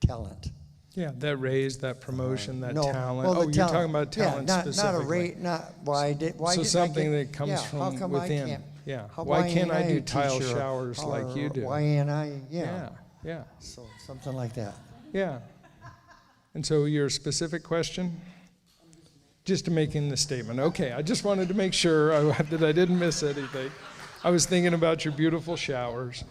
talent. Yeah, that raise, that promotion, that No, talent. well, Oh, the you're talent. talking about talent not specifically. a rate, not why did why so didn't something I get, that comes yeah, from how come within. I can't, Yeah. why Can't I ain't do a tile teacher, showers like you do? Why ain't I? Yeah. Yeah. So something like that. Yeah. And so your specific question? Just to making the statement. Okay, I just wanted to make sure that I didn't miss anything. I was thinking about your beautiful showers.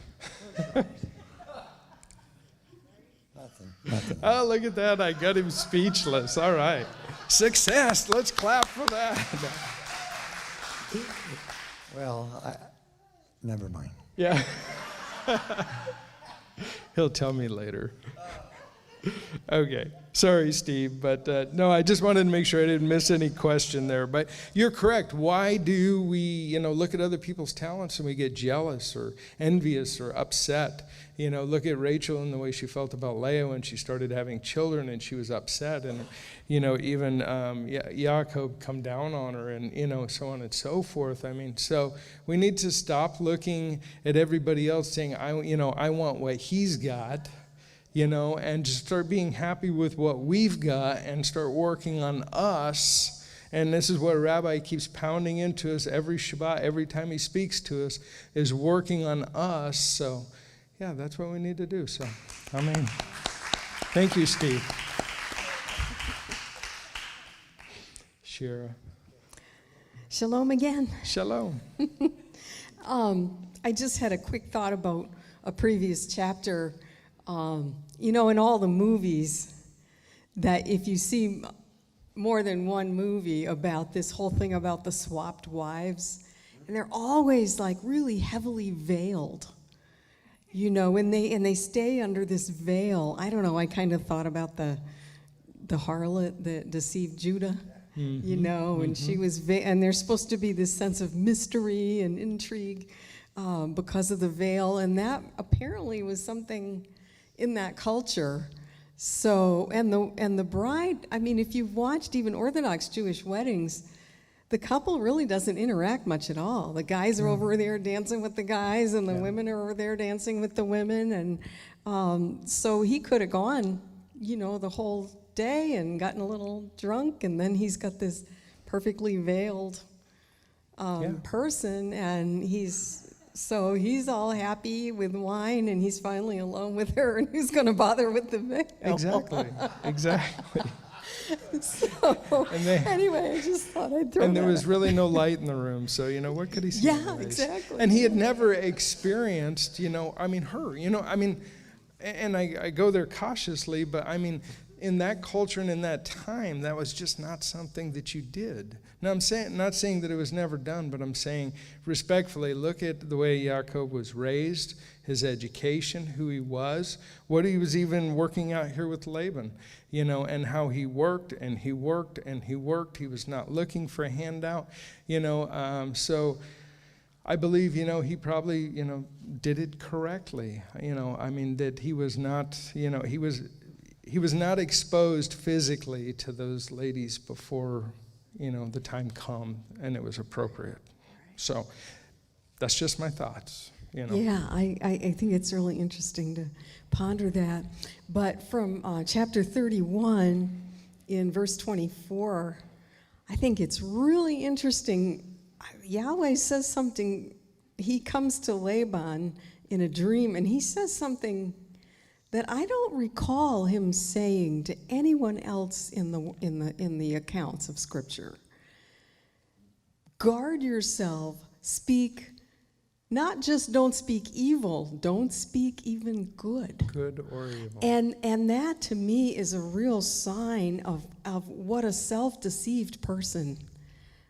Nothing. Oh, look at that. I got him speechless. All right. Success. Let's clap for that. Well, never mind. Yeah. He'll tell me later. Okay. Sorry, Steve, but no, I just wanted to make sure I didn't miss any question there. But you're correct. Why do we, look at other people's talents and we get jealous or envious or upset? Look at Rachel and the way she felt about Leah when she started having children and she was upset. And, even Yaakov come down on her and, so on and so forth. I mean, so we need to stop looking at everybody else saying, I want what he's got. And just start being happy with what we've got and start working on us. And this is what Rabbi keeps pounding into us every Shabbat, every time he speaks to us, is working on us. So, yeah, that's what we need to do. So, amen. Thank you, Steve. Shira. Shalom again. Shalom. I just had a quick thought about a previous chapter. In all the movies, that if you see more than one movie about this whole thing about the swapped wives, and they're always like really heavily veiled, and they stay under this veil. I don't know, I kind of thought about the harlot that deceived Judah, and she was, and there's supposed to be this sense of mystery and intrigue because of the veil, and that apparently was something in that culture. So, and the bride, I mean, if you've watched even Orthodox Jewish weddings, the couple really doesn't interact much at all. The guys are over there dancing with the guys, and the women are over there dancing with the women, and so he could have gone, the whole day and gotten a little drunk, and then he's got this perfectly veiled person, and he's all happy with wine, and he's finally alone with her, and who's going to bother with the veil? Exactly. So, anyway, I just thought I'd throw And there that was out. really no light in the room, so, what could he see? Yeah, anyways? exactly. And he had never experienced, her, and I go there cautiously, but in that culture and in that time, that was just not something that you did. Now, I'm not saying that it was never done, but I'm saying respectfully, look at the way Yaakov was raised, his education, who he was, what he was even working out here with Laban, and how he worked and he worked and he worked. He was not looking for a handout, so I believe, he probably, did it correctly, that he was not, he was not exposed physically to those ladies before, the time come and it was appropriate. So that's just my thoughts, Yeah, I think it's really interesting to ponder that. But from chapter 31 in verse 24, I think it's really interesting. Yahweh says something. He comes to Laban in a dream, and he says something that I don't recall him saying to anyone else in the accounts of Scripture. Guard yourself, speak, not just don't speak evil, don't speak even good. Good or evil. And that to me is a real sign of what a self-deceived person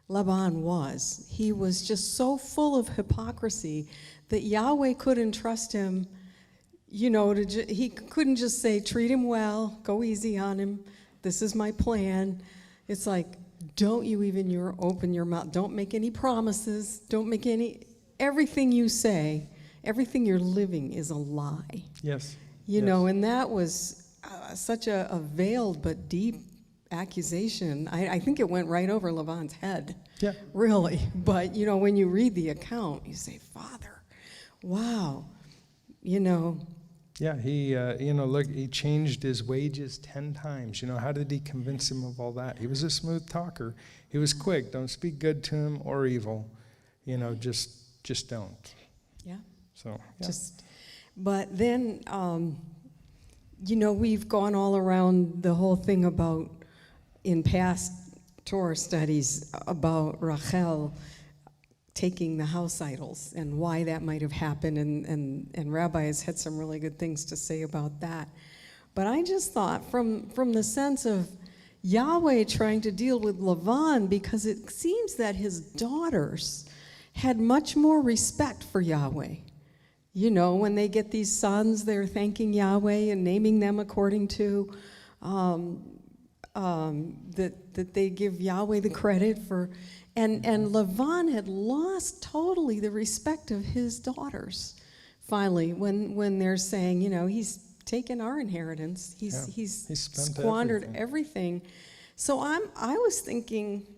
Laban was. He was just so full of hypocrisy that Yahweh couldn't trust him, he couldn't just say, treat him well, go easy on him, this is my plan. It's like, don't you even open your mouth. Don't make any promises. Don't make everything you say, everything you're living is a lie. Yes. And that was such a veiled but deep accusation. I think it went right over Laban's head. Yeah. Really. But, when you read the account, you say, Father, wow, Yeah, he, look, he changed his wages 10 times. How did he convince him of all that? He was a smooth talker. He was quick. Don't speak good to him or evil. Just don't. Yeah. So, yeah. But then, we've gone all around the whole thing about, in past Torah studies, about Rachel taking the house idols and why that might have happened, and Rabbi has had some really good things to say about that. But I just thought from the sense of Yahweh trying to deal with Lavan, because it seems that his daughters had much more respect for Yahweh. When they get these sons, they're thanking Yahweh and naming them according to that they give Yahweh the credit for. And Lavan had lost totally the respect of his daughters, finally, when they're saying, he's taken our inheritance. He's squandered everything. So I was thinking,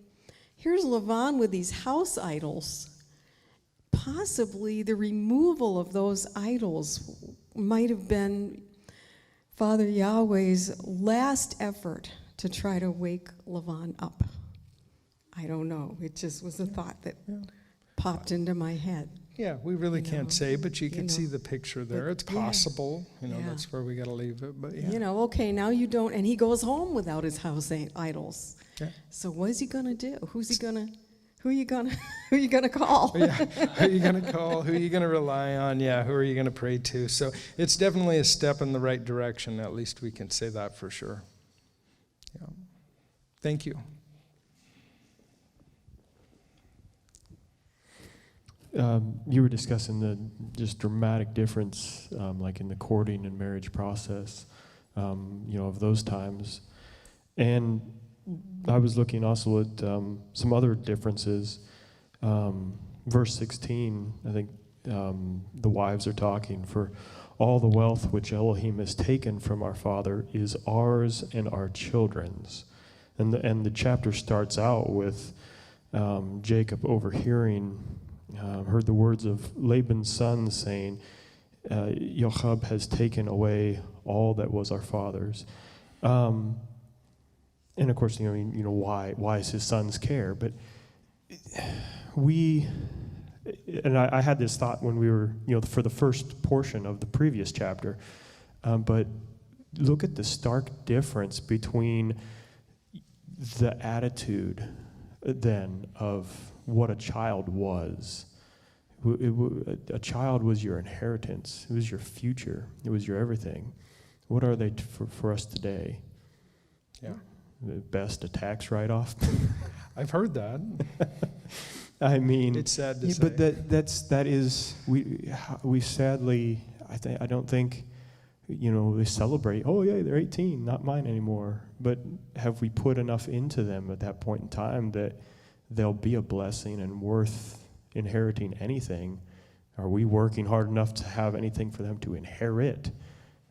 here's Lavan with these house idols. Possibly the removal of those idols might have been Father Yahweh's last effort to try to wake Lavan up. I don't know. It just was a thought that popped into my head. Yeah, we really can't say, but you can see the picture there. It's possible. That's where we got to leave it. But yeah. Okay, now you don't. And he goes home without his house idols. Yeah. So what is he going to do? Who are you gonna call? Yeah. Who are you gonna call? Who are you gonna rely on? Yeah. Who are you gonna pray to? So it's definitely a step in the right direction. At least we can say that for sure. Yeah. Thank you. You were discussing the just dramatic difference, like in the courting and marriage process, of those times. And I was looking also at some other differences. Verse 16, I think the wives are talking, for all the wealth which Elohim has taken from our father is ours and our children's. And the chapter starts out with Jacob overhearing, heard the words of Laban's son saying, Jochab has taken away all that was our father's. And of course, why is his son's care? But I had this thought when we were, for the first portion of the previous chapter, but look at the stark difference between the attitude then of what a child was. A child was your inheritance. It was your future. It was your everything. What are they for us today? Yeah. The best a tax write-off. I've heard that. I mean, it's sad to say, but that is we sadly I don't think we celebrate. Oh yeah, they're 18, not mine anymore. But have we put enough into them at that point in time that they'll be a blessing and worth inheriting anything? Are we working hard enough to have anything for them to inherit?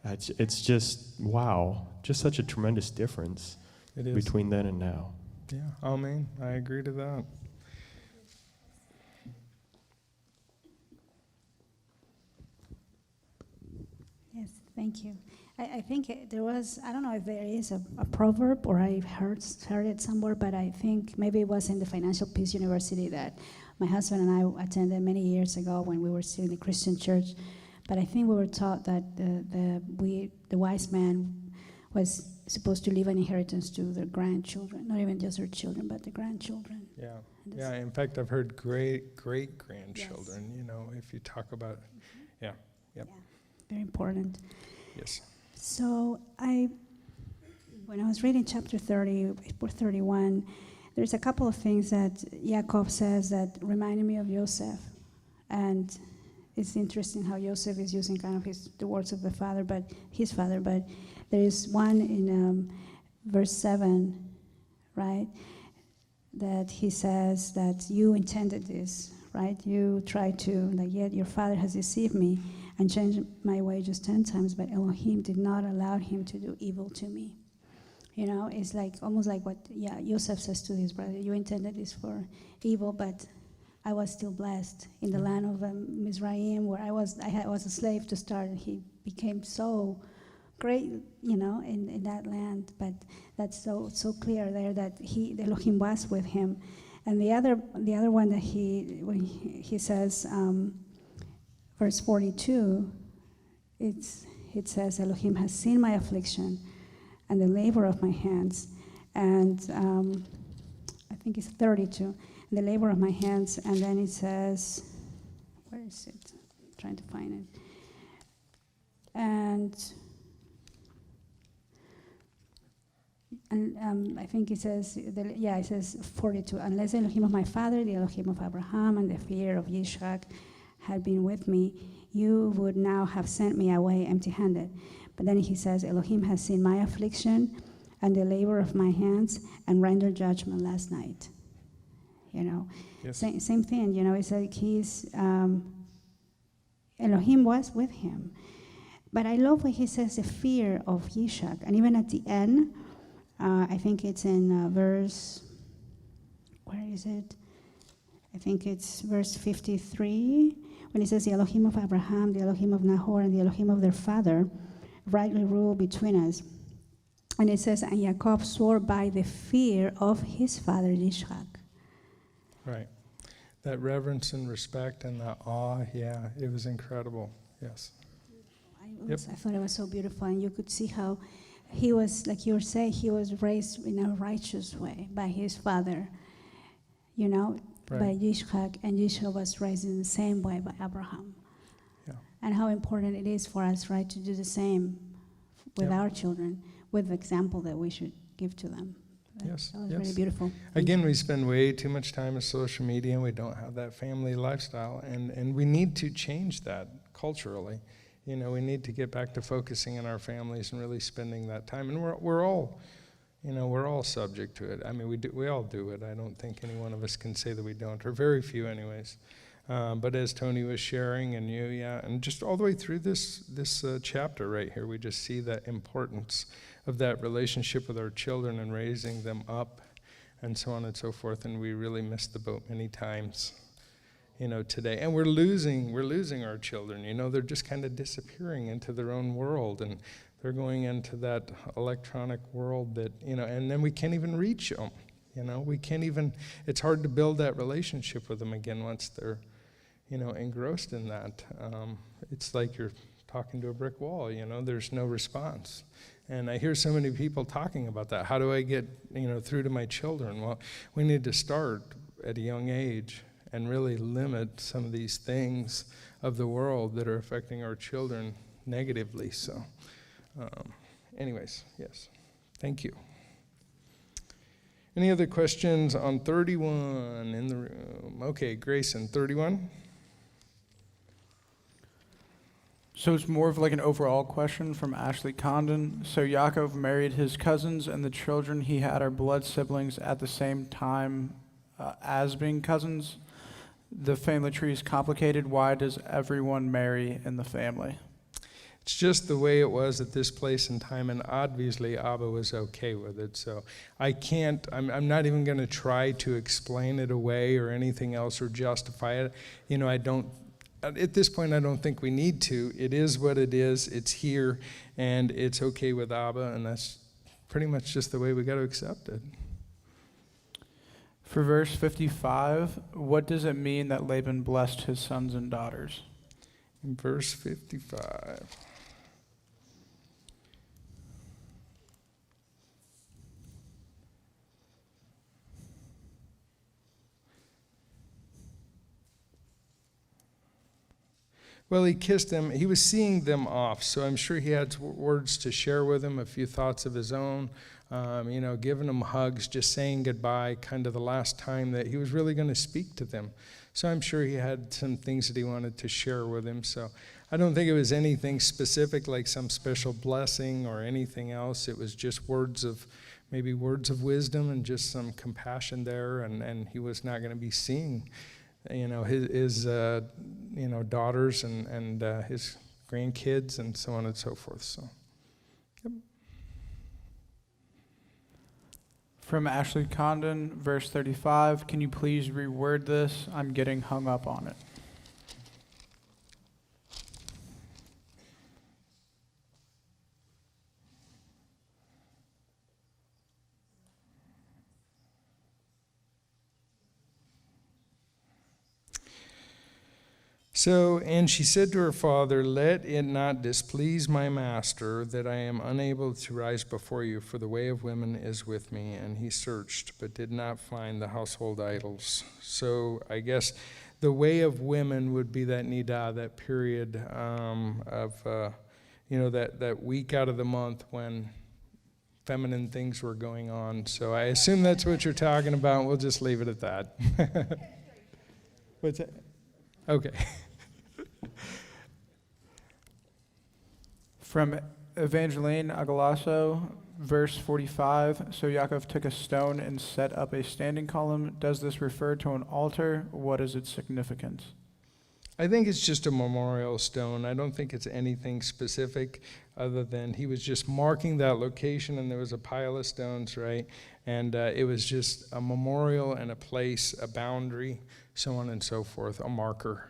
It's just wow, just such a tremendous difference. It is. Between then and now. Yeah, amen. I agree to that. Yes, thank you. I think there was, I don't know if there is a proverb or I've heard it somewhere, but I think maybe it was in the Financial Peace University that my husband and I attended many years ago when we were still in the Christian church. But I think we were taught that the wise man was supposed to leave an inheritance to their grandchildren, not even just their children, but the grandchildren. Yeah, yeah. In fact, I've heard great-grandchildren. Yes. If you talk about, yeah. Very important. Yes. So when I was reading chapter 30 or 31, there's a couple of things that Yaakov says that reminded me of Joseph, and it's interesting how Joseph is using kind of the words of his father, but there is one in verse 7, right, that he says that you intended this, right? You tried to, like, yet your father has deceived me and changed my wages 10 times, but Elohim did not allow him to do evil to me. You know, it's like almost like what Joseph says to his brother, you intended this for evil, but I was still blessed in the land of Mizraim, where I was a slave to start, and he became so great, you know, in that land. But that's so clear there that the Elohim was with him. And the other one that when he says, verse 42, it says, Elohim has seen my affliction and the labor of my hands, and I think it's 32, the labor of my hands, and then it says, where is it? I'm trying to find it. And I think it says, it says 42, unless the Elohim of my father, the Elohim of Abraham, and the fear of Yitzchak had been with me, you would now have sent me away empty-handed. But then he says, Elohim has seen my affliction and the labor of my hands and rendered judgment last night. You know, Yes. Same thing, you know, it's like Elohim was with him. But I love when he says the fear of Yitzchak. And even at the end, I think it's in verse, where is it? I think it's verse 53, when he says, the Elohim of Abraham, the Elohim of Nahor, and the Elohim of their father rightly rule between us. And it says, and Yaakov swore by the fear of his father Yitzchak. Right. That reverence and respect and that awe, yeah, it was incredible. Yes. I thought it was so beautiful, and you could see how he was, like you were saying, he was raised in a righteous way by his father, you know, Right. by Yitzchak, and Yitzchak was raised in the same way by Abraham. Yeah. And how important it is for us, right, to do the same with our children, with the example that we should give to them. Yes. That was yes. really beautiful. Again, we spend way too much time on social media, and we don't have that family lifestyle, and we need to change that culturally. You know, we need to get back to focusing on our families and really spending that time. And we're all, you know, we're all subject to it. I mean, we all do it. I don't think any one of us can say that we don't, or very few, anyways. But as Tony was sharing, and and just all the way through this chapter right here, we just see the importance of that relationship with our children and raising them up, and so on and so forth. And we really missed the boat many times, you know, today. And we're losing our children. You know, they're just kind of disappearing into their own world, and they're going into that electronic world that, you know, and then we can't even reach them. You know, we can't even. It's hard to build that relationship with them again once they're, you know, engrossed in that. It's like you're talking to a brick wall, you know, there's no response. And I hear so many people talking about that. How do I get, you know, through to my children? Well, we need to start at a young age and really limit some of these things of the world that are affecting our children negatively. So, anyways, yes, thank you. Any other questions on 31 in the room? Okay, Grayson, 31. So it's more of like an overall question from Ashley Condon. So Yaakov married his cousins, and the children he had are blood siblings at the same time as being cousins. The family tree is complicated. Why does everyone marry in the family? It's just the way it was at this place in time, and obviously Abba was okay with it. So I'm not even going to try to explain it away or anything else or justify it. You know, at this point, I don't think we need to. It is what it is. It's here, and it's okay with Abba, and that's pretty much just the way we got to accept it. For verse 55, what does it mean that Laban blessed his sons and daughters? In verse 55. Well, he kissed them. He was seeing them off, so I'm sure he had words to share with them, a few thoughts of his own, you know, giving them hugs, just saying goodbye, kind of the last time that he was really going to speak to them. So I'm sure he had some things that he wanted to share with him. So I don't think it was anything specific like some special blessing or anything else. It was just maybe words of wisdom and just some compassion there. And he was not going to be seeing, his daughters and his grandkids and so on and so forth. So, yep. From Ashley Condon, verse 35, can you please reword this? I'm getting hung up on it. So, and she said to her father, let it not displease my master that I am unable to rise before you, for the way of women is with me. And he searched, but did not find the household idols. So I guess the way of women would be that nidah, that period of, that week out of the month when feminine things were going on. So I assume that's what you're talking about. We'll just leave it at that. What's that? Okay. From Evangeline Agalasso, verse 45, so Yaakov took a stone and set up a standing column. Does this refer to an altar? What is its significance? I think it's just a memorial stone. I don't think it's anything specific other than he was just marking that location, and there was a pile of stones, right? And it was just a memorial and a place, a boundary, so on and so forth, a marker.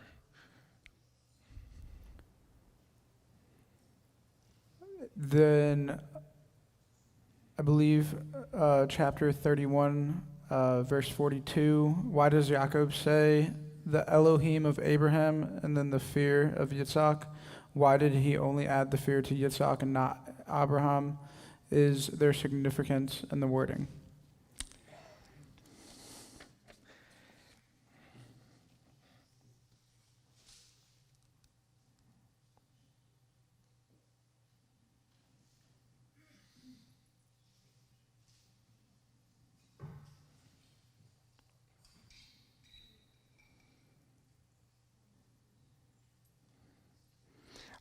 Then I believe chapter 31, verse 42, why does Jacob say the Elohim of Abraham and then the fear of Yitzhak? Why did he only add the fear to Yitzhak and not Abraham? Is there significance in the wording?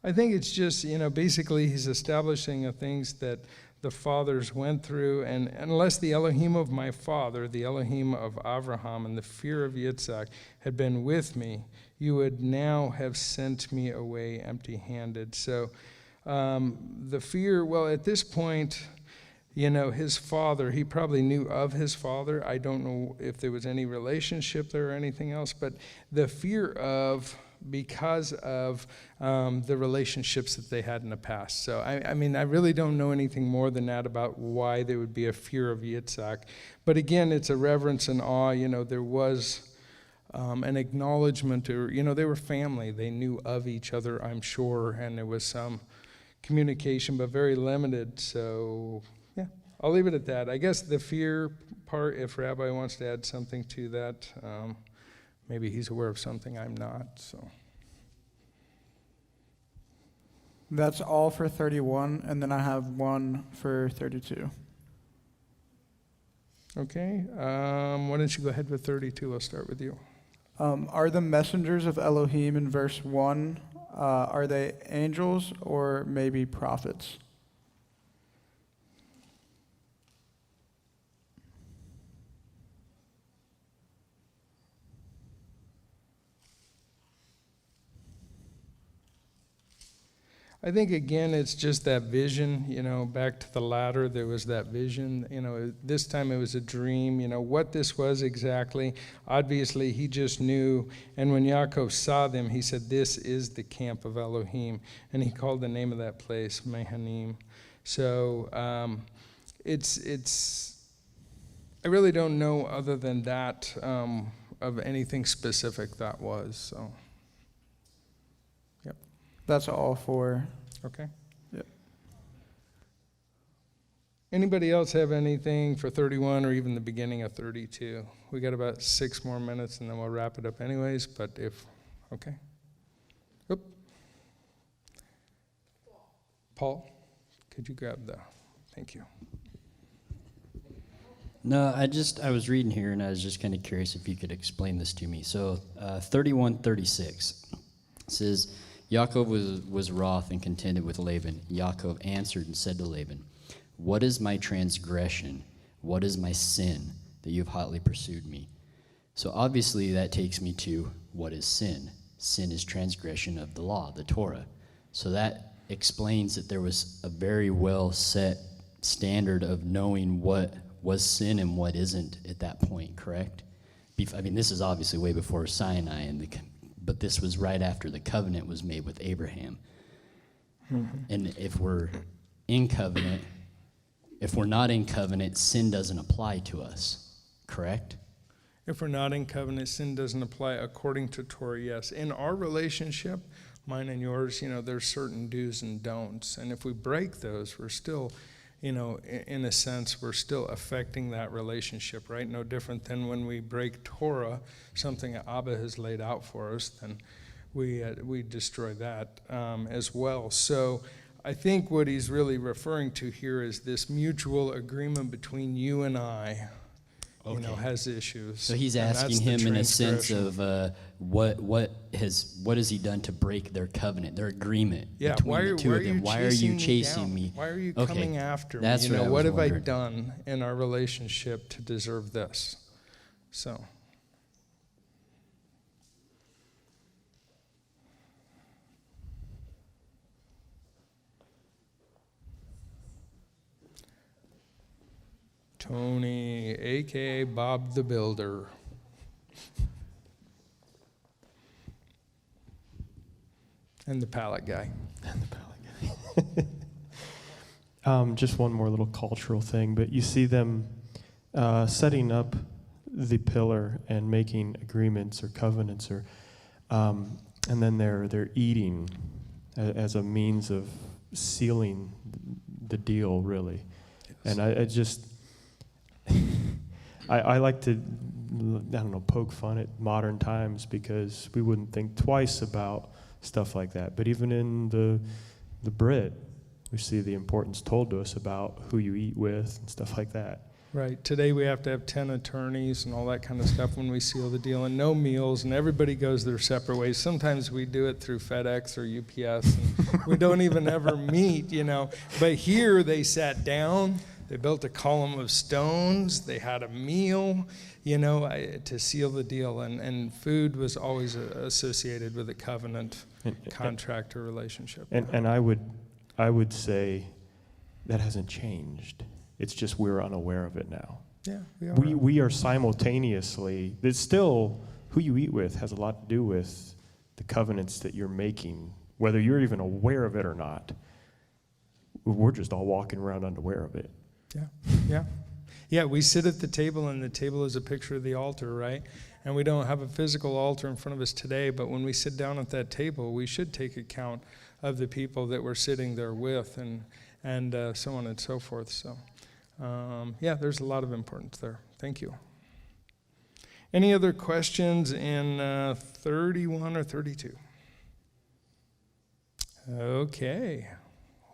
I think it's just, basically he's establishing the things that the fathers went through, and unless the Elohim of my father, the Elohim of Abraham, and the fear of Yitzhak had been with me, you would now have sent me away empty-handed. So the fear, well, at this point, his father, he probably knew of his father. I don't know if there was any relationship there or anything else, but the fear of, because of the relationships that they had in the past. So, I mean, I really don't know anything more than that about why there would be a fear of Yitzhak. But again, it's a reverence and awe. There was an acknowledgement, or, they were family. They knew of each other, I'm sure, and there was some communication, but very limited. So, yeah, I'll leave it at that. I guess the fear part, if Rabbi wants to add something to that, maybe he's aware of something I'm not, so. That's all for 31, and then I have one for 32. Okay, why don't you go ahead with 32? I'll start with you. Are the messengers of Elohim in verse 1, are they angels or maybe prophets? I think, again, it's just that vision, back to the ladder, there was that vision, this time it was a dream, what this was exactly. Obviously, he just knew, and when Yaakov saw them, he said, this is the camp of Elohim, and he called the name of that place Mehanim. So I really don't know other than that of anything specific that was, so. That's all for. Okay. Yep. Anybody else have anything for 31 or even the beginning of 32? We got about 6 more minutes and then we'll wrap it up anyways, but okay. Oop. Paul, could you grab thank you. No, I was reading here, and I was just kind of curious if you could explain this to me. So, 31:36 says, Yaakov was wroth and contended with Laban. Yaakov answered and said to Laban, "What is my transgression? What is my sin that you have hotly pursued me?" So obviously that takes me to, what is sin? Sin is transgression of the law, the Torah. So that explains that there was a very well set standard of knowing what was sin and what isn't at that point, correct? I mean, this is obviously way before Sinai, but this was right after the covenant was made with Abraham. Mm-hmm. And if we're in covenant, if we're not in covenant, sin doesn't apply to us, correct? If we're not in covenant, sin doesn't apply according to Torah, yes. In our relationship, mine and yours, there's certain do's and don'ts. And if we break those, we're still, in a sense, we're still affecting that relationship, right? No different than when we break Torah, something that Abba has laid out for us, then we destroy that as well. So I think what he's really referring to here is this mutual agreement between you and I, has issues. So he's asking him in a sense of what has he done to break their covenant, their agreement between the two of them? Why are you chasing me? Why are you coming after me? That's what have I done in our relationship to deserve this? So. Tony, a.k.a. Bob the Builder. And the pallet guy. Just one more little cultural thing, but you see them setting up the pillar and making agreements or covenants, and then they're eating as a means of sealing the deal, really. Yes. And I just... I like to, poke fun at modern times because we wouldn't think twice about stuff like that. But even in the Brit, we see the importance told to us about who you eat with and stuff like that. Right. Today we have to have 10 attorneys and all that kind of stuff when we seal the deal, and no meals, and everybody goes their separate ways. Sometimes we do it through FedEx or UPS, and we don't even ever meet, But here they sat down. They built a column of stones. They had a meal, to seal the deal. And food was always associated with a covenant, contract, or relationship. And I would say that hasn't changed. It's just we're unaware of it now. Yeah, we are. We are simultaneously. It's still who you eat with has a lot to do with the covenants that you're making, whether you're even aware of it or not. We're just all walking around unaware of it. Yeah, we sit at the table, and the table is a picture of the altar, right? And we don't have a physical altar in front of us today, but when we sit down at that table, we should take account of the people that we're sitting there with, and so on and so forth. So, there's a lot of importance there. Thank you. Any other questions in 31 or 32? Okay.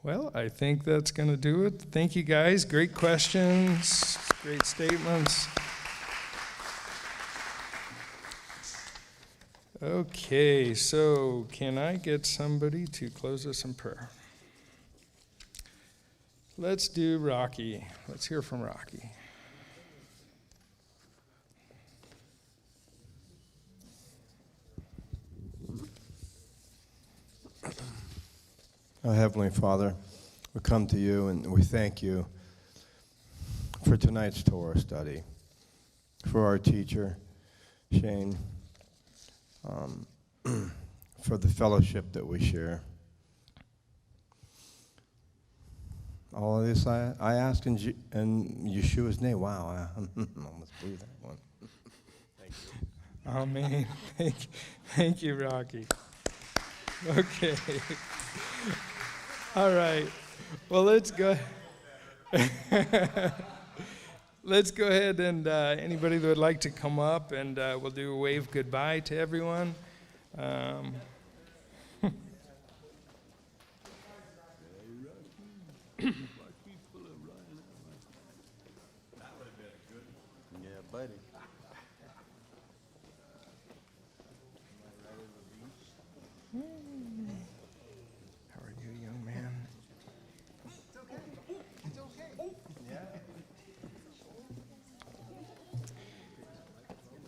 Well, I think that's going to do it. Thank you, guys. Great questions, great statements. Okay, so can I get somebody to close us in prayer? Let's do Rocky. Let's hear from Rocky. Oh, Heavenly Father, we come to you and we thank you for tonight's Torah study, for our teacher, Shane, for the fellowship that we share. All of this I ask in Yeshua's name. Wow, I almost blew that one. Thank you. Amen. Thank you, Rocky. Okay. All right. Well, let's go. Let's go ahead and anybody that would like to come up, and we'll do a wave goodbye to everyone.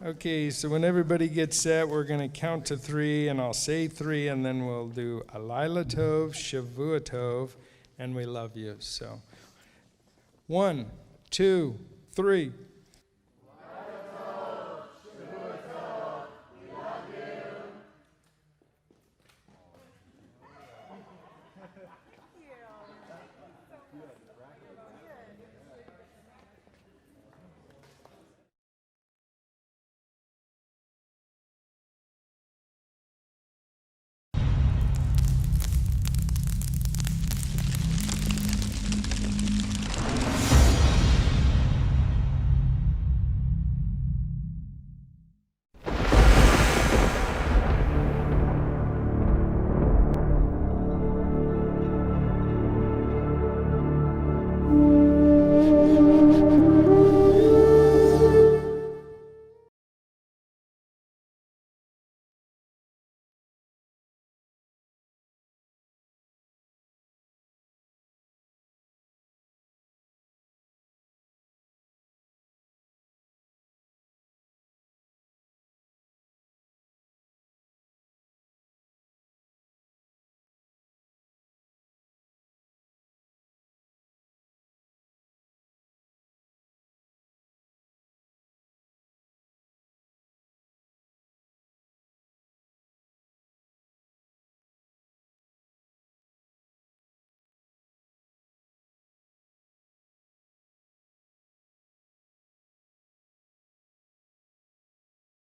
Okay, so when everybody gets set, we're going to count to 3, and I'll say 3, and then we'll do Alayla Tov, Shavua Tov, and we love you. So 1, 2, 3.